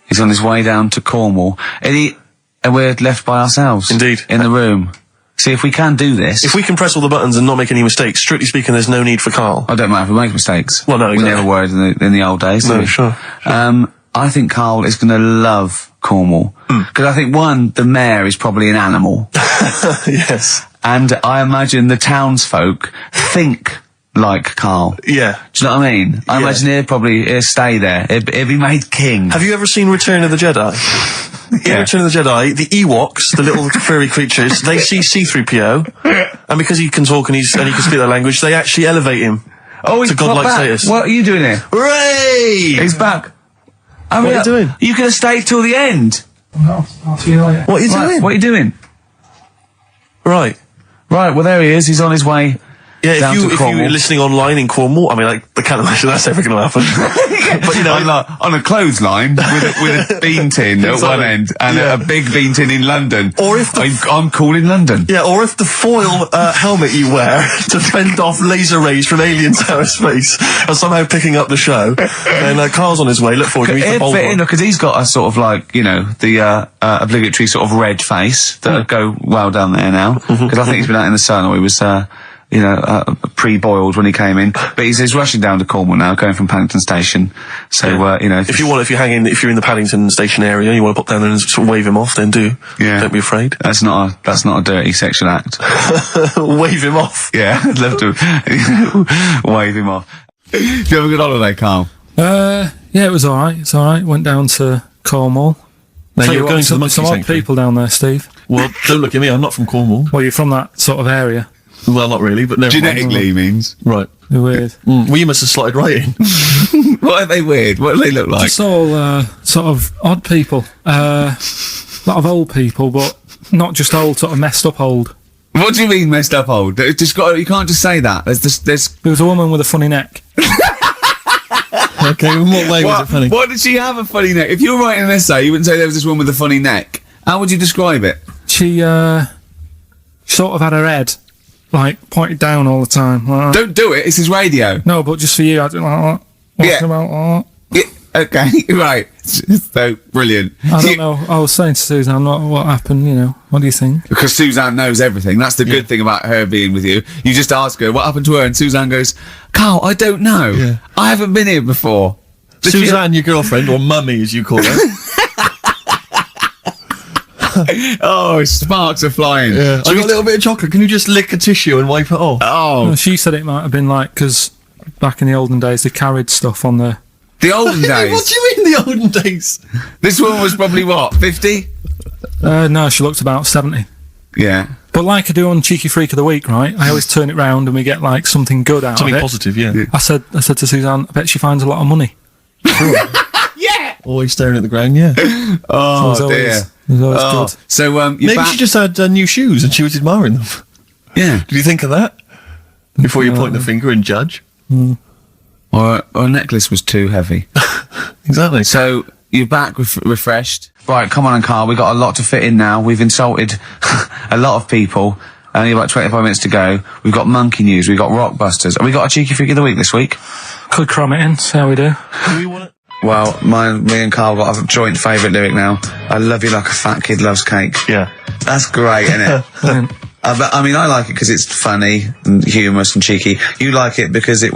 He's on his way down to Cornwall. And we're left by ourselves. Indeed. In the room. See, if we can do this... If we can press all the buttons and not make any mistakes, strictly speaking, there's no need for Karl. I don't mind if we make mistakes. Well, no, exactly. We never were in the old days. No, sure. I think Karl is going to love Cornwall. Because I think, one, the mayor is probably an animal. Yes. And I imagine the townsfolk think like Karl. Yeah. Do you know what I mean? I imagine he'll stay there. He'll be made king. Have you ever seen Return of the Jedi? In Return of the Jedi, the Ewoks, the little furry creatures, they see C-3PO, and because he can talk and he can speak their language, they actually elevate him to godlike status. What are you doing here? Hooray! He's back. What are you doing? You could have stayed till the end. I'll see you later. What are you doing? What are you doing? Right. Well, there he is. He's on his way. Yeah, if you're listening online in Cornwall, I mean, I can't imagine that's ever going to happen. But, you know, on a clothesline with a bean tin at one end and a big bean tin in London. Or if I'm cool in London. Yeah, or if the foil helmet you wear to fend off laser rays from aliens out of space are somehow picking up the show, then Carl's on his way. Look forward to meet the bold one. Because he's got a sort of like, you know, the obligatory sort of red face that would go well down there now. Because I think he's been out in the sun, or he was pre-boiled when he came in. But he's rushing down to Cornwall now, going from Paddington Station. So, you know... If you're in the Paddington Station area, you want to pop down there and sort of wave him off, then do. Yeah. Don't be afraid. That's not a dirty sexual act. Wave him off? Yeah, I'd love to wave him off. Did you have a good holiday, Karl? Yeah, it was alright. It's alright. Went down to Cornwall. Now you're going to the monkey some odd sanctuary. people down there, Steve. Well, don't look at me, I'm not from Cornwall. Well, you're from that sort of area. Well, not really, but never genetically mind. Means. Right. They're weird. Well, you must have slotted right in. What are they weird? What do they look like? Just all sort of odd people. A lot of old people, but not just old, sort of messed up old. What do you mean messed up old? You can't just say that. There was a woman with a funny neck. Okay, in what way was it funny? What did she have a funny neck? If you were writing an essay, you wouldn't say there was this woman with a funny neck. How would you describe it? She sort of had her head like pointed down all the time. Like don't do it. This is radio. No, but just for you, I don't like that. Yeah. About yeah. Okay. Right. So brilliant. I don't know. I was saying to Suzanne, what happened? You know, what do you think? Because Suzanne knows everything. That's the good thing about her being with you. You just ask her what happened to her, and Suzanne goes, "Karl, I don't know. Yeah. I haven't been here before." Suzanne, your girlfriend, or mummy as you call her. Oh, sparks are flying. Yeah. I got a little bit of chocolate. Can you just lick a tissue and wipe it off? Oh. Well, she said it might have been like, because back in the olden days, they carried stuff on the... The olden days? What do you mean the olden days? This woman was probably, what, 50? No, she looked about 70. Yeah. But like I do on Cheeky Freak of the Week, right? I always turn it round and we get, like, something good out of it. Something positive, yeah. I said to Suzanne, I bet she finds a lot of money. Yeah! Always staring at the ground, yeah. Oh, so dear. It was always good. So, maybe she just had new shoes and she was admiring them. Yeah. Did you think of that? Before you point the finger and judge? Or a necklace was too heavy. Exactly. So, you're back refreshed. Right, come on, Karl, we've got a lot to fit in now. We've insulted a lot of people. Only about 25 minutes to go. We've got monkey news, we've got Rockbusters. Have we got a Cheeky Freak of the Week this week? Could cram it in, see how we do. Do we want it? Well, me and Karl got a joint favourite lyric now. I love you like a fat kid loves cake. Yeah. That's great, isn't it? But, I mean, I like it because it's funny and humorous and cheeky. You like it because it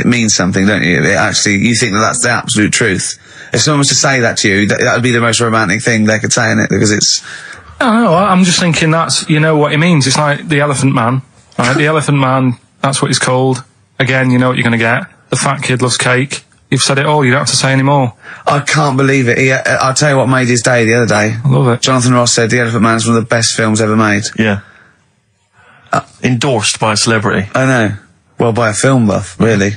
means something, don't you? You think that's the absolute truth. If someone was to say that to you, that would be the most romantic thing they could say, innit? Because it's... I don't know, I'm just thinking you know what it means. It's like the Elephant Man, right? The Elephant Man, that's what he's called. Again, you know what you're going to get. The fat kid loves cake. You've said it all, you don't have to say any more. I can't believe it. I'll tell you what made his day the other day. I love it. Jonathan Ross said The Elephant Man is one of the best films ever made. Yeah. Endorsed by a celebrity. I know. Well, by a film buff, really.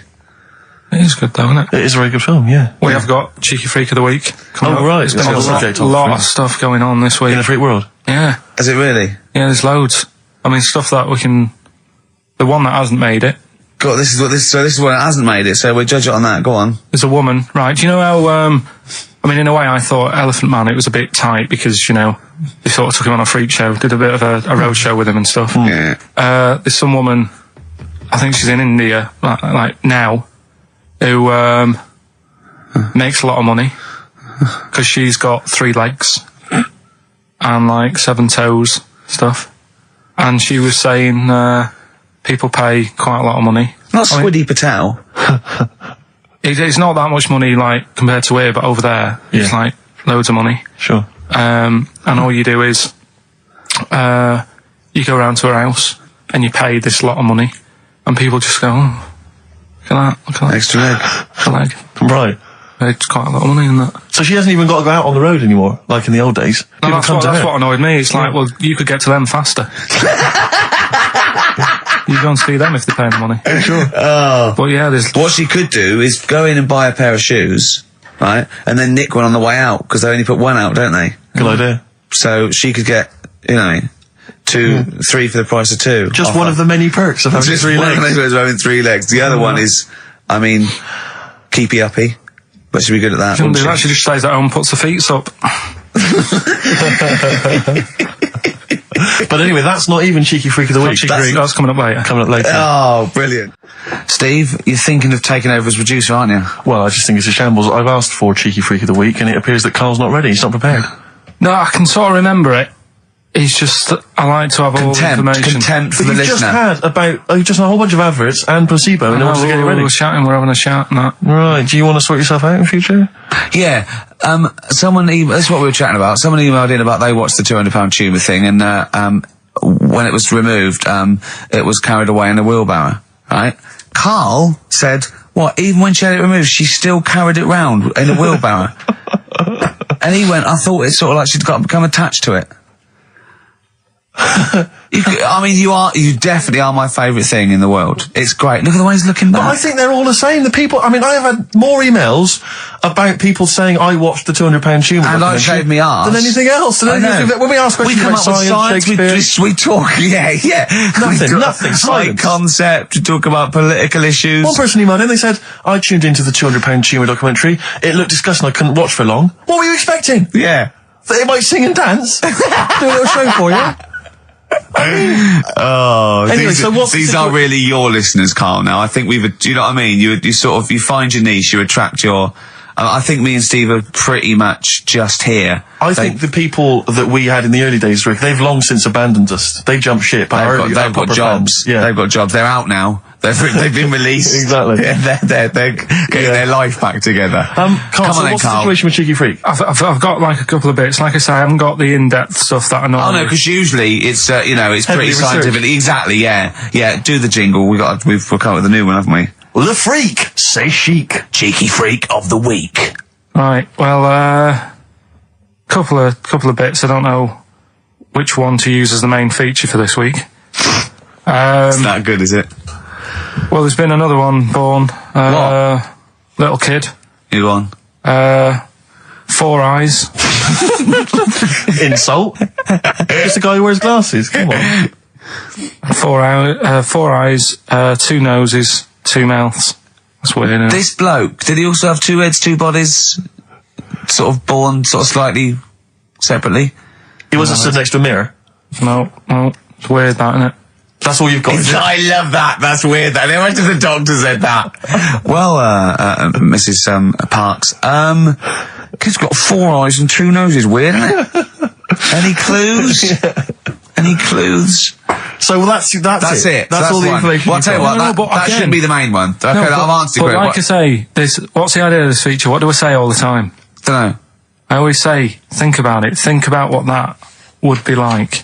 It is good though, isn't it? It is a very good film, yeah. We have got Cheeky Freak of the Week coming up. Right. There's been a lot of stuff going on this week. In the freak world? Yeah. Is it really? Yeah, there's loads. I mean, stuff that we can... The one that hasn't made it. God, this is one that hasn't made it, so we'll judge it on that. Go on. There's a woman, right? Do you know how, I mean, in a way, I thought Elephant Man, it was a bit tight because, you know, they sort of took him on a freak show, did a bit of a road show with him and stuff. Yeah. There's some woman, I think she's in India, like now, who, makes a lot of money because she's got 3 legs and, like, 7 toes, stuff. And she was saying, people pay quite a lot of money. Not Swiddy Patel. It's not that much money, like, compared to here, but over there, it's like loads of money. Sure. And all you do is, you go around to her house and you pay this lot of money, and people just go, oh, look at that. Extra leg. Extra leg. Right. It's quite a lot of money in that. So she hasn't even got to go out on the road anymore, like in the old days. No, that's what annoyed me. It's like, well, you could get to them faster. You go and see them if they pay the money. Sure. Oh. But yeah, there's... What she could do is go in and buy a pair of shoes, right? And then nick one on the way out, because they only put one out, don't they? Good idea. So she could get, 3 for the price of 2. Just one of the many perks of having 3 legs. One of having 3 legs. The other one is, keepy uppy. But she'd be good at that. Shouldn't do that. She just stays at home and puts her feet up. But anyway, that's not even Cheeky Freak of the Week. That's coming up later. Oh, brilliant. Steve, you're thinking of taking over as producer, aren't you? Well, I just think it's a shambles. I've asked for Cheeky Freak of the Week, and it appears that Carl's not ready. He's not prepared. No, I can sort of remember it. It's just that I like to have all the information. Contempt for the You've listener. just had a whole bunch of adverts and placebo, and no one's getting ready. We're shouting, we're having a shout and that. Right, do you want to sort yourself out in future? Yeah, that's what we were chatting about. Someone emailed in about they watched the £200 tumour thing, and when it was removed, it was carried away in a wheelbarrow, right? Carl said, what, even when she had it removed, she still carried it round in a wheelbarrow? And he went, I thought it's sort of like she'd become attached to it. You definitely are my favourite thing in the world. It's great. Look at the way he's looking back. But I think they're all the same. The people, I have had more emails about people saying I watched the £200 tumour and I shaved me arse than anything else. When we ask questions about science, we talk, yeah. Nothing. High concept, we talk about political issues. One person emailed in, they said, I tuned into the £200 tumour documentary. It looked disgusting, I couldn't watch for long. What were you expecting? Yeah. They might sing and dance. Do a little show for you. Anyway, these are really your listeners, Carl. Now, I think do you know what I mean? You find your niche, you attract your. I think me and Steve are pretty much just here. I think the people that we had in the early days, Rick, they've long since abandoned us. They jumped ship. They've got jobs. Yeah. They've got jobs. They're out now. They've been released. Exactly. Yeah, they're getting their life back together. Carl, what's the situation with Cheeky Freak? I've got like a couple of bits. Like I say, I haven't got the in-depth stuff that I know. Oh no, because usually it's it's pretty scientific. Exactly. Yeah. Do the jingle. We've come up with a new one, haven't we? Well, the freak, say chic. Cheeky Freak of the Week. Right. Well, couple of bits. I don't know which one to use as the main feature for this week. It's not good, is it? Well, there's been another one born. Little kid. Who one? 4 eyes. Insult. Just a guy who wears glasses. Come on. 4 eyes, 2 noses, 2 mouths. That's weird, isn't it? This bloke, did he also have 2 heads, 2 bodies? Sort of born separately? He wasn't stood next to a mirror? No. It's weird, that, isn't it? That's all you've got. I love that. That's weird. Imagine the doctor said that. Well, Mrs. Parks, kid's got 4 eyes and 2 noses. Weird, isn't it? Any clues? Any clues? So that's it. That's all the information. Well, I'll tell you what, that shouldn't be the main one. Okay, I've answered your question. Like I say, what's the idea of this feature? What do I say all the time? Dunno. I always say, think about it. Think about what that would be like.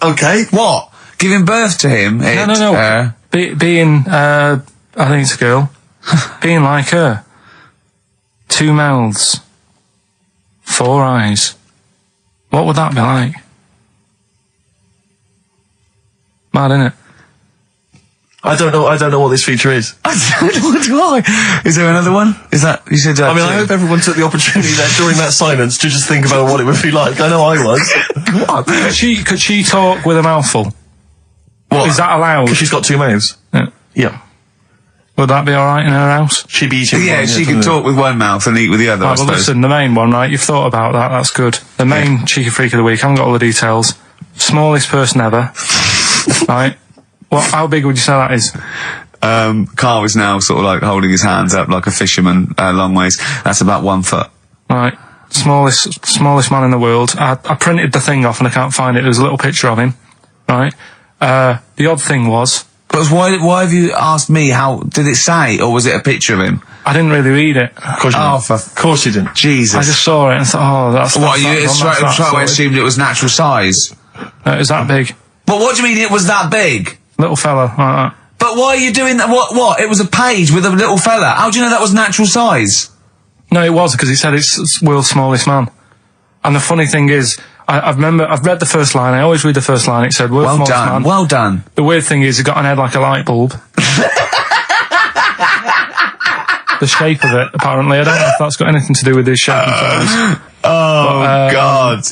Okay. What? Giving birth to him? No. Being, I think it's a girl. Being like her. 2 mouths. 4 eyes. What would that be like? Mad, innit? I don't know what this feature is. I don't know why. Is there another one? Is that, you said that? I hope everyone took the opportunity there during that silence to just think about what it would be like. I know I was. Could she talk with a mouthful? What? Is that allowed? Because she's got 2 mouths. Yeah. Would that be alright in her house? She'd be eating one, she can talk with one mouth and eat with the other, I suppose. Listen, the main one, right? You've thought about that, that's good. The main Cheeky Freak of the Week, I haven't got all the details. Smallest person ever. Right? How big would you say that is? Carl is now sort of like holding his hands up like a fisherman, long ways. That's about 1 foot. Right. Smallest man in the world. I printed the thing off and I can't find it. There's a little picture of him. Right? The odd thing was, But why have you asked me? How did it say, or was it a picture of him? I didn't really read it. Of course you didn't. Jesus. I just saw it and thought, oh, that's... What, you straight away assumed it was natural size? No, it was that big. But what do you mean it was that big? Little fella, like that. But why are you doing that? What? It was a page with a little fella. How do you know that was natural size? No, it was, because he said it's world's smallest man. And the funny thing is, I've read the first line. I always read the first line. It said, world's smallest man. Well done. The weird thing is, he got an head like a light bulb. The shape of it, apparently. I don't know if that's got anything to do with his shape and size. God.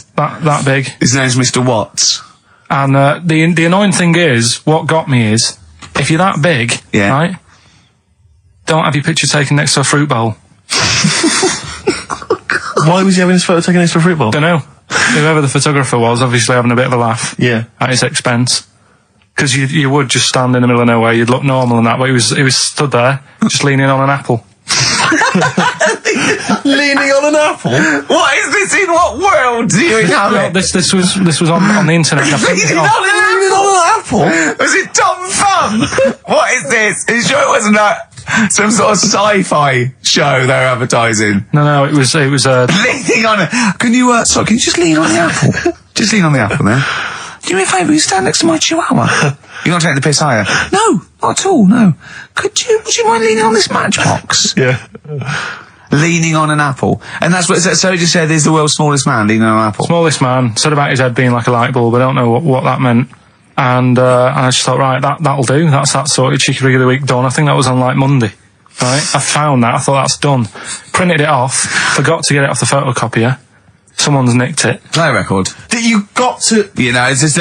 That big. His name's Mr. Watts. And the annoying thing is, what got me is, if you're that big, right, don't have your picture taken next to a fruit bowl. Why was he having his photo taken next to a fruit bowl? Don't know. Whoever the photographer was, obviously having a bit of a laugh. Yeah. At his expense. Because you would just stand in the middle of nowhere, you'd look normal and that, but he was stood there, just leaning on an apple. Leaning on an apple? What is this? In what world do you inhabit? This was on the internet. Leaning on an apple? Was it Tom Thumb? What is this? Are you sure it wasn't some sort of sci-fi show they're advertising? No, it was leaning on it. Can you just lean on the apple? Just lean on the apple there. Do me a favour, you stand next to my chihuahua. You're not taking the piss, are you? No, not at all, no. Would you mind leaning on this matchbox? Yeah. Leaning on an apple. And that's what, so he just said, there's the world's smallest man leaning on an apple. Smallest man, said about his head being like a light bulb, I don't know what that meant. And I just thought, right, that'll do, that's that sorted, Cheeky Rig of the Week done. I think that was on like Monday, right? I found that, I thought that's done. Printed it off, forgot to get it off the photocopier. Someone's nicked it. Play a record. That you got to... You know, it's just...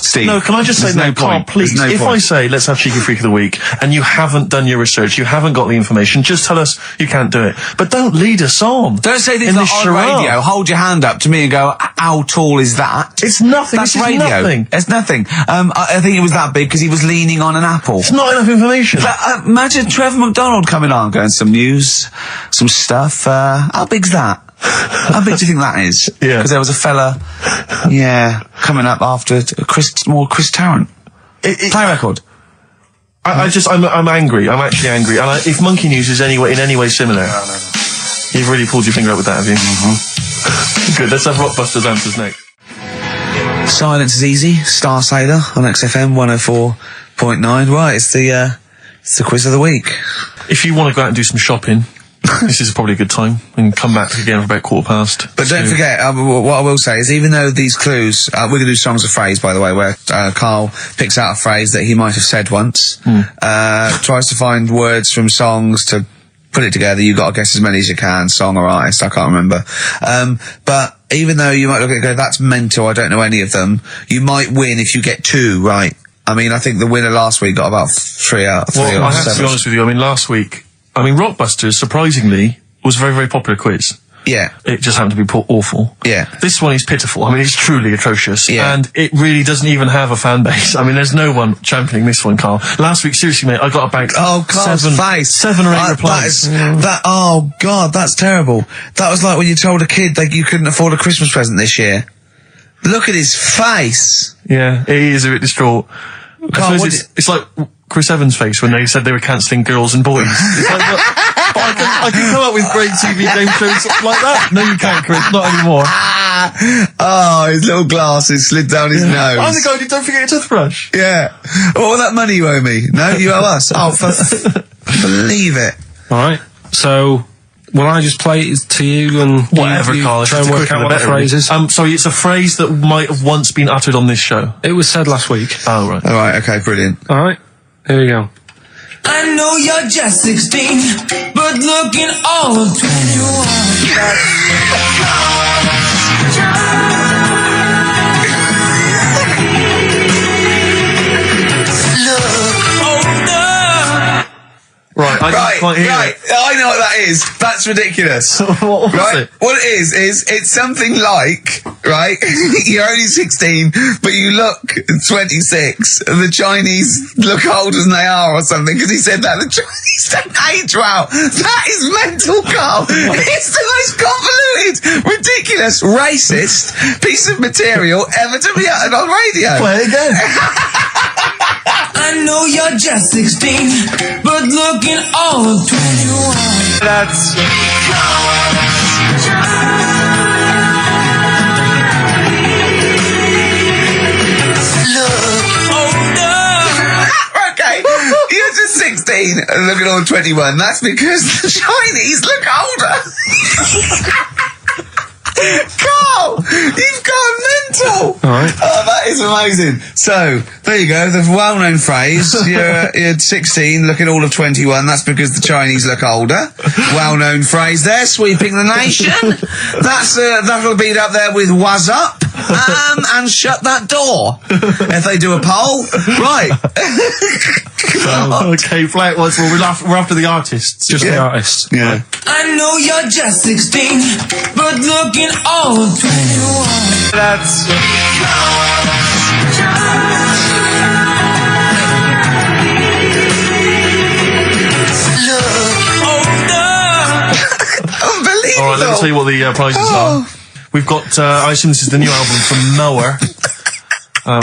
Steve. No, can I just say, no, Carl, please, if I say, let's have Cheeky Freak of the Week, and you haven't done your research, you haven't got the information, just tell us you can't do it. But don't lead us on. Don't say this on radio. Hold your hand up to me and go, how tall is that? It's nothing. That's this radio. Is nothing. It's nothing. I think it was that big because he was leaning on an apple. It's not enough information. But, imagine Trevor McDonald coming on, going, some news, some stuff. How big's that? How big do you think that is? Yeah. Because there was a fella, coming up after Chris Tarrant. Play a record. I'm angry. I'm actually angry. And if Monkey News is in any way similar, you've really pulled your finger out with that, have you? Mm-hmm. Good. Let's have Rockbusters answers next. Silence is easy. Star Sailor on XFM 104.9. Right, it's the quiz of the week. If you want to go out and do some shopping, this is probably a good time, and come back again for about 15:15. But don't forget, what I will say is, even though these clues, we're going to do songs of phrase, by the way, where Carl picks out a phrase that he might have said once, tries to find words from songs to put it together. You've got to guess as many as you can, song or artist, I can't remember. But even though you might look at it and go, that's mental, I don't know any of them, you might win if you get 2 right. I mean, I think the winner last week got about 3 out of 3 well, or I have 7. to be honest with you, I mean, last week, Rockbusters, surprisingly, was a very, very popular quiz. Yeah. It just happened to be awful. Yeah. This one is pitiful. I mean, it's truly atrocious. Yeah. And it really doesn't even have a fan base. I mean, there's no one championing this one, Carl. Last week, seriously, mate, I got about seven or 8 replies. Oh, God, that's terrible. That was like when you told a kid that you couldn't afford a Christmas present this year. Look at his face. Yeah, he is a bit distraught. Carl, it's like Chris Evans' face when they said they were cancelling Girls and Boys. It's like, but I can come up with great TV game shows like that. No, you can't, Chris. Not anymore. Oh, his little glasses slid down his nose. I'm the guy who don't forget your toothbrush. Yeah. What was that money you owe me? No, you owe us. Oh, believe it. Alright, so... will I just play it to you and whatever, Carl? Try and work out what the phrase is? Sorry, it's a phrase that might have once been uttered on this show. It was said last week. Oh, right. All right, okay, brilliant. All right, here we go. I know you're just 16, but looking all of 21. Look older. Right, I know what that is. That's ridiculous. What was it? What it is it's something like, right, you're only 16, but you look 26, and the Chinese look older than they are or something, because he said that the Chinese don't age well. That is mental, Carl. It's the most convoluted, ridiculous, racist piece of material ever to be uttered on radio. Play it again. I know you're just 16, but looking all of 21. That's... Okay, you're just 16 and looking all 21. That's because the Chinese look older. Carl, you've gone mental. All right. Oh, that is amazing. So, there you go, the well-known phrase. You're 16, looking all of 21. That's because the Chinese look older. Well-known phrase there, sweeping the nation. That'll be up there with "was up" and "shut that door." If they do a poll, right? Okay, play it once more. We're after the artists. Just the artists. Yeah. I know you're just 16, but looking all of 21. That's... Unbelievable. All right, let me tell you what the prizes are. We've got, I assume this is the new album from Mower.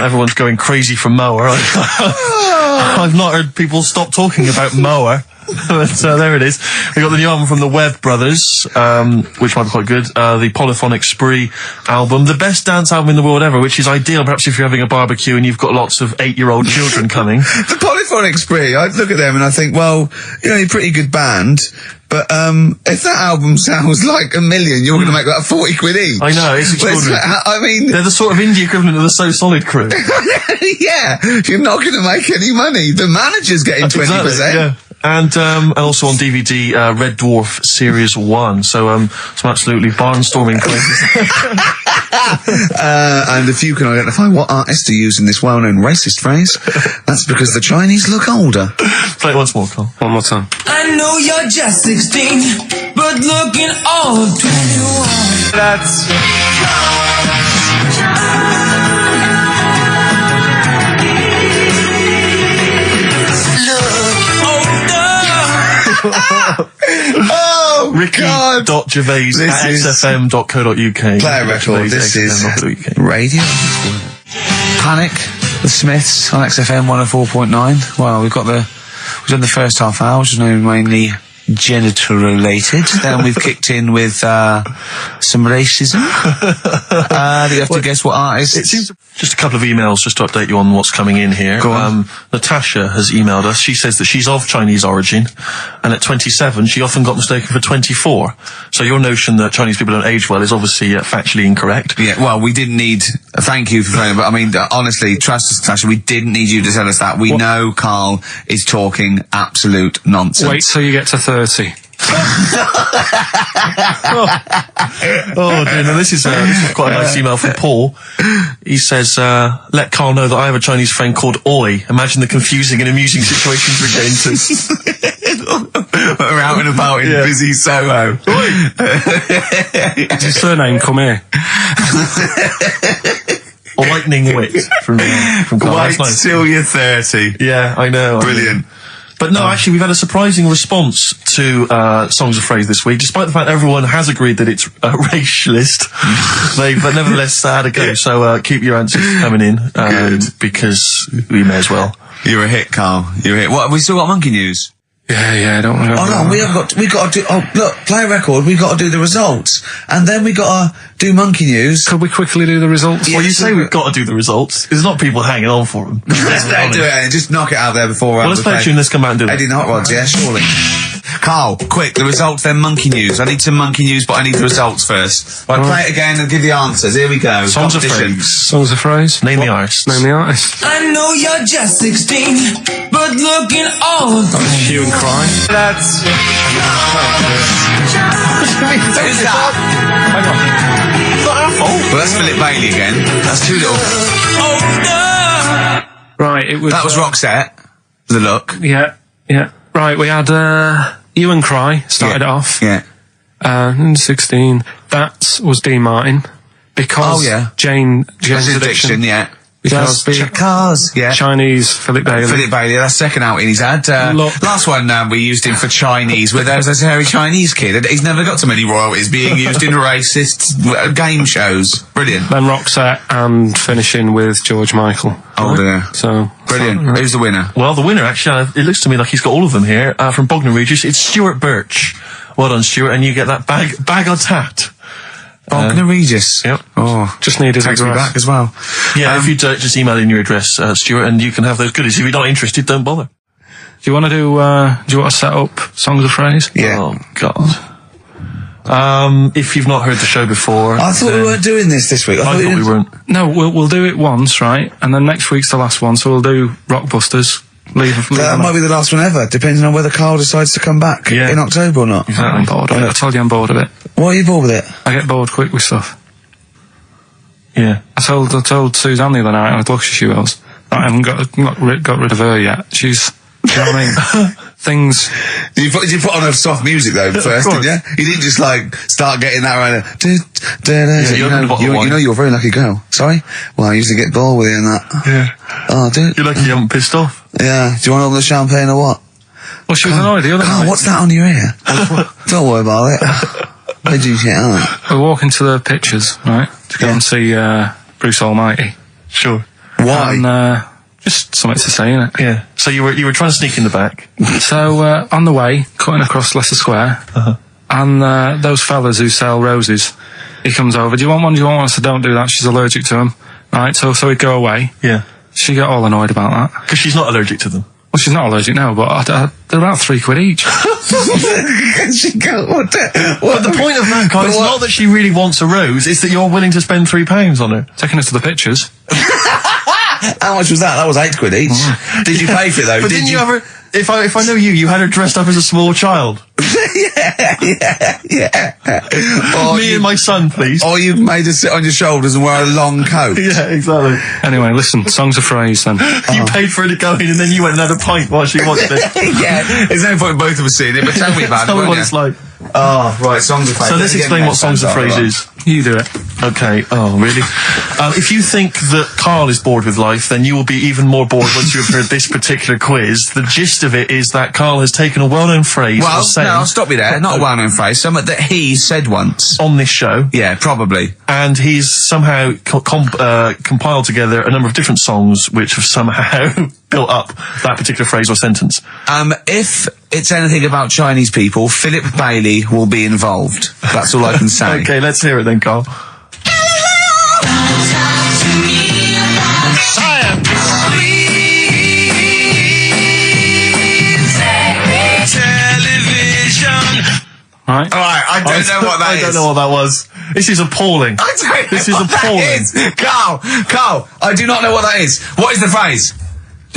Everyone's going crazy for Mower. I've not heard people stop talking about Mower. But there it is. We got the new album from the Webb Brothers, which might be quite good. The Polyphonic Spree album, the best dance album in the world ever, which is ideal perhaps if you're having a barbecue and you've got lots of 8-year-old children coming. The Polyphonic Spree, I look at them and I think, well, you know, you're a pretty good band, but if that album sounds like $1 million, you're going to make that 40 quid each. I know, it's extraordinary. I mean... They're the sort of indie equivalent of the So Solid crew. Yeah, you're not going to make any money. The manager's getting 20%. Exactly, yeah. And also on DVD, Red Dwarf Series 1. So, some absolutely barnstorming places. And if you can identify what artists are using this well-known racist phrase, that's because the Chinese look older. Play it once more, Carl. One more time. I know you're just 16, but looking all of 21. That's... Oh, Ricky.Gervais at xfm.co.uk. Play a record. This is radio. Panic, the Smiths on XFM 104.9. Well, we've done the first half hour, which is mainly genital related. Then we've kicked in with some racism. You have to guess what artist. It seems just a couple of emails just to update you on what's coming in here. Go on. Natasha has emailed us. She says that she's of Chinese origin, and at 27 she often got mistaken for 24. So your notion that Chinese people don't age well is obviously factually incorrect. Yeah, well, we didn't need thank you for playing, but I mean, honestly, trust us, Natasha, we didn't need you to tell us that. We know Carl is talking absolute nonsense. Wait till you get to 30. Oh dear, now this is quite a nice email from Paul. He says, let Carl know that I have a Chinese friend called Oi. Imagine the confusing and amusing situations we get into. We're out and about in busy Soho. What's his surname? Come here. A lightning wit from Carl. Wait Nice. till you're 30. Yeah, I know. Brilliant. But no, actually, we've had a surprising response to Songs of Phrase this week, despite the fact everyone has agreed that it's racialist. They've nevertheless had a go. So keep your answers coming in, because we may as well. You're a hit, Carl. You're a hit. What, have we still got monkey news? Yeah, don't worry. Oh no, we got to do, look, play a record, we got to do the results. And then we got to do monkey news. Could we quickly do the results? Well, you say we've got to do the results. There's not people hanging on for them. Let's do it and just knock it out there before. Well, let's play a tune, let's come out and do it. Eddie and Hot Rods, yeah, surely. Carl, quick, the results, then monkey news. I need some monkey news, but I need the results first. Right, play it again and give the answers. Here we go. Songs of Phrase. Songs of Phrase. Name the artist. Name the artist. I know you're just 16, but looking all of 21. Hue and Cry. That's... Who's that? Hang on. It's not our fault. Well, that's Philip Bailey again. That's too little. Right, it was... That was Roxette. The Look. Yeah. Right, we had Hue and Cry started it off. Yeah. 16. That was Dean Martin. Because Jane's Addiction. Yeah. Because Chinese Philip Bailey. Philip Bailey, that's second outing he's had. Last one we used him for Chinese, where there was a hairy Chinese kid. He's never got so many royalties being used in racist game shows. Brilliant. Then Roxette and finishing with George Michael. Oh dear. So Brilliant. So, Who's the winner? Well, the winner, actually, it looks to me like he's got all of them here, from Bognor Regis. It's Stuart Birch. Well done, Stuart, and you get that bag of tat. Bognor Regis. Yep. Oh, just need his takes me address back as well. Yeah, if you just email in your address, Stuart, and you can have those goodies. If you're not interested, don't bother. Do you want to do you want to set up Songs of Phrase? Yeah. Oh, God. If you've not heard the show before... I thought we weren't doing this week. I thought we weren't. No, we'll do it once, right? And then next week's the last one, so we'll do Rockbusters. That might be the last one ever, depending on whether Carl decides to come back in October or not. I'm bored of it. I told you I'm bored of it. Why are you bored with it? I get bored quick with stuff. Yeah. I told Suzanne the other night, I was lucky she was, that I haven't got rid of her yet. She's... Do you know what I mean? Things... You put on a soft music though first, didn't you? You didn't just like start getting that around. You know you're a very lucky girl. Sorry? Well, I used to get bored with you and that. Yeah. Oh, dude. You're lucky you haven't pissed off. Yeah. Do you want all the champagne or what? Well, she was annoyed the other night. What's that on your ear? Don't worry about it. Where'd you get on? We're walking to the pictures, right? To go and see Bruce Almighty. Sure. Why? And, just something to say, innit? Yeah. So you were trying to sneak in the back. So, on the way, cutting across Leicester Square, and those fellas who sell roses, he comes over, do you want one? Do you want one? I said, don't do that, she's allergic to them. Right, so he'd go away. Yeah. She got all annoyed about that. Because she's not allergic to them. Well, she's not allergic now, but they're about £3 each. But the point of that, Carl, is not that she really wants a rose, it's that you're willing to spend £3 on her. Taking us to the pictures. How much was that? That was £8 each. Did you pay for it though? But didn't you ever... If I know you had her dressed up as a small child. Yeah. Me and my son, please. Or you made her sit on your shoulders and wear a long coat. Yeah, exactly. Anyway, listen, Songs of Phrase then. You paid for her to go in and then you went and had a pint while she watched it. Yeah, there's no point in both of us seeing it, but tell me about Tell it, me won't what it's like. Oh, right, Songs of Phrase. So let's explain what Songs of Phrase is. You do it. Okay. Oh, really? If you think that Carl is bored with life, then you will be even more bored once you have heard this particular quiz. The gist of it is that Carl has taken a well-known phrase. Well, no, I'll stop you there. Not a well-known phrase. Something that he said once. On this show. Yeah, probably. And he's somehow compiled together a number of different songs which have somehow built up that particular phrase or sentence. If it's anything about Chinese people, Philip Bailey will be involved. That's all I can say. Okay, let's hear it then, Carl. Right. Alright, I don't know what that is. I don't know what that was. This is appalling. This is appalling. Carl, I do not know what that is. What is the phrase?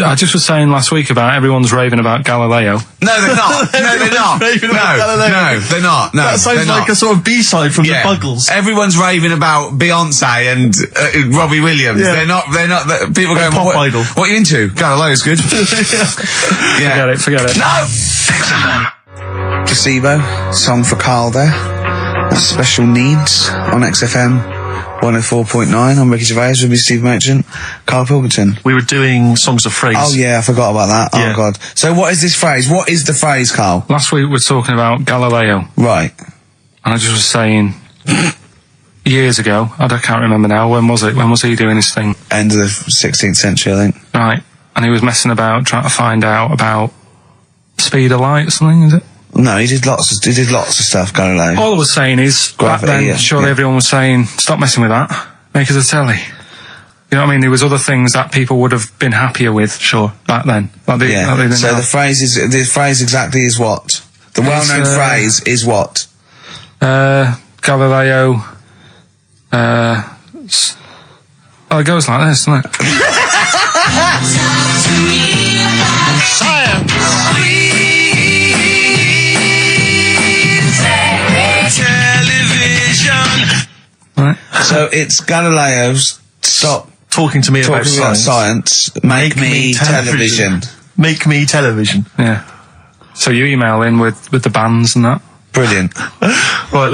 I just was saying last week about everyone's raving about Galileo. No, they're not. No, they're not. No, they're not. No, that sounds like a sort of B-side from the Buggles. Everyone's raving about Beyonce and Robbie Williams. Yeah. They're not. People going, Pop Idol. What are you into? Galileo's good. Yeah. Forget it. No! Placebo, song for Carl there. That's Special Needs on XFM 104.9. I'm Ricky Gervais with me, Steve Merchant, Karl Pilkington. We were doing Songs of Phrase. Oh yeah, I forgot about that. Yeah. Oh God. So what is this phrase? What is the phrase, Carl? Last week we were talking about Galileo. Right. And I just was saying, years ago, I can't remember now, when was it? When was he doing his thing? End of the 16th century, I think. Right. And he was messing about, trying to find out about speed of light or something, is it? No, he did lots of stuff, Galileo. All I was saying is, Gravity, back then, surely everyone was saying, stop messing with that, make us a telly. You know what I mean? There was other things that people would have been happier with, sure, back then. So the phrase exactly is what? The well-known phrase is what? Galileo, it goes like this, doesn't it? Right. So it's Galileo's stop talking to me about science. Make me television. Make me television. Yeah. So you email in with the bands and that. Brilliant. Right.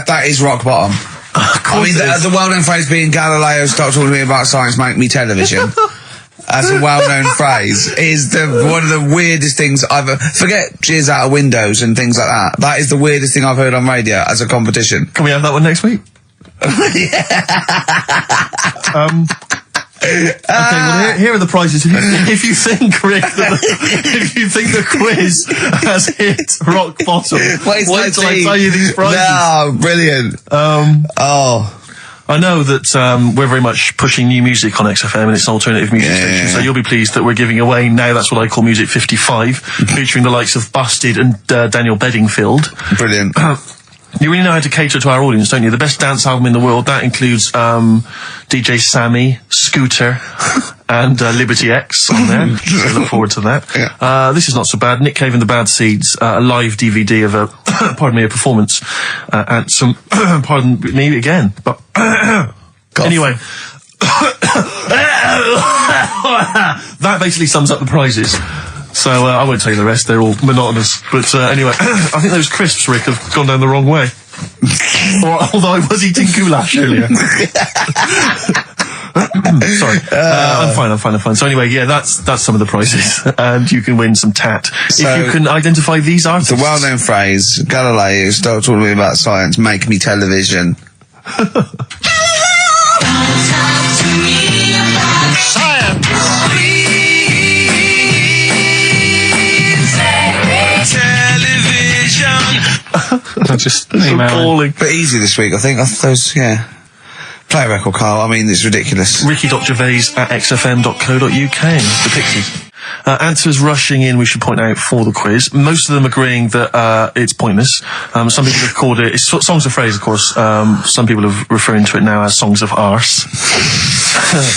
That is rock bottom. I mean, the well-known phrase being Galileo, stop talking to me about science, make me television. As a well-known phrase is one of the weirdest things I've forget cheers out of windows and things like that. That is the weirdest thing I've heard on radio as a competition. Can we have that one next week? Okay, well, here are the prizes. If you think, Rick, if you think the quiz has hit rock bottom, wait till I tell you these prizes. No, brilliant. I know that we're very much pushing new music on XFM, and it's an alternative music station, so you'll be pleased that we're giving away now That's What I Call Music 55, featuring the likes of Busted and Daniel Bedingfield. Brilliant. You really know how to cater to our audience, don't you? The best dance album in the world, that includes DJ Sammy, Scooter, and Liberty X on there. So look forward to that. Yeah. This is not so bad. Nick Cave and the Bad Seeds, a live DVD of a, a performance, and some, pardon me again, but anyway. That basically sums up the prizes. So I won't tell you the rest, they're all monotonous. But anyway, I think those crisps, Rick, have gone down the wrong way. Although I was eating goulash earlier. Sorry. I'm fine. So anyway, yeah, that's some of the prizes. And you can win some tat. So, if you can identify these artists. The well-known phrase, Galileo, start talking to me about science, make me television. I just emailing. But easy this week, I think. Those, yeah. Play a record, Carl. I mean, it's ridiculous. Ricky.Gervais at xfm.co.uk. The Pixies. Answers rushing in, we should point out, for the quiz. Most of them agreeing that it's pointless. Some people have called it... It's Songs of Phrase, of course. Some people are referring to it now as Songs of Arse.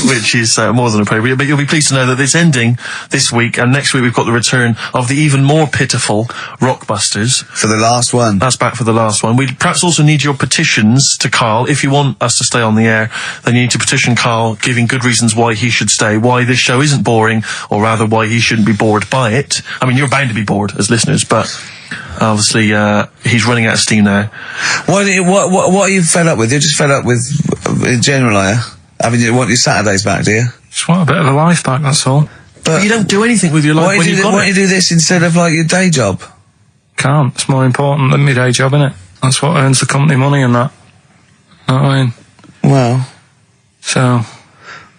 Which is more than appropriate. But you'll be pleased to know that it's ending this week, and next week we've got the return of the even more pitiful Rockbusters. For the last one. That's back for the last one. We perhaps also need your petitions to Carl. If you want us to stay on the air, then you need to petition Carl, giving good reasons why he should stay, why this show isn't boring, or rather why he shouldn't be bored by it. I mean, you're bound to be bored as listeners, but obviously he's running out of steam now. What are you fed up with? You're just fed up with, in general, are you? I mean, you want your Saturdays back, do you? Just want a bit of a life back, that's all. But you don't do anything with your life when you've got it. Why don't you do this instead of, like, your day job? Can't. It's more important than my day job, innit? That's what earns the company money and that. Know what I mean? Well. So...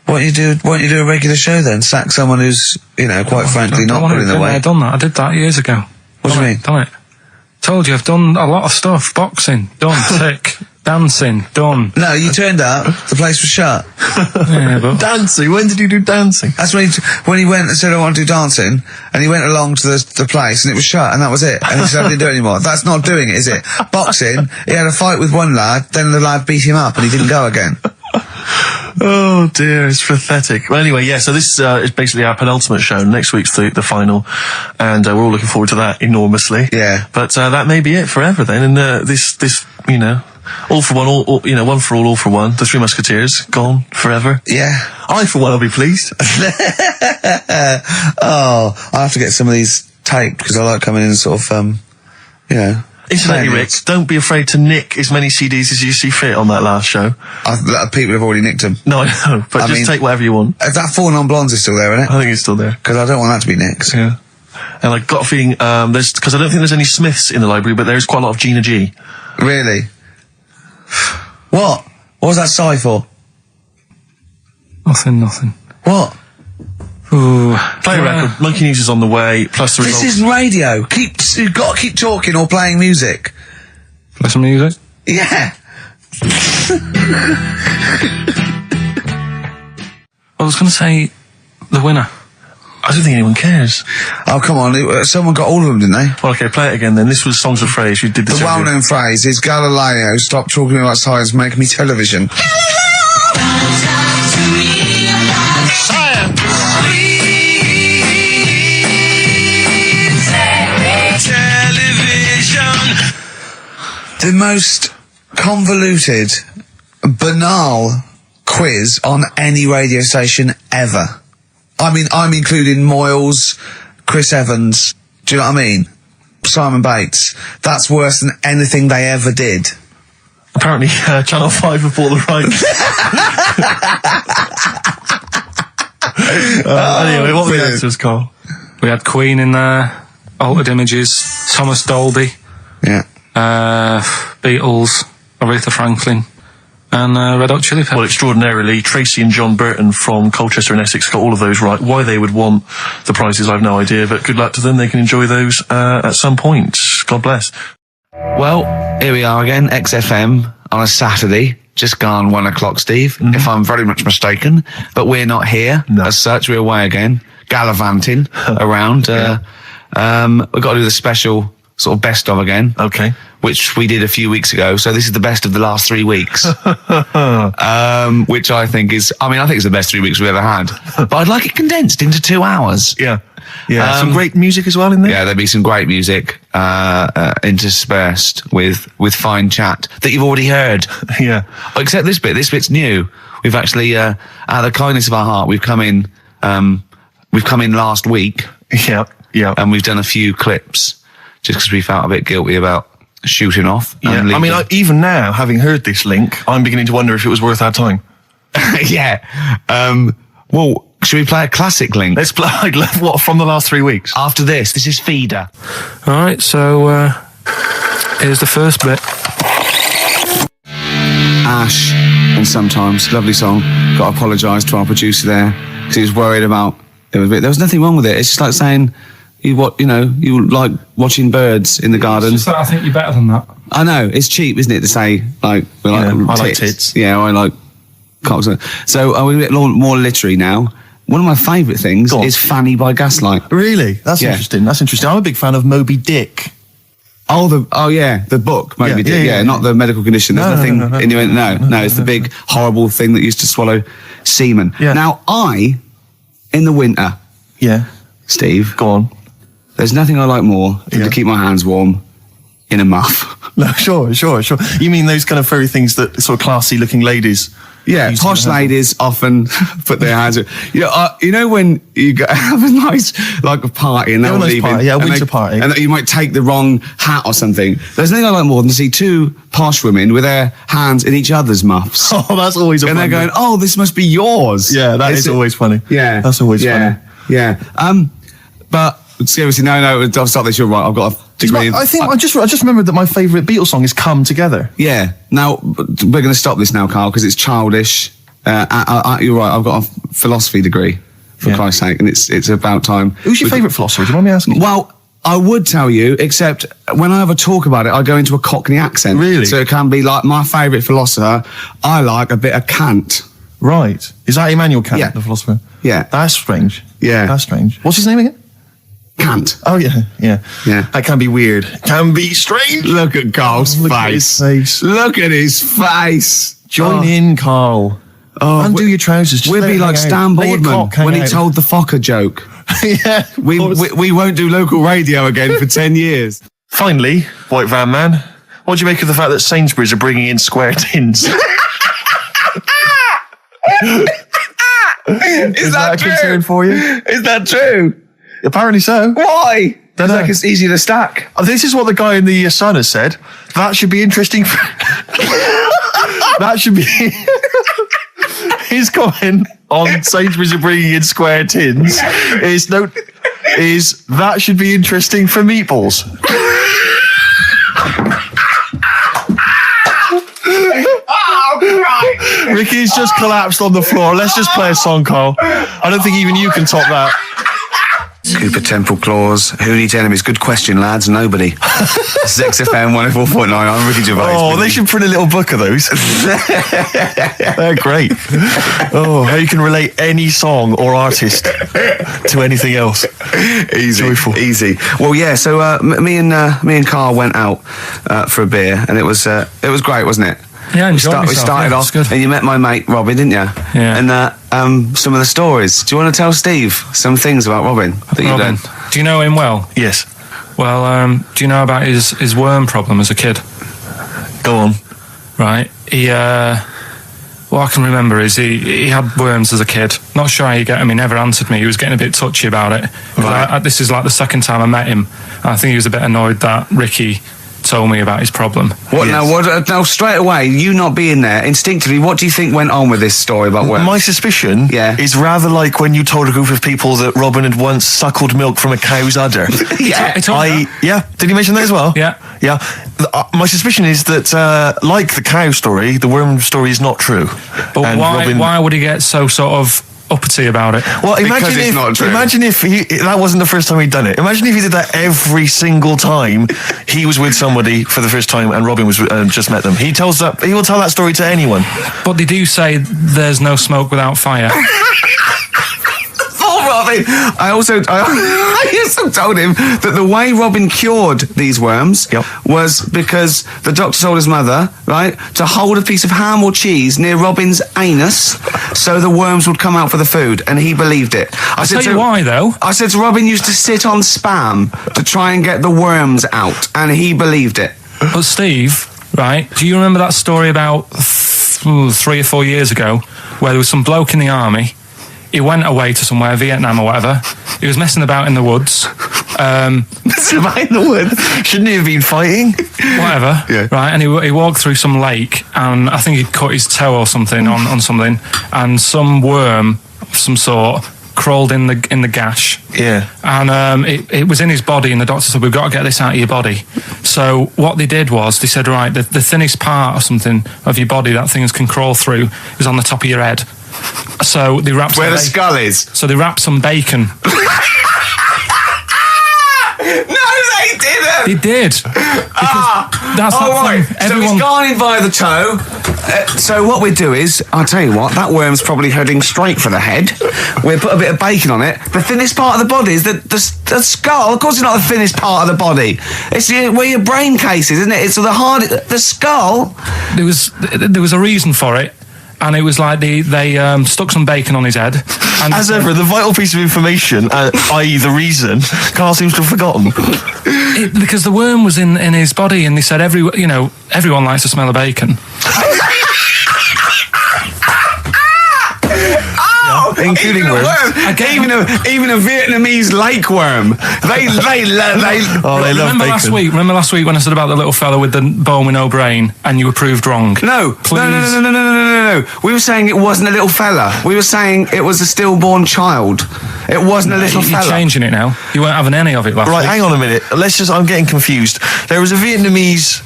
Why don't you do a regular show then? Sack someone who's, you know, quite frankly not good in the way. I've done that. I did that years ago. What do you mean? Done it. Told you, I've done a lot of stuff. Boxing, done. Tick. Dancing, done. No, you turned up, the place was shut. Yeah, but... Dancing? When did you do dancing? That's when he went and said, I want to do dancing, and he went along to the place, and it was shut, and that was it. And he said, I didn't do it anymore. That's not doing it, is it? Boxing, he had a fight with one lad, then the lad beat him up, and he didn't go again. Oh dear, it's pathetic. Well, anyway, yeah, so this is basically our penultimate show. Next week's the final, and we're all looking forward to that enormously. Yeah. But that may be it forever then, and this, you know, all for one, all you know, one for all for one. The Three Musketeers, gone forever. Yeah. I, for one, will be pleased. Oh, I have to get some of these taped, because I like coming in and sort of, you know... Incidentally, Rick, don't be afraid to nick as many CDs as you see fit on that last show. People have already nicked them. No, I know, but just take whatever you want. That Four Non-Blondes is still there, isn't it? I think it's still there. Because I don't want that to be nicked. Yeah. And I've got a feeling, because I don't think there's any Smiths in the library, but there's quite a lot of Gina G. Really? What? What was that sigh for? Nothing. What? Ooh. Play a record. Monkey News is on the way, plus the results. This is radio. You've got to keep talking or playing music. Play some music? Yeah. I was going to say the winner. I don't think anyone cares. Oh, come on. Someone got all of them, didn't they? Well, okay, play it again then. This was Songs of Phrase. You did this. The well-known phrase is Galileo, stop talking about science, make me television. The most convoluted, banal quiz on any radio station ever. I mean, I'm including Moyles, Chris Evans, do you know what I mean? Simon Bates. That's worse than anything they ever did. Apparently, Channel 5 have bought the rights. Anyway, what were the answers, Carl? We had Queen in there, Altered Images, Thomas Dolby. Yeah. Beatles, Aretha Franklin, and Red Hot Chili Peppers. Well, extraordinarily, Tracy and John Burton from Colchester and Essex got all of those right. Why they would want the prizes, I've no idea, but good luck to them. They can enjoy those at some point. God bless. Well, here we are again, XFM on a Saturday. Just gone 1 o'clock, Steve, if I'm very much mistaken. But we're not here as such. We're away again, gallivanting around. We've got to do the special sort of best of again. Okay. Which we did a few weeks ago. So this is the best of the last 3 weeks. Which I think is, I think it's the best 3 weeks we've ever had. But I'd like it condensed into 2 hours. Yeah. Yeah. Some great music as well in there. Yeah, there'll be some great music interspersed with fine chat that you've already heard. Yeah. Except this bit. This bit's new. We've actually, out of the kindness of our heart, we've come in last week. Yeah. Yeah. And we've done a few clips just because we felt a bit guilty about shooting off. Yeah. Even now, having heard this link, I'm beginning to wonder if it was worth our time. Yeah. Well, should we play a classic link? Let's play, what, from the last 3 weeks? After this is Feeder. All right, so here's the first bit. Ash, and Sometimes, lovely song. Got to apologise to our producer there because he was worried about it. There was nothing wrong with it. It's just like saying you like watching birds in the garden. It's just that I think you're better than that. I know, it's cheap, isn't it, to say like we like I tits. like tits. Yeah, I like cocks. So I'm a bit more literary now. One of my favourite things is Fanny by Gaslight. Really? That's interesting. That's interesting. I'm a big fan of Moby Dick. The book, Moby Dick. Yeah, not the medical condition. There's nothing in your no. It's the big horrible thing that used to swallow semen. Yeah. Now in the winter. Yeah. Steve, go on. There's nothing I like more than to keep my hands warm in a muff. No, sure. You mean those kind of furry things that sort of classy looking ladies? Yeah, posh ladies often put their hands in. You know when you have a nice, like a party and they're all leaving. A winter party. And you might take the wrong hat or something. There's nothing I like more than to see two posh women with their hands in each other's muffs. Oh, that's always And they're going, oh, this must be yours. Yeah, that is always funny. Yeah. That's always funny. Yeah. But seriously, no, I'll stop this. You're right. I've got a degree. I just remembered that my favourite Beatles song is "Come Together." Yeah. Now we're going to stop this now, Carl, because it's childish. You're right. I've got a philosophy degree, for Christ's sake, and it's about time. Who's your favourite philosopher? Do you mind me asking? Well, I would tell you, except when I have a talk about it, I go into a Cockney accent. Really? So it can be like my favourite philosopher. I like a bit of Kant. Right. Is that Immanuel Kant, the philosopher? Yeah. That's strange. Yeah. That's strange. What's his name again? Kant. Oh, yeah. That can be weird. Can be strange. Look at Carl's face. Look at his face. Join in, Carl. Undo your trousers. We'll be like Stan Boardman when he told the Fokker joke. Yeah. We won't do local radio again for 10 years. Finally, White Van Man, what do you make of the fact that Sainsbury's are bringing in square tins? Is that a concern for you? Is that true? Apparently so. Why? It's like it's easy to stack. This is what the guy in the Sun has said. That should be interesting. That should be his comment on Sainsbury's are bringing in square tins. Is that should be interesting for meatballs. Ricky's just collapsed on the floor. Let's just play a song, Carl. I don't think even you can top that. Cooper Temple Claws. Who needs enemies? Good question, lads. Nobody. This is XFM 104.9. I'm Ricky Gervais. Oh, they should print a little book of those. They're great. Oh, how you can relate any song or artist to anything else. Easy. Joyful. Easy. Well, yeah. So me and Carl went out for a beer, and it was great, wasn't it? Yeah, we started off, and you met my mate Robin, didn't you? Yeah. And some of the stories. Do you want to tell Steve some things about Robin that you've done? Do you know him well? Yes. Well, do you know about his worm problem as a kid? Go on. Right. What I can remember is he had worms as a kid. Not sure how you get him. He never answered me. He was getting a bit touchy about it. Right. This is like the second time I met him. I think he was a bit annoyed that Ricky told me about his problem. What now? Now, straight away, you not being there, instinctively, what do you think went on with this story about worms? My suspicion is rather like when you told a group of people that Robin had once suckled milk from a cow's udder. Did he mention that as well? Yeah. My suspicion is that, like the cow story, the worm story is not true. But why would he get so sort of uppity about it? Well, imagine if that wasn't the first time he'd done it. Imagine if he did that every single time he was with somebody for the first time and Robin was just met them. He will tell that story to anyone. But they do say there's no smoke without fire. Robin. I also told him that the way Robin cured these worms was because the doctor told his mother, right, to hold a piece of ham or cheese near Robin's anus so the worms would come out for the food, and he believed it. I'll tell you why, though. I said to Robin used to sit on spam to try and get the worms out, and he believed it. But Steve, right, do you remember that story about 3 or 4 years ago where there was some bloke in the army? He went away to somewhere, Vietnam or whatever. He was messing about in the woods. Messing about in the woods? Shouldn't he have been fighting? Whatever. Yeah. Right, and he walked through some lake, and I think he'd cut his toe or something on something, and some worm of some sort crawled in the gash. Yeah. And it was in his body, and the doctor said, we've got to get this out of your body. So what they did was, they said, right, the thinnest part or something of your body that things can crawl through is on the top of your head. So they wrapped where the skull is. So they wrapped some bacon. No, they didn't. They did. That's right. So he's gone in via the toe. So what we do is, I'll tell you what, that worm's probably heading straight for the head. We'll put a bit of bacon on it. The thinnest part of the body is the skull. Of course, it's not the thinnest part of the body. It's where your brain case is, isn't it? It's the skull. There was a reason for it. And it was like they stuck some bacon on his head. And as ever, the vital piece of information, i.e. the reason, Carl seems to have forgotten. Because the worm was in his body, and they said everyone likes to smell of bacon. Including worms. Even a Vietnamese lake worm. They love bacon. Remember last week when I said about the little fella with the bone with no brain, and you were proved wrong? No. We were saying it wasn't a little fella. We were saying it was a stillborn child. It wasn't a little fella. You're changing it now. You weren't having any of it last week. Right, hang on a minute. I'm getting confused. There was a Vietnamese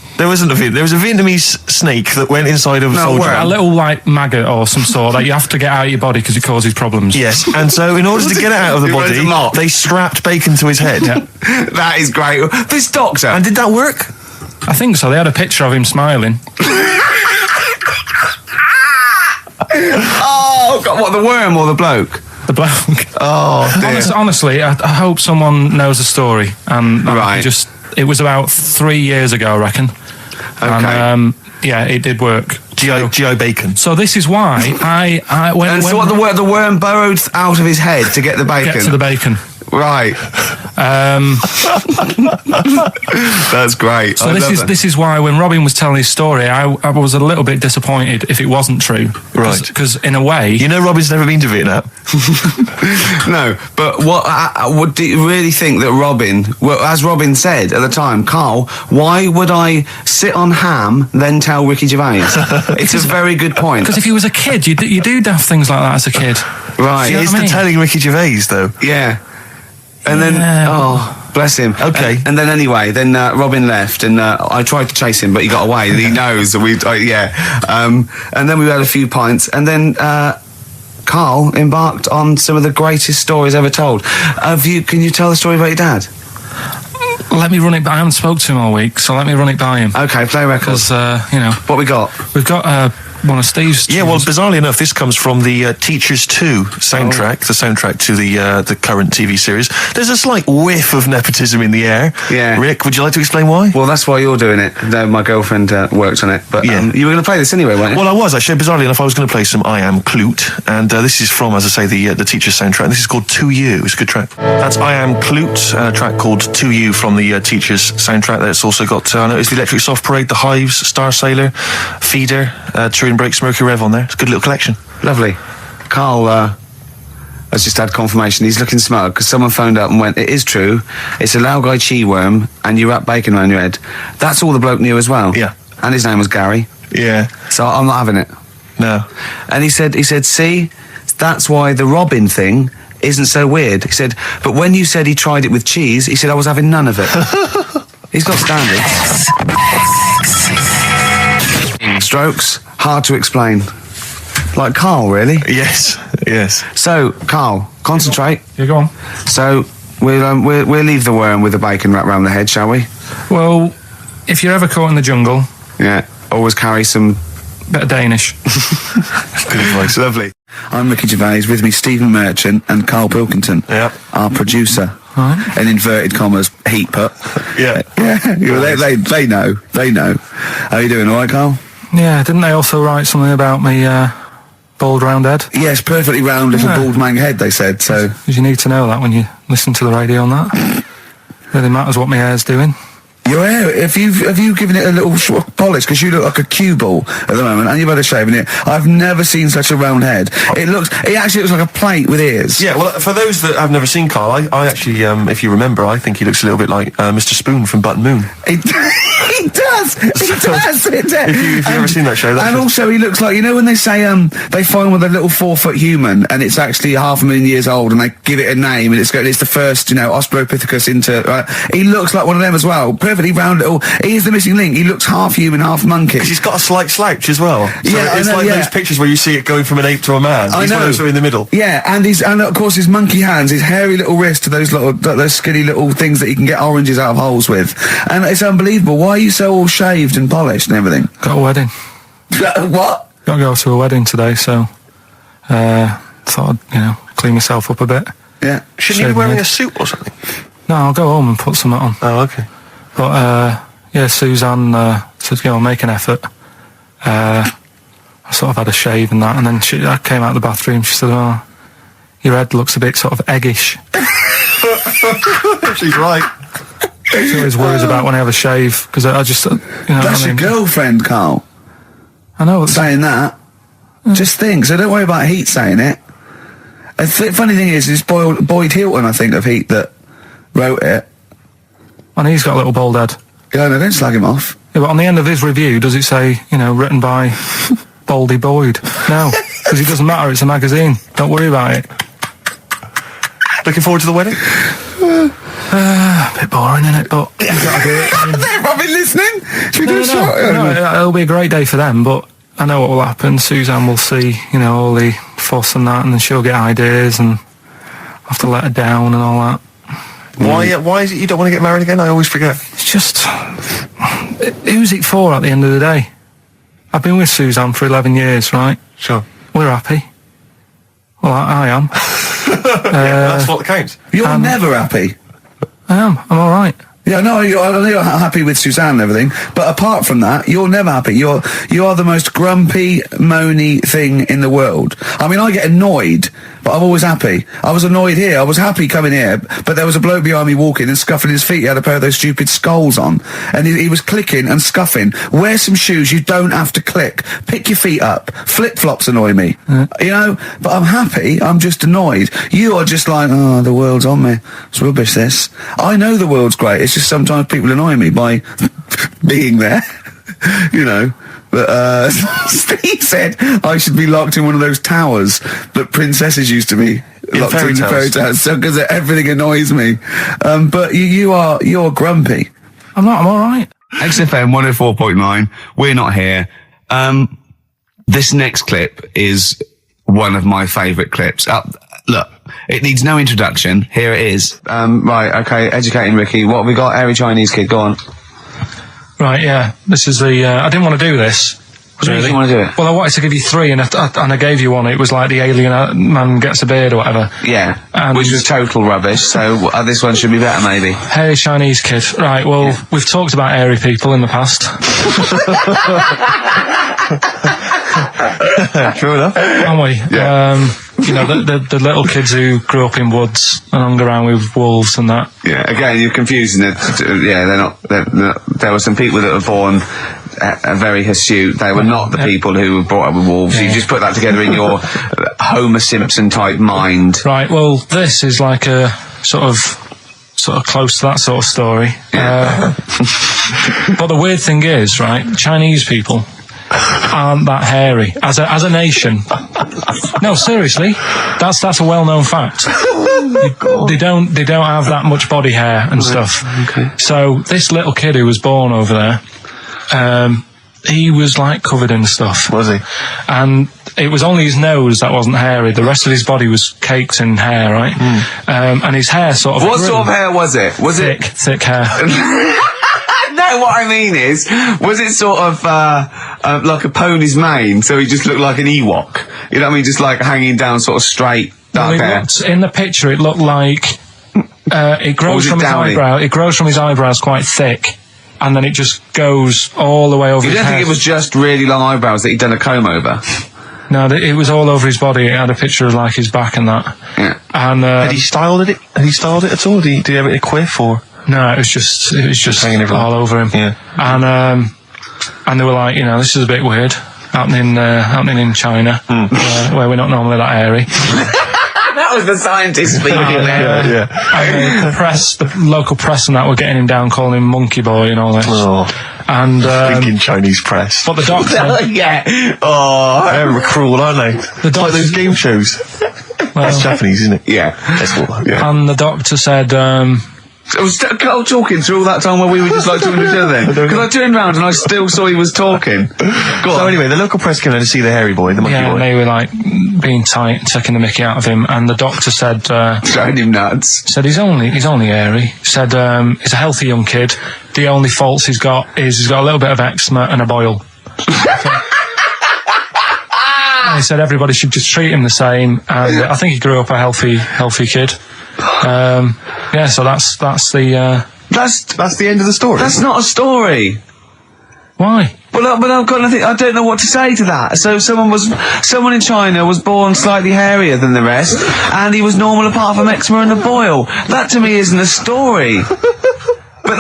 snake that went inside of a soldier. A little like maggot or some sort that you have to get out of your body because it causes problems. Yes, and so in order to get it out of the body, they strapped bacon to his head. Yeah. That is great. This doctor. And did that work? I think so. They had a picture of him smiling. Oh, God, what, the worm or the bloke? The bloke. Oh, dear. Honestly, I hope someone knows the story. Right. It was about 3 years ago, I reckon. Okay. And, it did work. G.I. Bacon. So this is why the worm burrowed out of his head to get the bacon. Get to the bacon. Right. That's great. So this is why when Robin was telling his story, I was a little bit disappointed if it wasn't true. Right. Because in a way, Robin's never been to Vietnam. No, but what do you really think that Robin? Well, as Robin said at the time, Carl, why would I sit on ham then tell Ricky Gervais? It's a very good point. Because if he was a kid, you do daft things like that as a kid. Right. He is telling Ricky Gervais though. Yeah. And then, bless him. Okay. And then anyway, Robin left, and I tried to chase him, but he got away. He knows that and then we had a few pints, and then Carl embarked on some of the greatest stories ever told. Can you tell the story about your dad? Let me run it by. I haven't spoke to him all week, so let me run it by him. Okay, play records. Because what we got? We've got one of Steve's. Yeah, well, bizarrely enough, this comes from the Teachers 2 soundtrack, the soundtrack to the current TV series. There's a slight whiff of nepotism in the air. Yeah. Rick, would you like to explain why? Well, that's why you're doing it. No, my girlfriend worked on it, but you were going to play this anyway, weren't you? Well, I was actually. Bizarrely enough, I was going to play some I Am Clute, and this is from, as I say, the Teachers soundtrack. This is called To You. It's a good track. That's I Am Clute, a track called To You from the Teachers soundtrack. That's also got it's the Electric Soft Parade, the Hives, Star Sailor, Feeder, Turin Breaks, Mercury Rev on there. It's a good little collection. Lovely. Carl, are has just had confirmation. He's looking smug because someone phoned up and went, "It is true. It's a Laogai chi worm, and you wrap bacon around your head." That's all the bloke knew as well. Yeah. And his name was Gary. Yeah. So I'm not having it. No. And he said, see, that's why the Robin thing isn't so weird. He said, but when you said he tried it with cheese, he said I was having none of it. He's got standards. Strokes, hard to explain. Like Carl, really? Yes. So, Carl, concentrate. Yeah, go on. So, we'll leave the worm with the bacon wrapped around the head, shall we? Well, if you're ever caught in the jungle... Yeah, always carry some... bit of Danish. Good advice, lovely. I'm Ricky Gervais, with me Stephen Merchant and Karl Pilkington, our producer. Right. In inverted commas, heat put. Yeah. They know. How you doing, all right, Carl? Yeah, didn't they also write something about me, bald round head? Yes, perfectly round little bald man head, they said, so... Because you need to know that when you listen to the radio on that. Really matters what my hair's doing. Your hair, have you given it a little polish? Because you look like a cue ball at the moment, and you've had a shave in it. I've never seen such a round head. It actually looks like a plate with ears. Yeah, well, for those that have never seen Carl, I actually, if you remember, I think he looks a little bit like Mr. Spoon from Button Moon. He does. If you've ever seen that show, also he looks like, you know when they say they find with a little 4-foot human and it's actually 500,000 years old and they give it a name and it's the first, Australopithecus into. He looks like one of them as well. Perfectly round little. He is the missing link. He looks half human, half monkey. Because he's got a slight slouch as well. So yeah, it's like those pictures where you see it going from an ape to a man. He's one of those in the middle. Yeah, and of course his monkey hands, his hairy little wrist to those skinny little things that you can get oranges out of holes with, and it's unbelievable. Why are you so all shaved and polished and everything? Got a wedding. What? Got to go to a wedding today, so thought I'd clean myself up a bit. Yeah. Shouldn't you be wearing a suit or something? No, I'll go home and put something on. Oh, okay. But Suzanne said, make an effort. I sort of had a shave and that, and then I came out of the bathroom. She said, "Oh, your head looks a bit sort of eggish." She's right. She always worries about when I have a shave because I just, That's your girlfriend, Carl. I know. Saying that. Just think. So don't worry about Heat saying it. The funny thing is, it's Boyd Hilton, I think, of Heat that wrote it. And he's got a little bald head. Yeah, no, don't slag him off. Yeah, but on the end of his review, does it say, written by Baldy Boyd? No, because it doesn't matter, it's a magazine. Don't worry about it. Looking forward to the wedding? A bit boring, innit? But you gotta do it. They've probably been listening. Should we do a shot? No, it'll be a great day for them, but I know what will happen. Suzanne will see, all the fuss and that, and then she'll get ideas, and I'll have to let her down and all that. Why is it you don't want to get married again? I always forget. It's just... who's it for at the end of the day? I've been with Suzanne for 11 years, right? Sure. We're happy. Well, I am. That's what counts. You're never happy. I am. I'm all right. Yeah, no, I know you're happy with Suzanne and everything, but apart from that, you're never happy. You are the most grumpy, moany thing in the world. I mean, I get annoyed, but I'm always happy. I was annoyed here. I was happy coming here, but there was a bloke behind me walking and scuffing his feet. He had a pair of those stupid skulls on, and he was clicking and scuffing. Wear some shoes. You don't have to click. Pick your feet up. Flip-flops annoy me. But I'm happy. I'm just annoyed. You are just like, oh, the world's on me. It's rubbish, this. I know the world's great. It's just sometimes people annoy me by being there, But Steve said I should be locked in one of those towers that princesses used to be locked in fairy tales, because everything annoys me. But you're grumpy. I'm not. I'm all right. XFM 104.9. We're not here. This next clip is one of my favourite clips. Look, it needs no introduction. Here it is. Right, okay, educating Ricky. What have we got? Airy Chinese kid, go on. Right, yeah. This is the... I didn't want to do this. Really? You didn't want to do it? Well, I wanted to give you 3, and I gave you one. It was like the alien man gets a beard or whatever. Yeah, which was total rubbish, so this one should be better, maybe. Hairy Chinese kid. Right, well, we've talked about hairy people in the past. True enough. Aren't we? Yeah. The little kids who grew up in woods and hung around with wolves and that. Yeah, again, you're confusing it. Yeah, they're not. There were some people that were born very hirsute. They were not the people who were brought up with wolves. You just put that together in your Homer Simpson type mind. Right, well, this is like a sort of close to that sort of story. But the weird thing is, right, Chinese people aren't that hairy as a nation. No, seriously, that's a well-known fact. They don't have that much body hair and stuff. Okay. So this little kid who was born over there, he was like covered in stuff. Was he? And it was only his nose that wasn't hairy. The rest of his body was caked in hair, right? And his hair sort of What sort of hair was it? Was thick hair. No, what I mean is, was it sort of like a pony's mane, so he just looked like an Ewok? You know what I mean? Just like hanging down sort of straight, dark hair. In the picture, it looked like it grows from his eyebrow. It grows from his eyebrows quite thick, and then it just goes all the way over his head. You don't think it was just really long eyebrows that he'd done a comb over? No, it was all over his body. It had a picture of like his back and that. Yeah. And had he styled it? Had he styled it at all? Did he have it in a quiff or? No, it was just hanging all over him. Yeah. And they were like, this is a bit weird happening in China, where we're not normally that hairy. That was the scientist speaking there. And the local press and that were getting him down, calling him Monkey Boy and all this. And thinking Chinese press. But the doctor, they're cruel, aren't they? It's like those game shows. That's Japanese, isn't it? Yeah. And the doctor said, I was Carl talking through all that time while we were just like talking to each other then. Because I turned round and I still saw he was talking. So anyway, the local press came in to see the hairy boy, the monkey boy. And they were like being tight, taking the mickey out of him, and the doctor said, throwing him nuts. Said he's only hairy. Said he's a healthy young kid. The only faults he's got is he's got a little bit of eczema and a boil. And he said everybody should just treat him the same, and I think he grew up a healthy kid. So that's the end of the story. That's not a story. Why? But I've got nothing. I don't know what to say to that. So someone in China was born slightly hairier than the rest, and he was normal apart from eczema and a boil. That to me isn't a story. But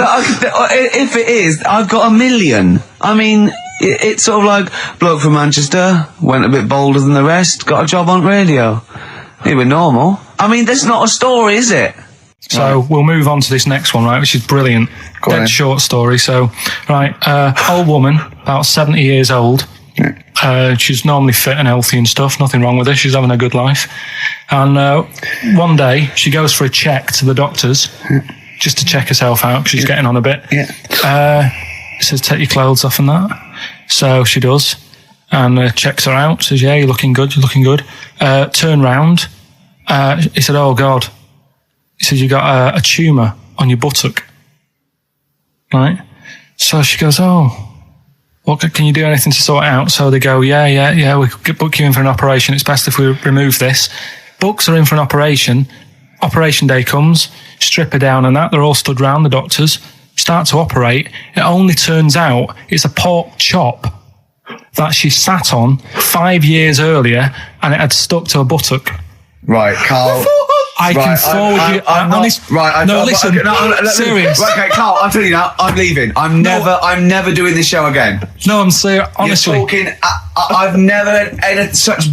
if it is, I've got a million. I mean, it's sort of like bloke from Manchester went a bit bolder than the rest, got a job on radio. He was normal. I mean, that's not a story, is it? So we'll move on to this next one, right, which is brilliant. Dead short story. So, right, old woman, about 70 years old. She's normally fit and healthy and stuff. Nothing wrong with her. She's having a good life. And one day, she goes for a check to the doctors, just to check herself out, because she's getting on a bit. It says, take your clothes off and that. So she does. And checks her out. Says, yeah, you're looking good. Turn round. He said, oh, God. He said, you got a tumour on your buttock. Right? So she goes, oh, well, can you do anything to sort it out? So they go, yeah, we could book you in for an operation. It's best if we remove this. Books are in for an operation. Operation day comes, strip her down and that. They're all stood round, the doctors. Start to operate. It only turns out it's a pork chop that she sat on 5 years earlier, and it had stuck to her buttock. Right, Carl. I can forward you. Serious. Right, okay, Carl, I'm telling you now, I'm leaving. I'm never doing this show again. No, I'm serious. Honestly, you're talking. I've never had such.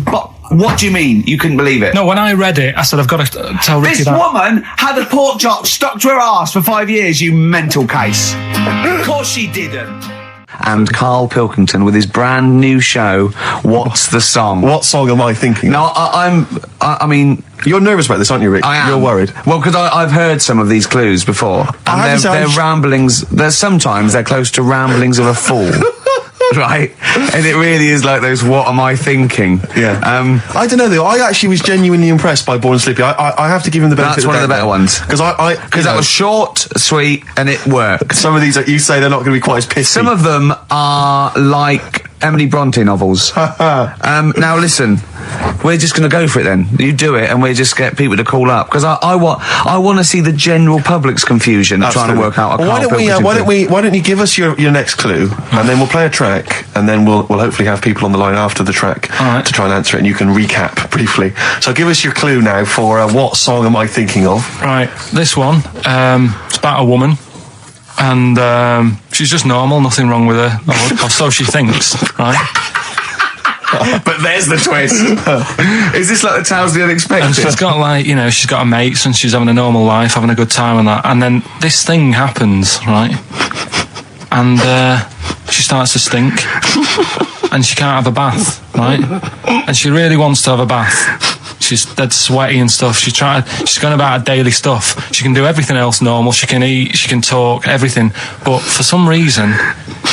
What do you mean? You couldn't believe it? No, when I read it, I said I've got to tell Ricky this that. This woman had a pork chop stuck to her arse for 5 years. You mental case. Of course she didn't. And Karl Pilkington with his brand new show, What's the Song? What song am I thinking? No, I mean... You're nervous about this, aren't you, Rick? I am. You're worried. Well, because I've heard some of these clues before. And they're ramblings... Sometimes they're close to ramblings of a fool. Right? And it really is like those, what am I thinking? Yeah. I don't know, though. I actually was genuinely impressed by Born Sleepy. I have to give him the benefit of the doubt. That's one of the better ones. Because that was short, sweet, and it worked. Some of these, you say they're not going to be quite as pissy. Some of them are like Emily Bronte novels. Now, listen. We're just going to go for it then. You do it, and we just get people to call up. Because I want to see the general public's confusion trying to work out a Karl Pilkington. Why don't you give us your next clue, and then we'll play a track, and then we'll hopefully have people on the line after the track to try and answer it, and you can recap briefly. So give us your clue now for what song am I thinking of? Right, this one, it's about a woman, and She's just normal, nothing wrong with her, or so she thinks, right? But there's the twist. Is this like the tales of the unexpected? And she's got like, she's got her mates and she's having a normal life, having a good time and that. And then this thing happens, right? And she starts to stink. And she can't have a bath, right? And she really wants to have a bath. She's dead sweaty and stuff. She's going about her daily stuff. She can do everything else normal. She can eat, she can talk, everything. But for some reason,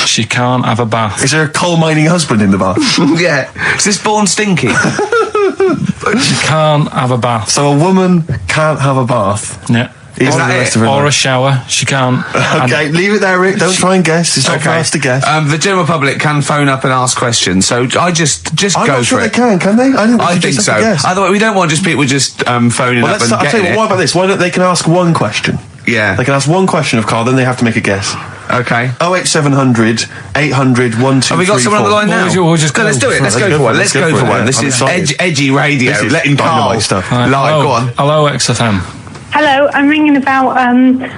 she can't have a bath. Is there a coal mining husband in the bath? Yeah. Is this born stinky? She can't have a bath. So a woman can't have a bath? Yeah. Or a shower. She can't. Okay, leave it there, Rick. Don't try and guess. It's not for us to guess. The general public can phone up and ask questions, so I just I'm go not sure for it. they can they? I think so. Otherwise, we don't want just people just phoning up and I'll tell you getting what about this? Why don't they can ask one question? Yeah. They can ask one question of Carl, then they have to make a guess. Okay. 08700 800 1234. Have we got someone on the line now? We'll just let's do it. Let's go for one. Let's go for one. This is edgy radio. This is letting Carl stuff. live. Go on. Hello, XFM. Hello, I'm ringing about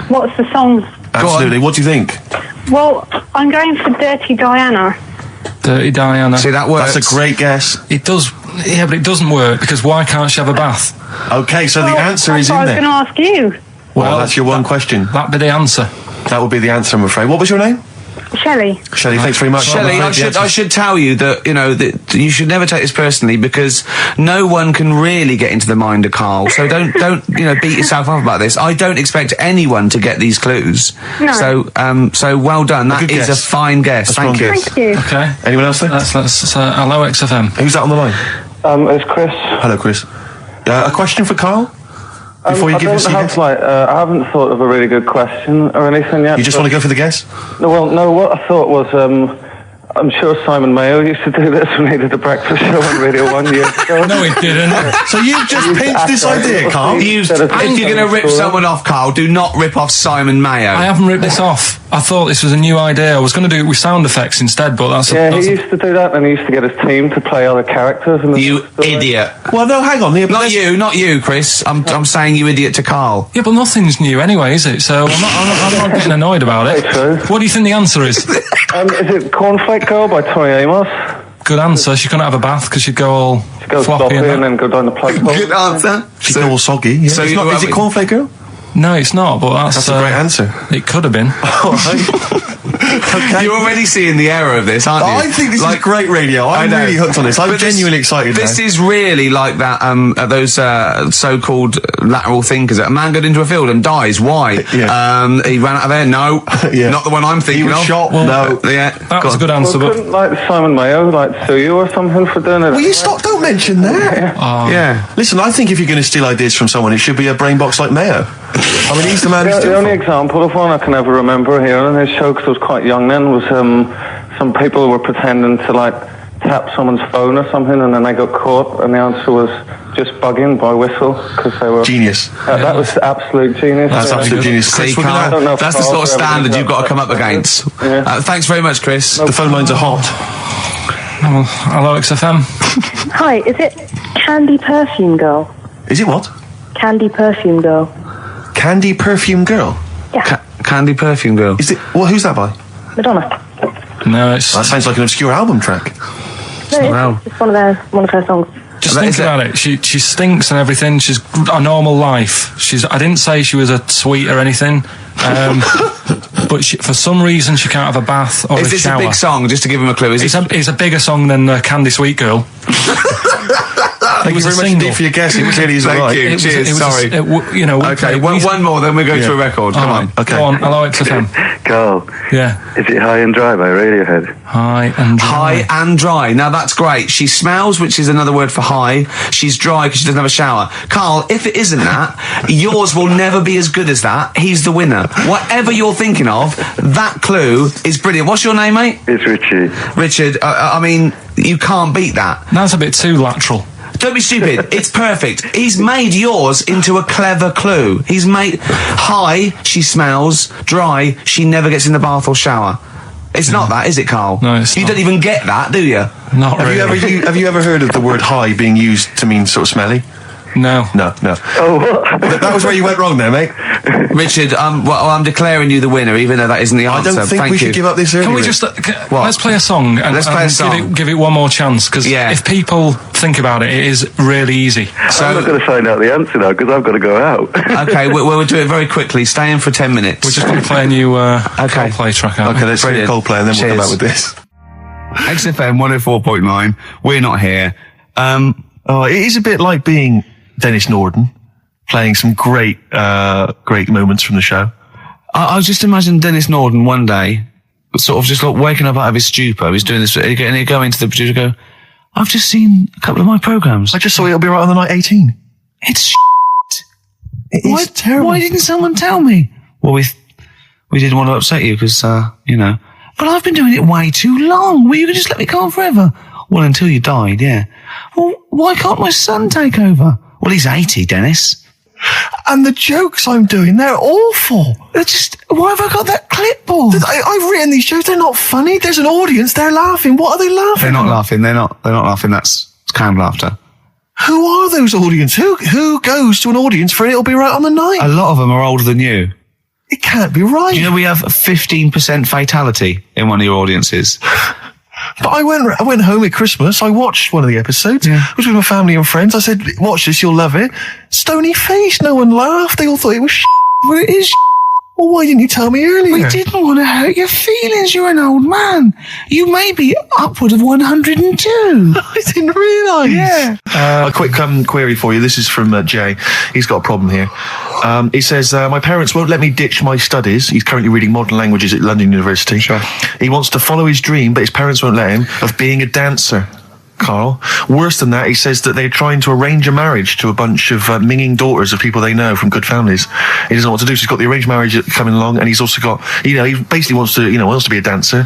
what's the song? Absolutely. What do you think? Well, I'm going for Dirty Diana. Dirty Diana. See, that works. That's a great guess. It does, yeah, but it doesn't work because why can't she have a bath? Okay, so the answer is in there. I was going to ask you. Well, that's your one question. That'd be the answer. That would be the answer, I'm afraid. What was your name? Shelley. Shelley, thanks very much. Shelley, I should tell you that that you should never take this personally because no one can really get into the mind of Carl. So don't beat yourself up about this. I don't expect anyone to get these clues. No. So well done. That is a fine guess. Thank you. Thank you. Okay. Anyone else there? Let's hello, XFM. Who's that on the line? It's Chris. Hello, Chris. A question for Carl? Before you give us a guess? I haven't thought of a really good question or anything yet. You just want to go for the guess? No, what I thought was, I'm sure Simon Mayo used to do this when he did the breakfast show on Radio 1 years ago. No, he didn't. So you've just pinched this idea, Carl? If you're going to rip someone off, Carl, do not rip off Simon Mayo. I haven't ripped this off. I thought this was a new idea. I was going to do it with sound effects instead, but that's... he used to do that, and he used to get his team to play other characters. You idiot. Well, no, hang on. Not you, Chris. I'm saying you idiot to Carl. Yeah, but nothing's new anyway, is it? So I'm not getting annoyed about it. True. What do you think the answer is? Is it Cornflake Girl by Tori Amos? Good answer. She couldn't have a bath because she'd go all floppy and then go down the plug hole. Good answer. She'd go all soggy. Yeah. So is it Cornflake Girl? No, it's not, but that's a great answer. It could have been. All right. Okay. You're already seeing the error of this, aren't you? I think this is great radio. I'm really hooked on this. I'm genuinely excited. This is really like that. Those so-called lateral thinkers. A man got into a field and dies. Why? Yeah. He ran out of air. No, not the one I'm thinking of. He was shot. Well, no, that was a good answer. Well, couldn't Simon Mayo sue you or something for doing it? Will you stop? Don't mention that. Yeah. Listen, I think if you're going to steal ideas from someone, it should be a brain box like Mayo. I mean, he's the man. The only example of one I can ever remember hearing in his show, because I was quite young then, was some people were pretending to tap someone's phone or something, and then they got caught, and the answer was just bugging by whistle because they were genius. That was absolute genius. That's absolute genius. See, Carl, that's the sort of standard you've got to come up against. Thanks very much, Chris. The phone lines are hot. Hello, XFM. Hi, is it Candy Perfume Girl? Is it what? Candy Perfume Girl. Candy Perfume Girl? Yeah. Candy Perfume Girl. Is it? Well, who's that by? Madonna. No, that sounds like an obscure album track. No, it's one of her songs. Just think about it. She stinks and everything. She's a normal life. I didn't say she was a sweet or anything. But for some reason she can't have a bath or a shower. Is this a big song? Just to give him a clue. It's a bigger song than Candy Sweet Girl. Thank you very much indeed for your guess. It clearly is right. Thank you. Cheers. Sorry. Okay, one more, then we go to a record. Come on. Okay. Go on. Hello, XFM. Carl. Yeah. Is it High and Dry by Radiohead? High and Dry. High and Dry. Now that's great. She smells, which is another word for high. She's dry because she doesn't have a shower. Carl, if it isn't that, yours will never be as good as that. He's the winner. Whatever you're thinking of, that clue is brilliant. What's your name, mate? It's Richie. Richard, I mean, you can't beat that. That's a bit too lateral. Don't be stupid. It's perfect. He's made yours into a clever clue. He's made high, she smells, dry, she never gets in the bath or shower. It's not that, is it, Carl? No, it's you not. don't even get that, do you? Not really. Have you ever heard of the word high being used to mean sort of smelly? No. Oh, what? That was where you went wrong there, mate. Richard, I'm declaring you the winner, even though that isn't the answer. I don't think we should give up this early. Can we just let's play a song and give it one more chance? Because if people think about it, it is really easy. So I'm not going to find out the answer now because I've got to go out. Okay, we'll do it very quickly. Stay in for 10 minutes. We're just going to play a new Coldplay track out. Okay, let's play Coldplay and then we'll come back with this. XFM 104.9. We're not here. It is a bit like being Dennis Norden, playing some great moments from the show. I just imagine Dennis Norden one day, sort of just like waking up out of his stupor. He's doing this, and he'd go into the producer and go, I've just seen a couple of my programmes. I just saw It'll Be Right on the Night 18. It's shit. It is terrible. Why didn't someone tell me? Well, we didn't want to upset you because, but I've been doing it way too long. Well, you could just let me go on forever. Well, until you died, yeah. Well, why can't my son take over? Well, he's 80, Dennis. And the jokes I'm doing, they're awful. They're just, why have I got that clipboard? I've written these jokes, they're not funny. There's an audience, they're laughing. What are they laughing They're not at? laughing, they're not laughing, that's canned laughter. Who are those audience? Who goes to an audience for It'll Be Right on the Night? A lot of them are older than you. It can't be right. Do you know we have a 15% fatality in one of your audiences? But I went home at Christmas. I watched one of the episodes. Yeah. I was with my family and friends. I said, watch this, you'll love it. Stony face. No one laughed. They all thought it was shit. Well, it is shit. Well, why didn't you tell me earlier? We didn't want to hurt your feelings. You're an old man. You may be upward of 102. I didn't realise. Yeah. A quick query for you. This is from Jay. He's got a problem here. He says, my parents won't let me ditch my studies. He's currently reading modern languages at London University. Sure. He wants to follow his dream, but his parents won't let him, of being a dancer. Carl. Worse than that, he says that they're trying to arrange a marriage to a bunch of minging daughters of people they know from good families. He doesn't know what to do, so he's got the arranged marriage coming along, and he's also got, he basically wants to be a dancer.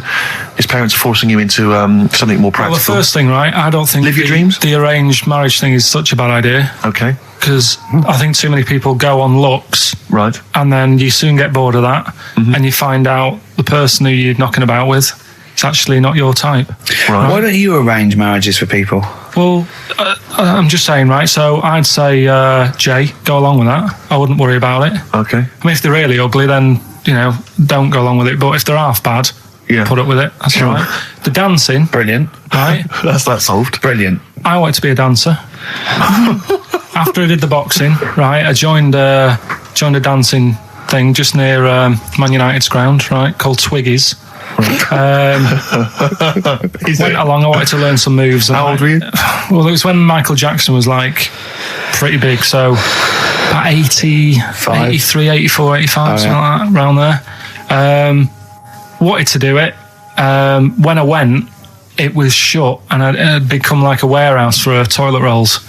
His parents are forcing him into something more practical. Well, the first thing, right, I don't think Live your dreams? The arranged marriage thing is such a bad idea. Okay. Because I think too many people go on looks. Right. And then you soon get bored of that, and you find out the person who you're knocking about with, it's actually not your type. Right. Why don't you arrange marriages for people? Well, I'm just saying, right, so I'd say, Jay, go along with that. I wouldn't worry about it. Okay. I mean, if they're really ugly, then, don't go along with it. But if they're half bad, put up with it. That's all right. The dancing. Brilliant. Right? That's that solved. Brilliant. I wanted to be a dancer. After I did the boxing, right, I joined a dancing thing just near Man United's ground, right, called Twiggy's. Went along, I wanted to learn some moves. How old were you? Well, it was when Michael Jackson was pretty big, so about 83, 84, 85, something like that, around there. Wanted to do it. When I went, it was shut and it had become like a warehouse for toilet rolls.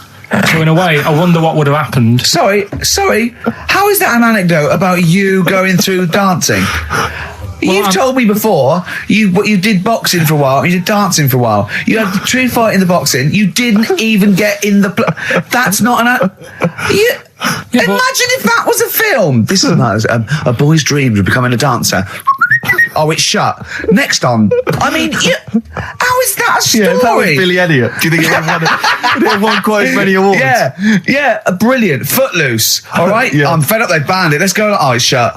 So in a way, I wonder what would have happened. Sorry, how is that an anecdote about you going through dancing? You've told me before you did boxing for a while, you did dancing for a while. You had the true fight in the boxing. You didn't even get in the. That's not an. Imagine if that was a film. This is a boy's dreams of becoming a dancer. Oh, it's shut. Next on. I mean, how is that a story? Yeah, that was Billy Elliot. Do you think it won quite as many awards? Yeah, brilliant. Footloose. All right, I'm fed up. They banned it. Let's go. Oh, it's shut.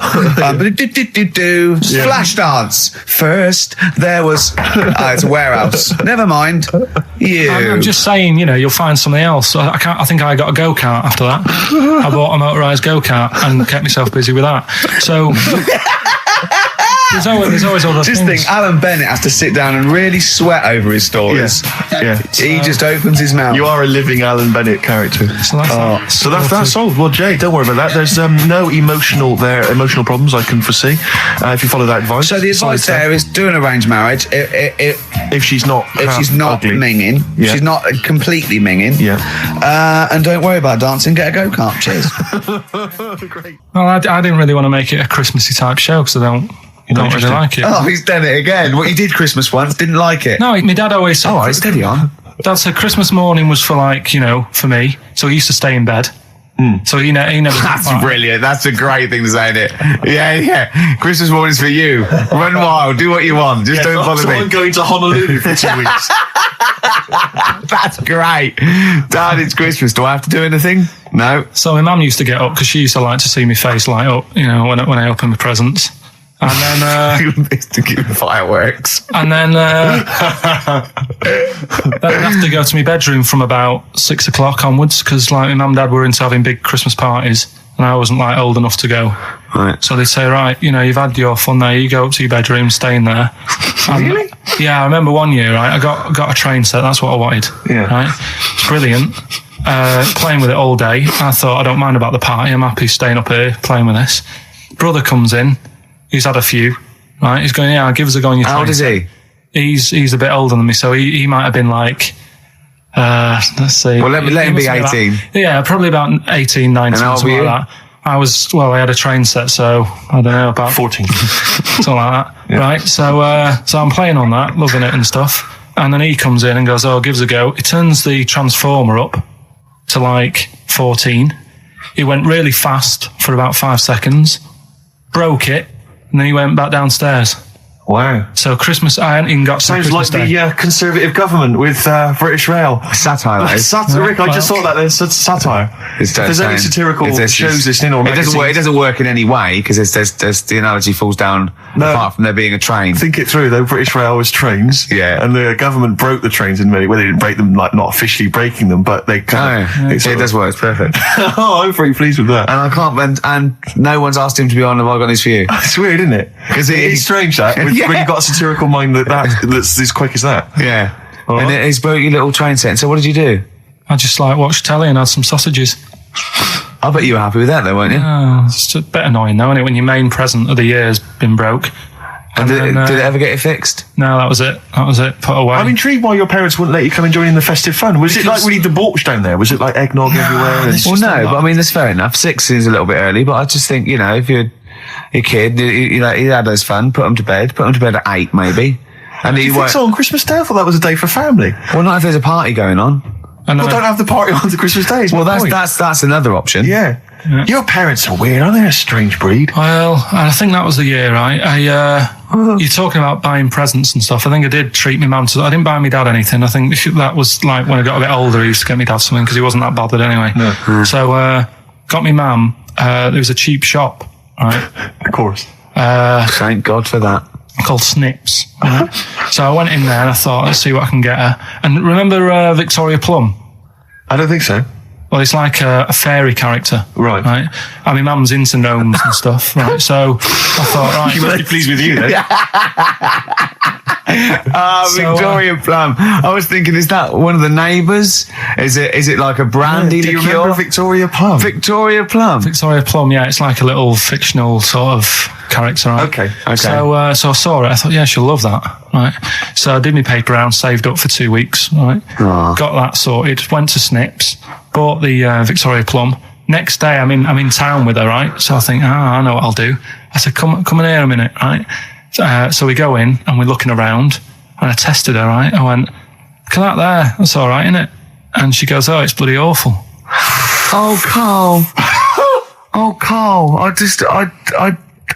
Flash dance. First, there was. It's a warehouse. Never mind. I'm just saying, you'll find something else. I think I got a go-kart after that. I bought a motorised go-kart and kept myself busy with that. So. There's always other just things. Think Alan Bennett has to sit down and really sweat over his stories. Yeah. He just opens his mouth. You are a living Alan Bennett character. So that's solved. Well, Jay, don't worry about that. There's no emotional problems I can foresee if you follow that advice. So the advice there is do an arranged marriage if she's not ugly. minging, if she's not completely minging. And don't worry about dancing. Get a go-kart. Cheers. Great. Well, I didn't really want to make it a Christmassy type show because I don't really like it. Oh, he's done it again. What, you did Christmas once, didn't like it? No, my dad always said... Oh, right, steady on. Dad said Christmas morning was for for me. So he used to stay in bed. So he never... That's brilliant. That's a great thing to say, isn't it? Yeah. Christmas morning's for you. Run wild. Do what you want. Just don't bother me. I'm going to Honolulu for 2 weeks. That's great. Dad, it's Christmas. Do I have to do anything? No. So my mum used to get up because she used to like to see my face light up, you know, when I open my presents. And then to give fireworks. And then then I'd have to go to my bedroom from about 6 o'clock onwards because like my mum and dad were into having big Christmas parties and I wasn't like old enough to go. Right. So they'd say, right, you know, you've had your fun there, you go up to your bedroom, stay in there. Really? Yeah, I remember one year, right, I got a train set, that's what I wanted. Yeah. Right? It's brilliant. Playing with it all day. I thought, I don't mind about the party, I'm happy staying up here playing with this. Brother comes in, he's had a few, right? He's going, yeah, give us a go on your train. How old is he? He's a bit older than me, so he might have been like, let's see. Well, let him be 18. Probably about 18, 19, And how old something were like that. I had a train set, so I don't know, about 14. something like that. Yeah. Right, so I'm playing on that, loving it and stuff. And then he comes in and goes, oh, give us a go. He turns the transformer up to like 14. He went really fast for about 5 seconds, broke it, and then he went back downstairs. Wow. So Christmas, I hadn't even got to Sounds Christmas like Day. the Conservative government with British Rail. Satire, though. Satire, Rick, I just thought that there's satire. If there's any satirical shows listening or magazines. It doesn't work in any way because there's the analogy falls down apart from there being a train. Think it through though. British Rail was trains. Yeah. And the government broke the trains in many. Well, they didn't break them, like not officially breaking them, but they kind of. It does work. It's perfect. Oh, I'm pretty pleased with that. And I can't. And no one's asked him to be on. Have I got this for you? It's weird, isn't it? Because it's strange that when you got a satirical mind that's as quick as that. Yeah. And he's broke your little train set. So what did you do? I just like watched telly and had some sausages. I bet you were happy with that though, weren't you? Oh, it's a bit annoying though, isn't it, when your main present of the year has been broke. And did it ever get it fixed? No, that was it. Put away. I'm intrigued why your parents wouldn't let you come and join in the festive fun. Was it like really debauched down there? Was it like eggnog everywhere? Well, no, but I mean, that's fair enough. 6 is a little bit early, but I just think, you know, if you're a kid, you know, he had his fun, put him to bed at 8 maybe. And you think so on Christmas Day? I thought that was a day for family. Well, not if there's a party going on. Well, don't have the party on the Christmas Day. Well, that's another option. Yeah. Your parents are weird, aren't they? A strange breed. Well, I think that was the year, right? You're talking about buying presents and stuff. I think I did treat my mum to. I didn't buy my dad anything. I think that was like when I got a bit older, I used to get my dad something because he wasn't that bothered anyway. No. So got my mum. There was a cheap shop, right? Of course. Thank God for that. Called Snips. Right? So I went in there and I thought, let's see what I can get her. And remember Victoria Plum? I don't think so. Well, it's like a fairy character. Right. And my mum's into gnomes and stuff. Right. So I thought, right. She must be pleased with you then. Victoria Plum. I was thinking, is that one of the neighbours? Is it like a brandy liqueur? Do you remember Victoria Plum? Victoria Plum. Victoria Plum, yeah. It's like a little fictional sort of character, right? Okay. So I saw it. I thought, yeah, she'll love that, right? So I did my paper round, saved up for 2 weeks, right? Oh. Got that sorted. Went to Snips, bought the Victoria Plum. Next day, I'm in town with her, right? So I think, I know what I'll do. I said, come in here a minute, right? So we go in and we're looking around, and I tested her, right? I went, look at that there. That's all right, isn't it? And she goes, oh, it's bloody awful. Oh, Carl. Oh, Carl.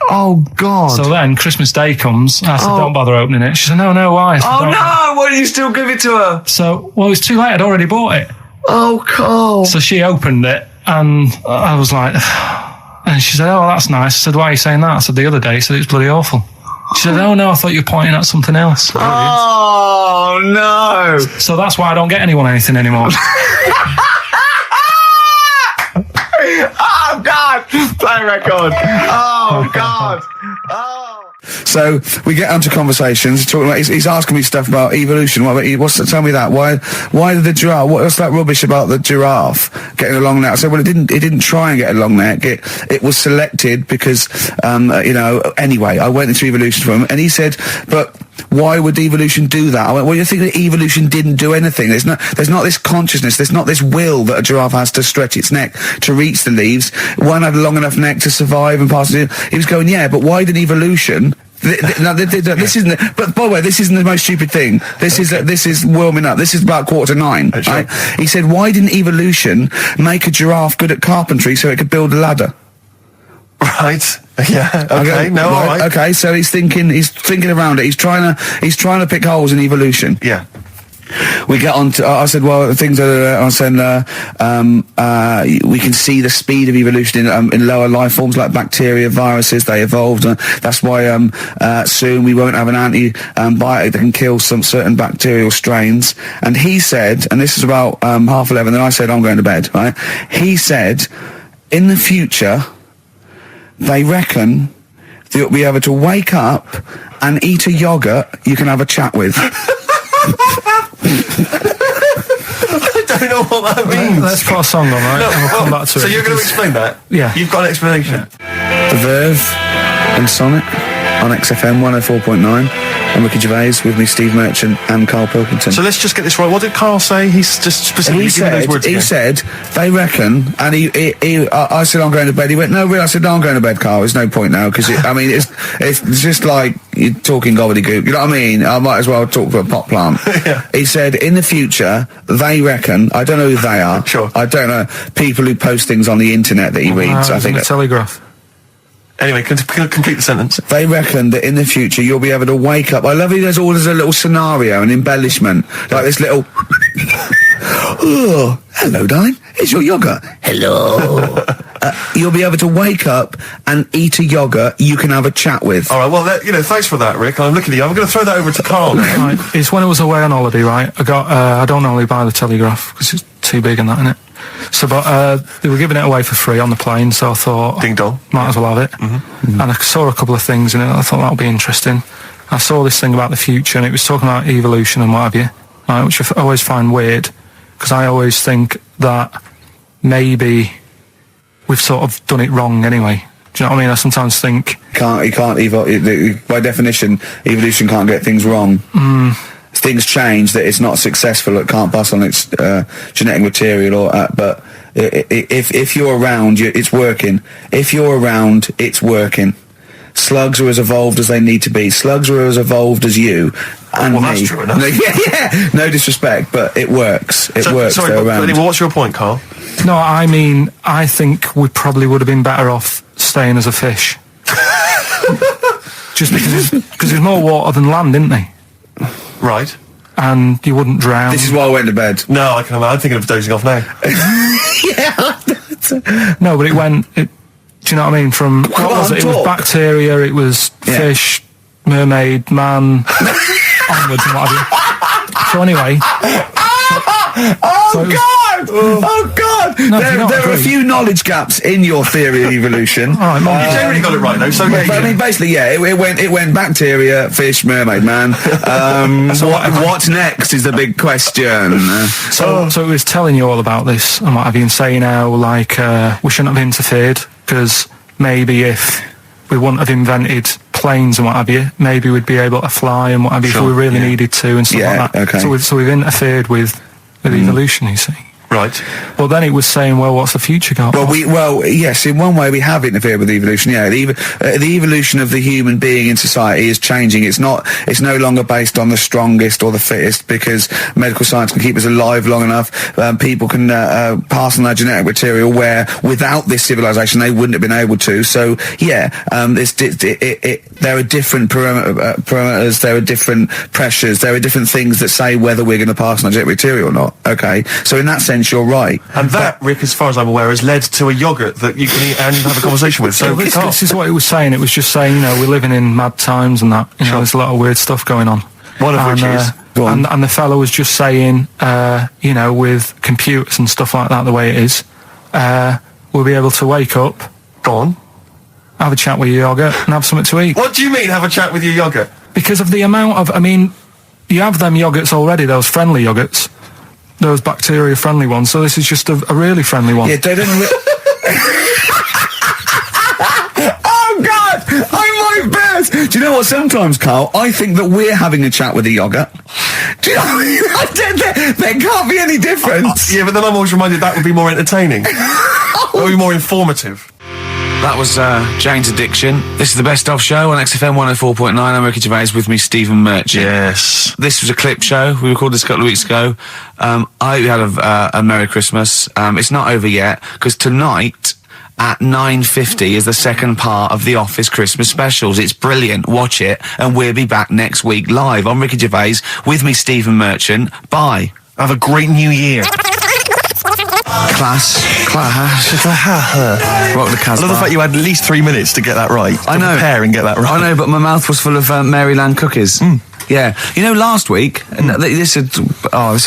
Oh, God. So then Christmas Day comes. I said, don't bother opening it. She said, no, why? I said, no, why did you still give it to her? So, well, it's too late. I'd already bought it. Oh, Carl. So she opened it, and I was like, and she said, oh, that's nice. I said, why are you saying that? I said, the other day, she said, it's bloody awful. She said, oh, no, I thought you were pointing at something else. Oh, no. So that's why I don't get anyone anything anymore. Oh, God. Play record. Oh, God. Oh. So we get onto conversations. Talking about, he's asking me stuff about evolution. Tell me that. Why did the giraffe? What's that rubbish about the giraffe getting a long neck? I said, well, it didn't try and get a long neck. It was selected because, anyway, I went into evolution for him, and he said, but why would evolution do that? I went, well, you think that evolution didn't do anything. There's not this consciousness, there's not this will that a giraffe has to stretch its neck to reach the leaves. One had a long enough neck to survive and pass it. He was going, yeah, but why did evolution? This isn't. But by the way, this isn't the most stupid thing. This is warming up. This is about 8:45. Right? He said, why didn't evolution make a giraffe good at carpentry so it could build a ladder? Right. Yeah. Okay. No. All right. Okay. So he's thinking around it. He's trying to pick holes in evolution. Yeah. We get on to, I said, well, things are, I said, we can see the speed of evolution in lower life forms like bacteria, viruses, they evolved. That's why soon we won't have an antibiotic that can kill some certain bacterial strains. And he said, and this is about 11:30, and I said, I'm going to bed, right? He said, in the future, they reckon that you'll be able to wake up and eat a yogurt you can have a chat with. I don't know what that means. Let's put a song on, right? No, and we'll come back to it. So you're going to explain that? Yeah. You've got an explanation? The Verve and Sonic on XFM 104.9. I'm Ricky Gervais, with me Steve Merchant and Karl Pilkington. So let's just get this right. What did Karl say? He's just specifically giving those words again. He said, they reckon, and I said, I'm going to bed. He went, no, really? I said, no, I'm going to bed, Karl. There's no point now, because, I mean, it's just like you're talking gobbledygook. You know what I mean? I might as well talk to a pot plant. Yeah. He said, in the future, they reckon, I don't know who they are. Sure. I don't know, people who post things on the internet that he reads. I think the Telegraph. Anyway, complete the sentence. They reckon that in the future you'll be able to wake up. I love it. There's always a little scenario, an embellishment, like this little. Oh, hello, darling. It's your yogurt. Hello. You'll be able to wake up and eat a yogurt you can have a chat with. All right. Well, thanks for that, Rick. I'm looking at you. I'm going to throw that over to Karl. Right. It's when I was away on holiday, right? I got. I don't normally buy the Telegraph because it's too big and that, innit? So, but they were giving it away for free on the plane, so I thought, ding dong, might as well have it. And I saw a couple of things in it. I thought that would be interesting. I saw this thing about the future, and it was talking about evolution and what have you, right, which I always find weird, because I always think that maybe we've sort of done it wrong anyway. Do you know what I mean? I sometimes think you can't evolve. By definition, evolution can't get things wrong. Things change, that it's not successful, it can't pass on its genetic material, but if you're around, it's working. If you're around, it's working. Slugs are as evolved as they need to be. Slugs are as evolved as you and me. That's true enough. Yeah. No disrespect, but it works. It works. Sorry, but anyway, what's your point, Karl? No, I mean, I think we probably would have been better off staying as a fish. Just because there's more water than land, isn't there? Right. And you wouldn't drown. This is why I went to bed. No, I'm thinking of dozing off now. Yeah. No, but it went. Do you know what I mean? From what was it? It was bacteria. It was fish, mermaid, man, onwards and what have you. So anyway. Oh God! No, there are a few knowledge gaps in your theory of evolution. All right, you generally got it right though. So I mean, basically, yeah, it went bacteria, fish, mermaid, man. What next is the big question. So it was telling you all about this and what have you, and saying how like we shouldn't have interfered, because maybe if we wouldn't have invented planes and what have you, maybe we'd be able to fly and what have you if we really needed to and stuff like that. Okay. So we've interfered with evolution, you see. Right. Well, then it was saying, well, what's the future got? Well, yes, in one way we have interfered with evolution. Yeah, the evolution of the human being in society is changing. It's no longer based on the strongest or the fittest, because medical science can keep us alive long enough. People can pass on their genetic material where without this civilization they wouldn't have been able to. So yeah, there are different parameters, there are different pressures, there are different things that say whether we're going to pass on our genetic material or not. Okay, so in that sense, you're right. And that, Rick, as far as I'm aware, has led to a yogurt that you can eat and have a conversation with. So this is what it was saying. It was just saying, we're living in mad times and that. There's a lot of weird stuff going on. One of which is... And the fellow was just saying, with computers and stuff like that, the way it is, we'll be able to wake up, go on, have a chat with your yogurt and have something to eat. What do you mean, have a chat with your yogurt? Because of the amount of... I mean, you have them yogurts already, those friendly yogurts. Those bacteria-friendly ones, so this is just a really friendly one. Yeah, they don't... Oh, God! I'm my best! Do you know what, sometimes, Karl, I think that we're having a chat with a yogurt. Do you know what I mean? There can't be any difference. Yeah, but then I'm always reminded that would be more entertaining. That would be more informative. That was Jane's Addiction. This is the Best Of Show on XFM 104.9. I'm Ricky Gervais, with me Stephen Merchant. Yes. This was a clip show. We recorded this a couple of weeks ago. I hope you had a Merry Christmas. It's not over yet, because tonight at 9:50 is the second part of The Office Christmas specials. It's brilliant. Watch it, and we'll be back next week live. I'm Ricky Gervais. With me, Stephen Merchant. Bye. Have a great new year. Class. Rock the Casbah. I love the fact you had at least 3 minutes to get that right. I know. Prepare and get that right. I know, but my mouth was full of Maryland cookies. Yeah. You know, last week, and this would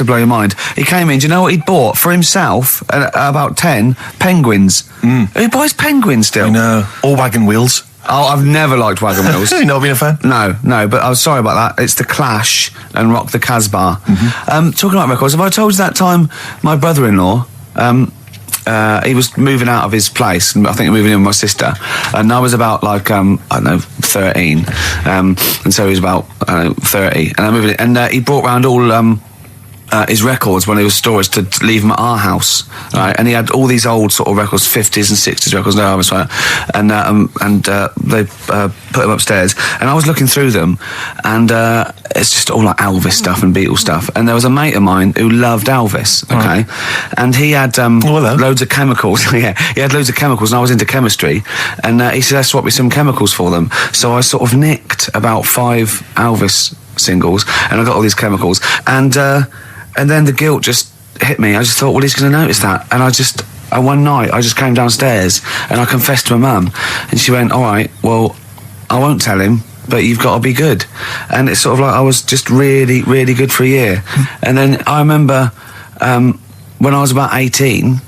blow your mind. He came in, do you know what he'd bought? For himself, about 10 penguins. Who buys penguins still? I know. All wagon wheels. Oh, I've never liked wagon wheels. Have you not been a fan? No, but I was sorry about that. It's The Clash and Rock the Casbah. Talking about records, have I told you that time my brother-in-law, he was moving out of his place, I think moving in with my sister, and I was about like, I don't know, 13, and so he was about 30, and I moved in, and he brought round all his records when he was storage to leave them at our house, right? And he had all these old sort of records, 50s and 60s records, and they put them upstairs, and I was looking through them, and it's just all like Elvis stuff and Beatles stuff, and there was a mate of mine who loved Elvis, okay, and he had loads of chemicals. Yeah, he had loads of chemicals, and I was into chemistry, and he said, "Let's swap me some chemicals for them." So I sort of nicked about 5 Elvis singles, and I got all these chemicals, and then the guilt just hit me. I just thought, well, he's going to notice that. And one night, I just came downstairs and I confessed to my mum. And she went, all right, well, I won't tell him, but you've got to be good. And it's sort of like I was just really, really good for a year. And then I remember when I was about 18,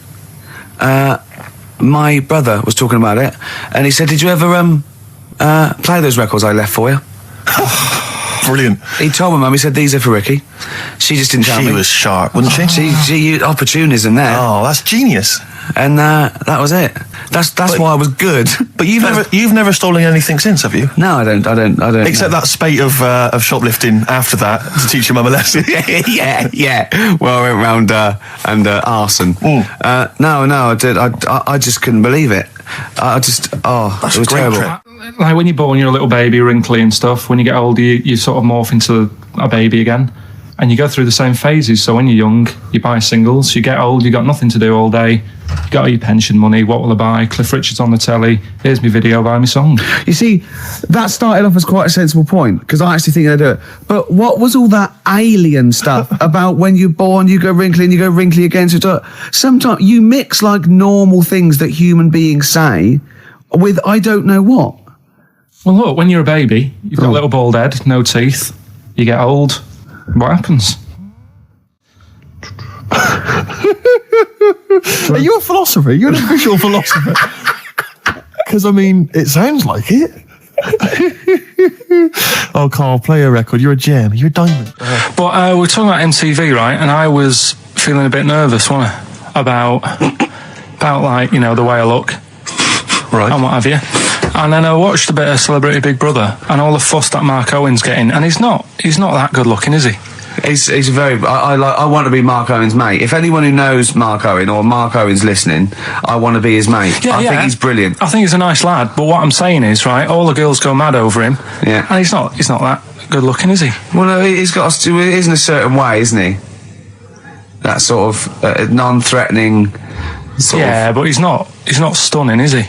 my brother was talking about it. And he said, did you ever play those records I left for you? Brilliant. He told my mum, he said, these are for Ricky. She just didn't tell me. She was sharp, wasn't she? She used opportunism there. Oh, that's genius. And that was it. That's why I was good. But you've never stolen anything since, have you? No, I don't. Except that spate of shoplifting after that to teach your mum a lesson. yeah. Well, I went round and arson. No, I did. I just couldn't believe it. It was terrible. Like when you're born, you're a little baby, wrinkly and stuff. When you get older, you sort of morph into a baby again. And you go through the same phases. So when you're young, you buy singles. You get old, you got nothing to do all day. You got all your pension money. What will I buy? Cliff Richard's on the telly. Here's my video, buy me song. You see, that started off as quite a sensible point, because I actually think they do it. But what was all that alien stuff about when you're born, you go wrinkly and you go wrinkly again? Sometimes you mix like normal things that human beings say with I don't know what. Well, look, when you're a baby, you've got a little bald head, no teeth. You get old. What happens? Are you a philosopher? You're an official philosopher. Because, I mean, it sounds like it. Oh, Carl, play a record. You're a gem. You're a diamond. But we're talking about MTV, right? And I was feeling a bit nervous, wasn't I? About like, you know, the way I look. Right. And what have you. And then I watched a bit of Celebrity Big Brother and all the fuss that Mark Owen's getting, and he's not that good looking, is he? He's very. I want to be Mark Owen's mate. If anyone who knows Mark Owen or Mark Owen's listening, I want to be his mate. I think he's brilliant. I think he's a nice lad. But what I'm saying is, right, all the girls go mad over him. Yeah. And he's not that good looking, is he? Well, no, he's got. He is in a certain way, isn't he? That sort of non-threatening. But he's not stunning, is he?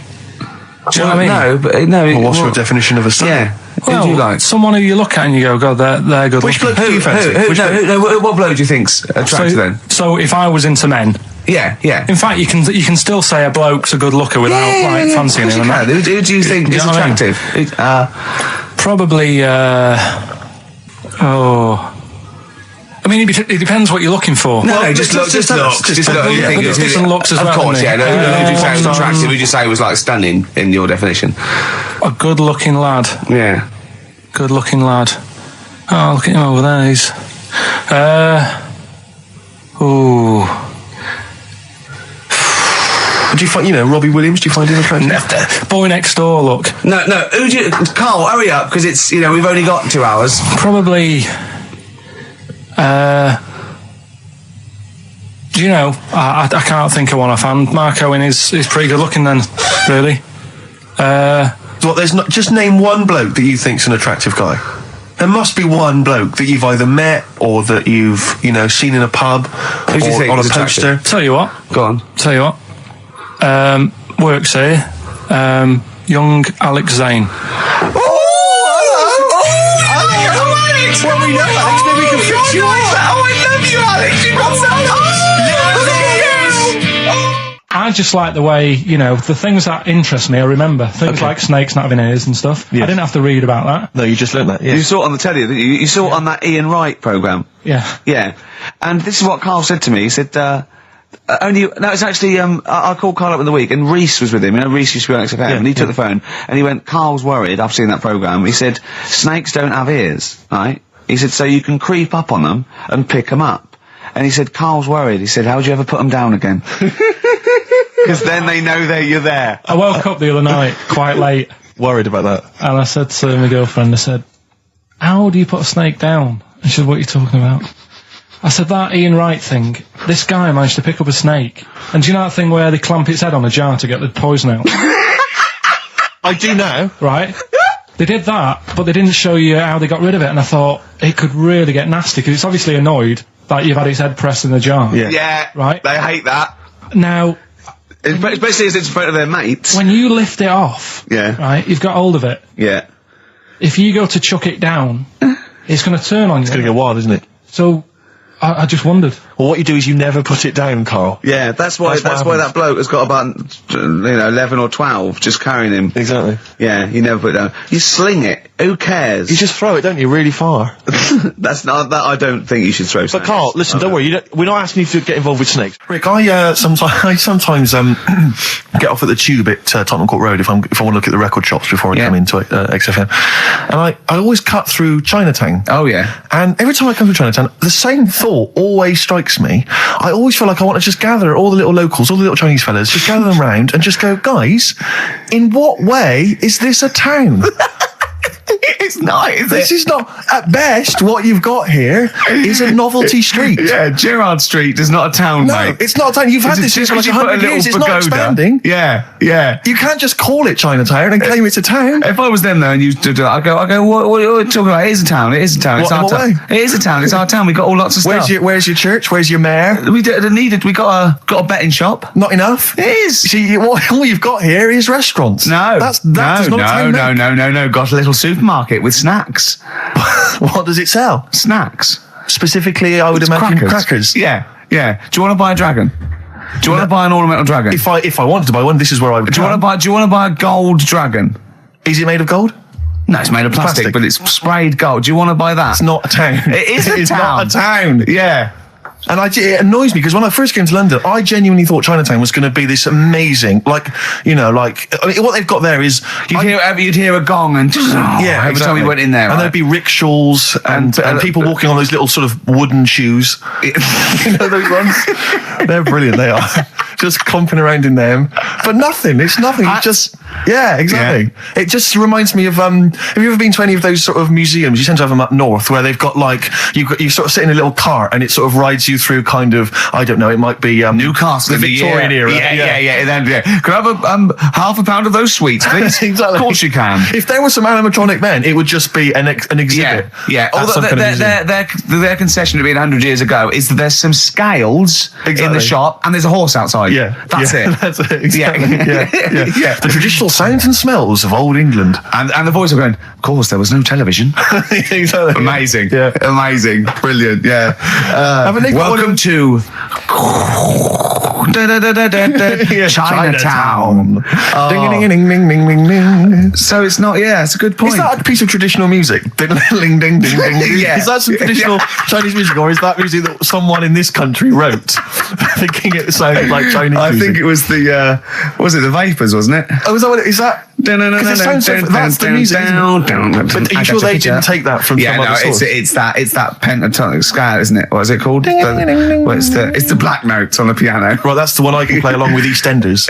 Do you know what I mean? No. Well, what's your definition of a stunning? Yeah. Well, who do you like? Someone who you look at and you go, God, they're good. Which bloke do you fancy? What bloke do you think's attractive then? So if I was into men, yeah. In fact, you can still say a bloke's a good looker without fancying him. Who do you think is attractive? Probably. I mean, it depends what you're looking for. No, just look. Just look. Different looks as well. Of course, yeah. Who do you say was attractive? Who do you say was like stunning in your definition? A good-looking lad. Yeah. Good-looking lad. Oh, look at him over there. He's. Do you find, Robbie Williams? Do you find him attractive? Boy Next Door. Look. No. Who do you? Carl, hurry up, because it's we've only got 2 hours. Probably. Do you know? I can't think of one offhand. Mark Owen is pretty good looking then, really. There's not. Just name one bloke that you think's an attractive guy. There must be one bloke that you've either met or that you've seen in a pub or on a poster. Tell you what. Go on. Tell you what. works here. Young Alex Zane. Alex! Well, we know Alex, maybe we can fix you up. Oh, I love you, Alex. You got I just like the way, the things that interest me, I remember. Things like snakes not having ears and stuff. Yes. I didn't have to read about that. No, you just learned that, yeah. You saw it on the telly, didn't you? You saw it on that Ian Wright programme. Yeah. Yeah. And this is what Carl said to me. He said, it's actually, I called Carl up in the week, and Reese was with him. Reese used to be on XFM, and he took the phone, and he went, Carl's worried, I've seen that programme. He said, snakes don't have ears, right? He said, so you can creep up on them and pick them up. And he said, Carl's worried. He said, how'd you ever put them down again? Because then they know you're there. I woke up the other night quite late. Worried about that. And I said to my girlfriend, I said, how do you put a snake down? And she said, what are you talking about? I said, that Ian Wright thing, this guy managed to pick up a snake. And do you know that thing where they clamp its head on a jar to get the poison out? I do now. Right? They did that, but they didn't show you how they got rid of it. And I thought, it could really get nasty, because it's obviously annoyed that you've had its head pressed in the jar. Yeah. Right? They hate that. Now... Especially as it's in front of their mates. When you lift it off, right, you've got hold of it. Yeah. If you go to chuck it down, it's going to turn on you. It's going to go wild, isn't it? So, I just wondered. Well, what you do is you never put it down, Carl. Yeah, that's why that bloke has got about 11 or 12 just carrying him. Exactly. Yeah, you never put it down. You sling it. Who cares? You just throw it, don't you, really far. That's not that. I don't think you should throw snakes. But Carl, listen, don't worry. We're not asking you to get involved with snakes. Rick, I sometimes get off at the tube at Tottenham Court Road if I want to look at the record shops before I come into XFM, and I always cut through Chinatown. Oh yeah. And every time I come through Chinatown, the same thought always strikes me. I always feel like I want to just gather all the little locals, all the little Chinese fellas, just gather them round and just go, guys, in what way is this a town? It's not, is This is not, at best, what you've got here is a novelty street. Yeah, Gerrard Street is not a town, No, mate. it's not a town. You've had this for like 100 years. It's not expanding. Yeah, yeah. You can't just call it Chinatown and claim it's a town. If I was them though and you did I go, what are you talking about? It is a town. It is a town. It's our town. It is a town. It's our town. We got all lots of stuff. Where's your church? Where's your mayor? We got a betting shop. Not enough. It is. See, all you've got here is restaurants. No, No. Got a little supermarket with snacks. What does it sell? Snacks. Specifically, I would imagine crackers. Yeah. Do you want to buy a dragon? Do you want to buy an ornamental dragon? If I wanted to buy one, this is where I would. Do you want to buy a gold dragon? Is it made of gold? No, it's made of plastic, but it's sprayed gold. Do you want to buy that? It's not a town. It is a town. It's not a town. Yeah. And it annoys me because when I first came to London, I genuinely thought Chinatown was going to be this amazing, what they've got there is you'd hear a gong and every time you went in there, and there'd be rickshaws and people walking on those little sort of wooden shoes. You know those ones? They're brilliant. They are just comping around in them, but nothing. It's nothing. Exactly. Yeah. It just reminds me of have you ever been to any of those sort of museums? You tend to have them up north where they've got you sort of sit in a little cart and it sort of rides you through kind of, I don't know, it might be Newcastle, the Victorian era. Yeah. Could I have half a pound of those sweets, please? Exactly. Of course you can. If there were some animatronic men, it would just be an exhibit. Yeah. Although their concession to being 100 years ago is that there's some scales in the shop and there's a horse outside. Yeah. That's it. That's it. Exactly. Yeah. The traditional sounds and smells of old England. And the voice of going, of course, there was no television. Exactly. Amazing. Yeah. Amazing. Brilliant. Yeah. Welcome to Chinatown. So it's not. Yeah, it's a good point. Is that a piece of traditional music? Ding, ding, ding, ding, ding. Yeah. Is that some traditional Chinese music, or is that music that someone in this country wrote, thinking it sounded like Chinese music? I think it was the Vapors, wasn't it? Oh, is that what it is? That? That's the music. But are you sure they didn't take that from some other source? It's that pentatonic scale, isn't it? What is it called? It's the black notes on the piano. Right, that's the one I can play along with EastEnders.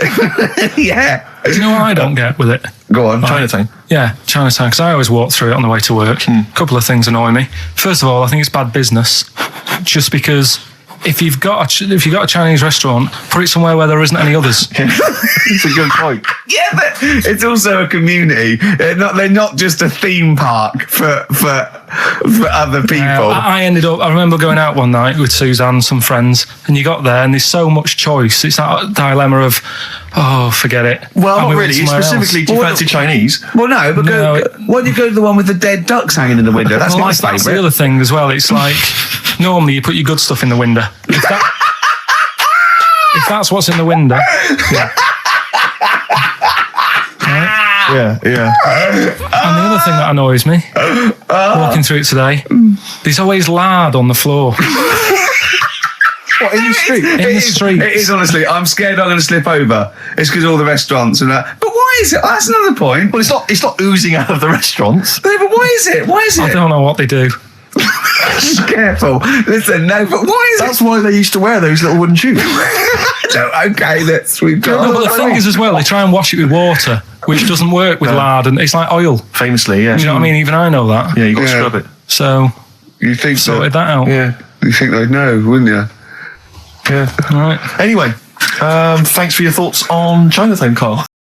Yeah. Do you know what I don't get with it? Go on. Chinatown. Yeah, Chinatown, because I always walk through it on the way to work. A couple of things annoy me. First of all, I think it's bad business, just because if you've got a Chinese restaurant, put it somewhere where there isn't any others. It's a good point. Yeah, but it's also a community. They're not just a theme park for for other people. I ended up. I remember going out one night with Suzanne, some friends, and you got there, and there's so much choice. It's that dilemma of, forget it. Well, not really. Specifically, do you fancy Chinese? Well, no. But why do you go to the one with the dead ducks hanging in the window? That's my favourite. That's the other thing as well. It's like normally you put your good stuff in the window. If that's what's in the window, yeah. Yeah. And the other thing that annoys me, walking through it today, there's always lard on the floor. What, in the street? In the street. It is, honestly. I'm scared I'm going to slip over. It's because all the restaurants and that. But why is it? That's another point. Well, it's not oozing out of the restaurants. No, but why is it? I don't know what they do. Careful. Listen, no, but why is That's why they used to wear those little wooden shoes. No, okay, we've got... No, but the thing is as well, they try and wash it with water, which doesn't work with lard, and it's like oil. Famously, yeah. You know what I mean? Even I know that. Yeah, you got to scrub it. So, you think sorted that out. Yeah. You think they'd know, wouldn't you? Yeah. All right. Anyway, thanks for your thoughts on Chinatown, Carl.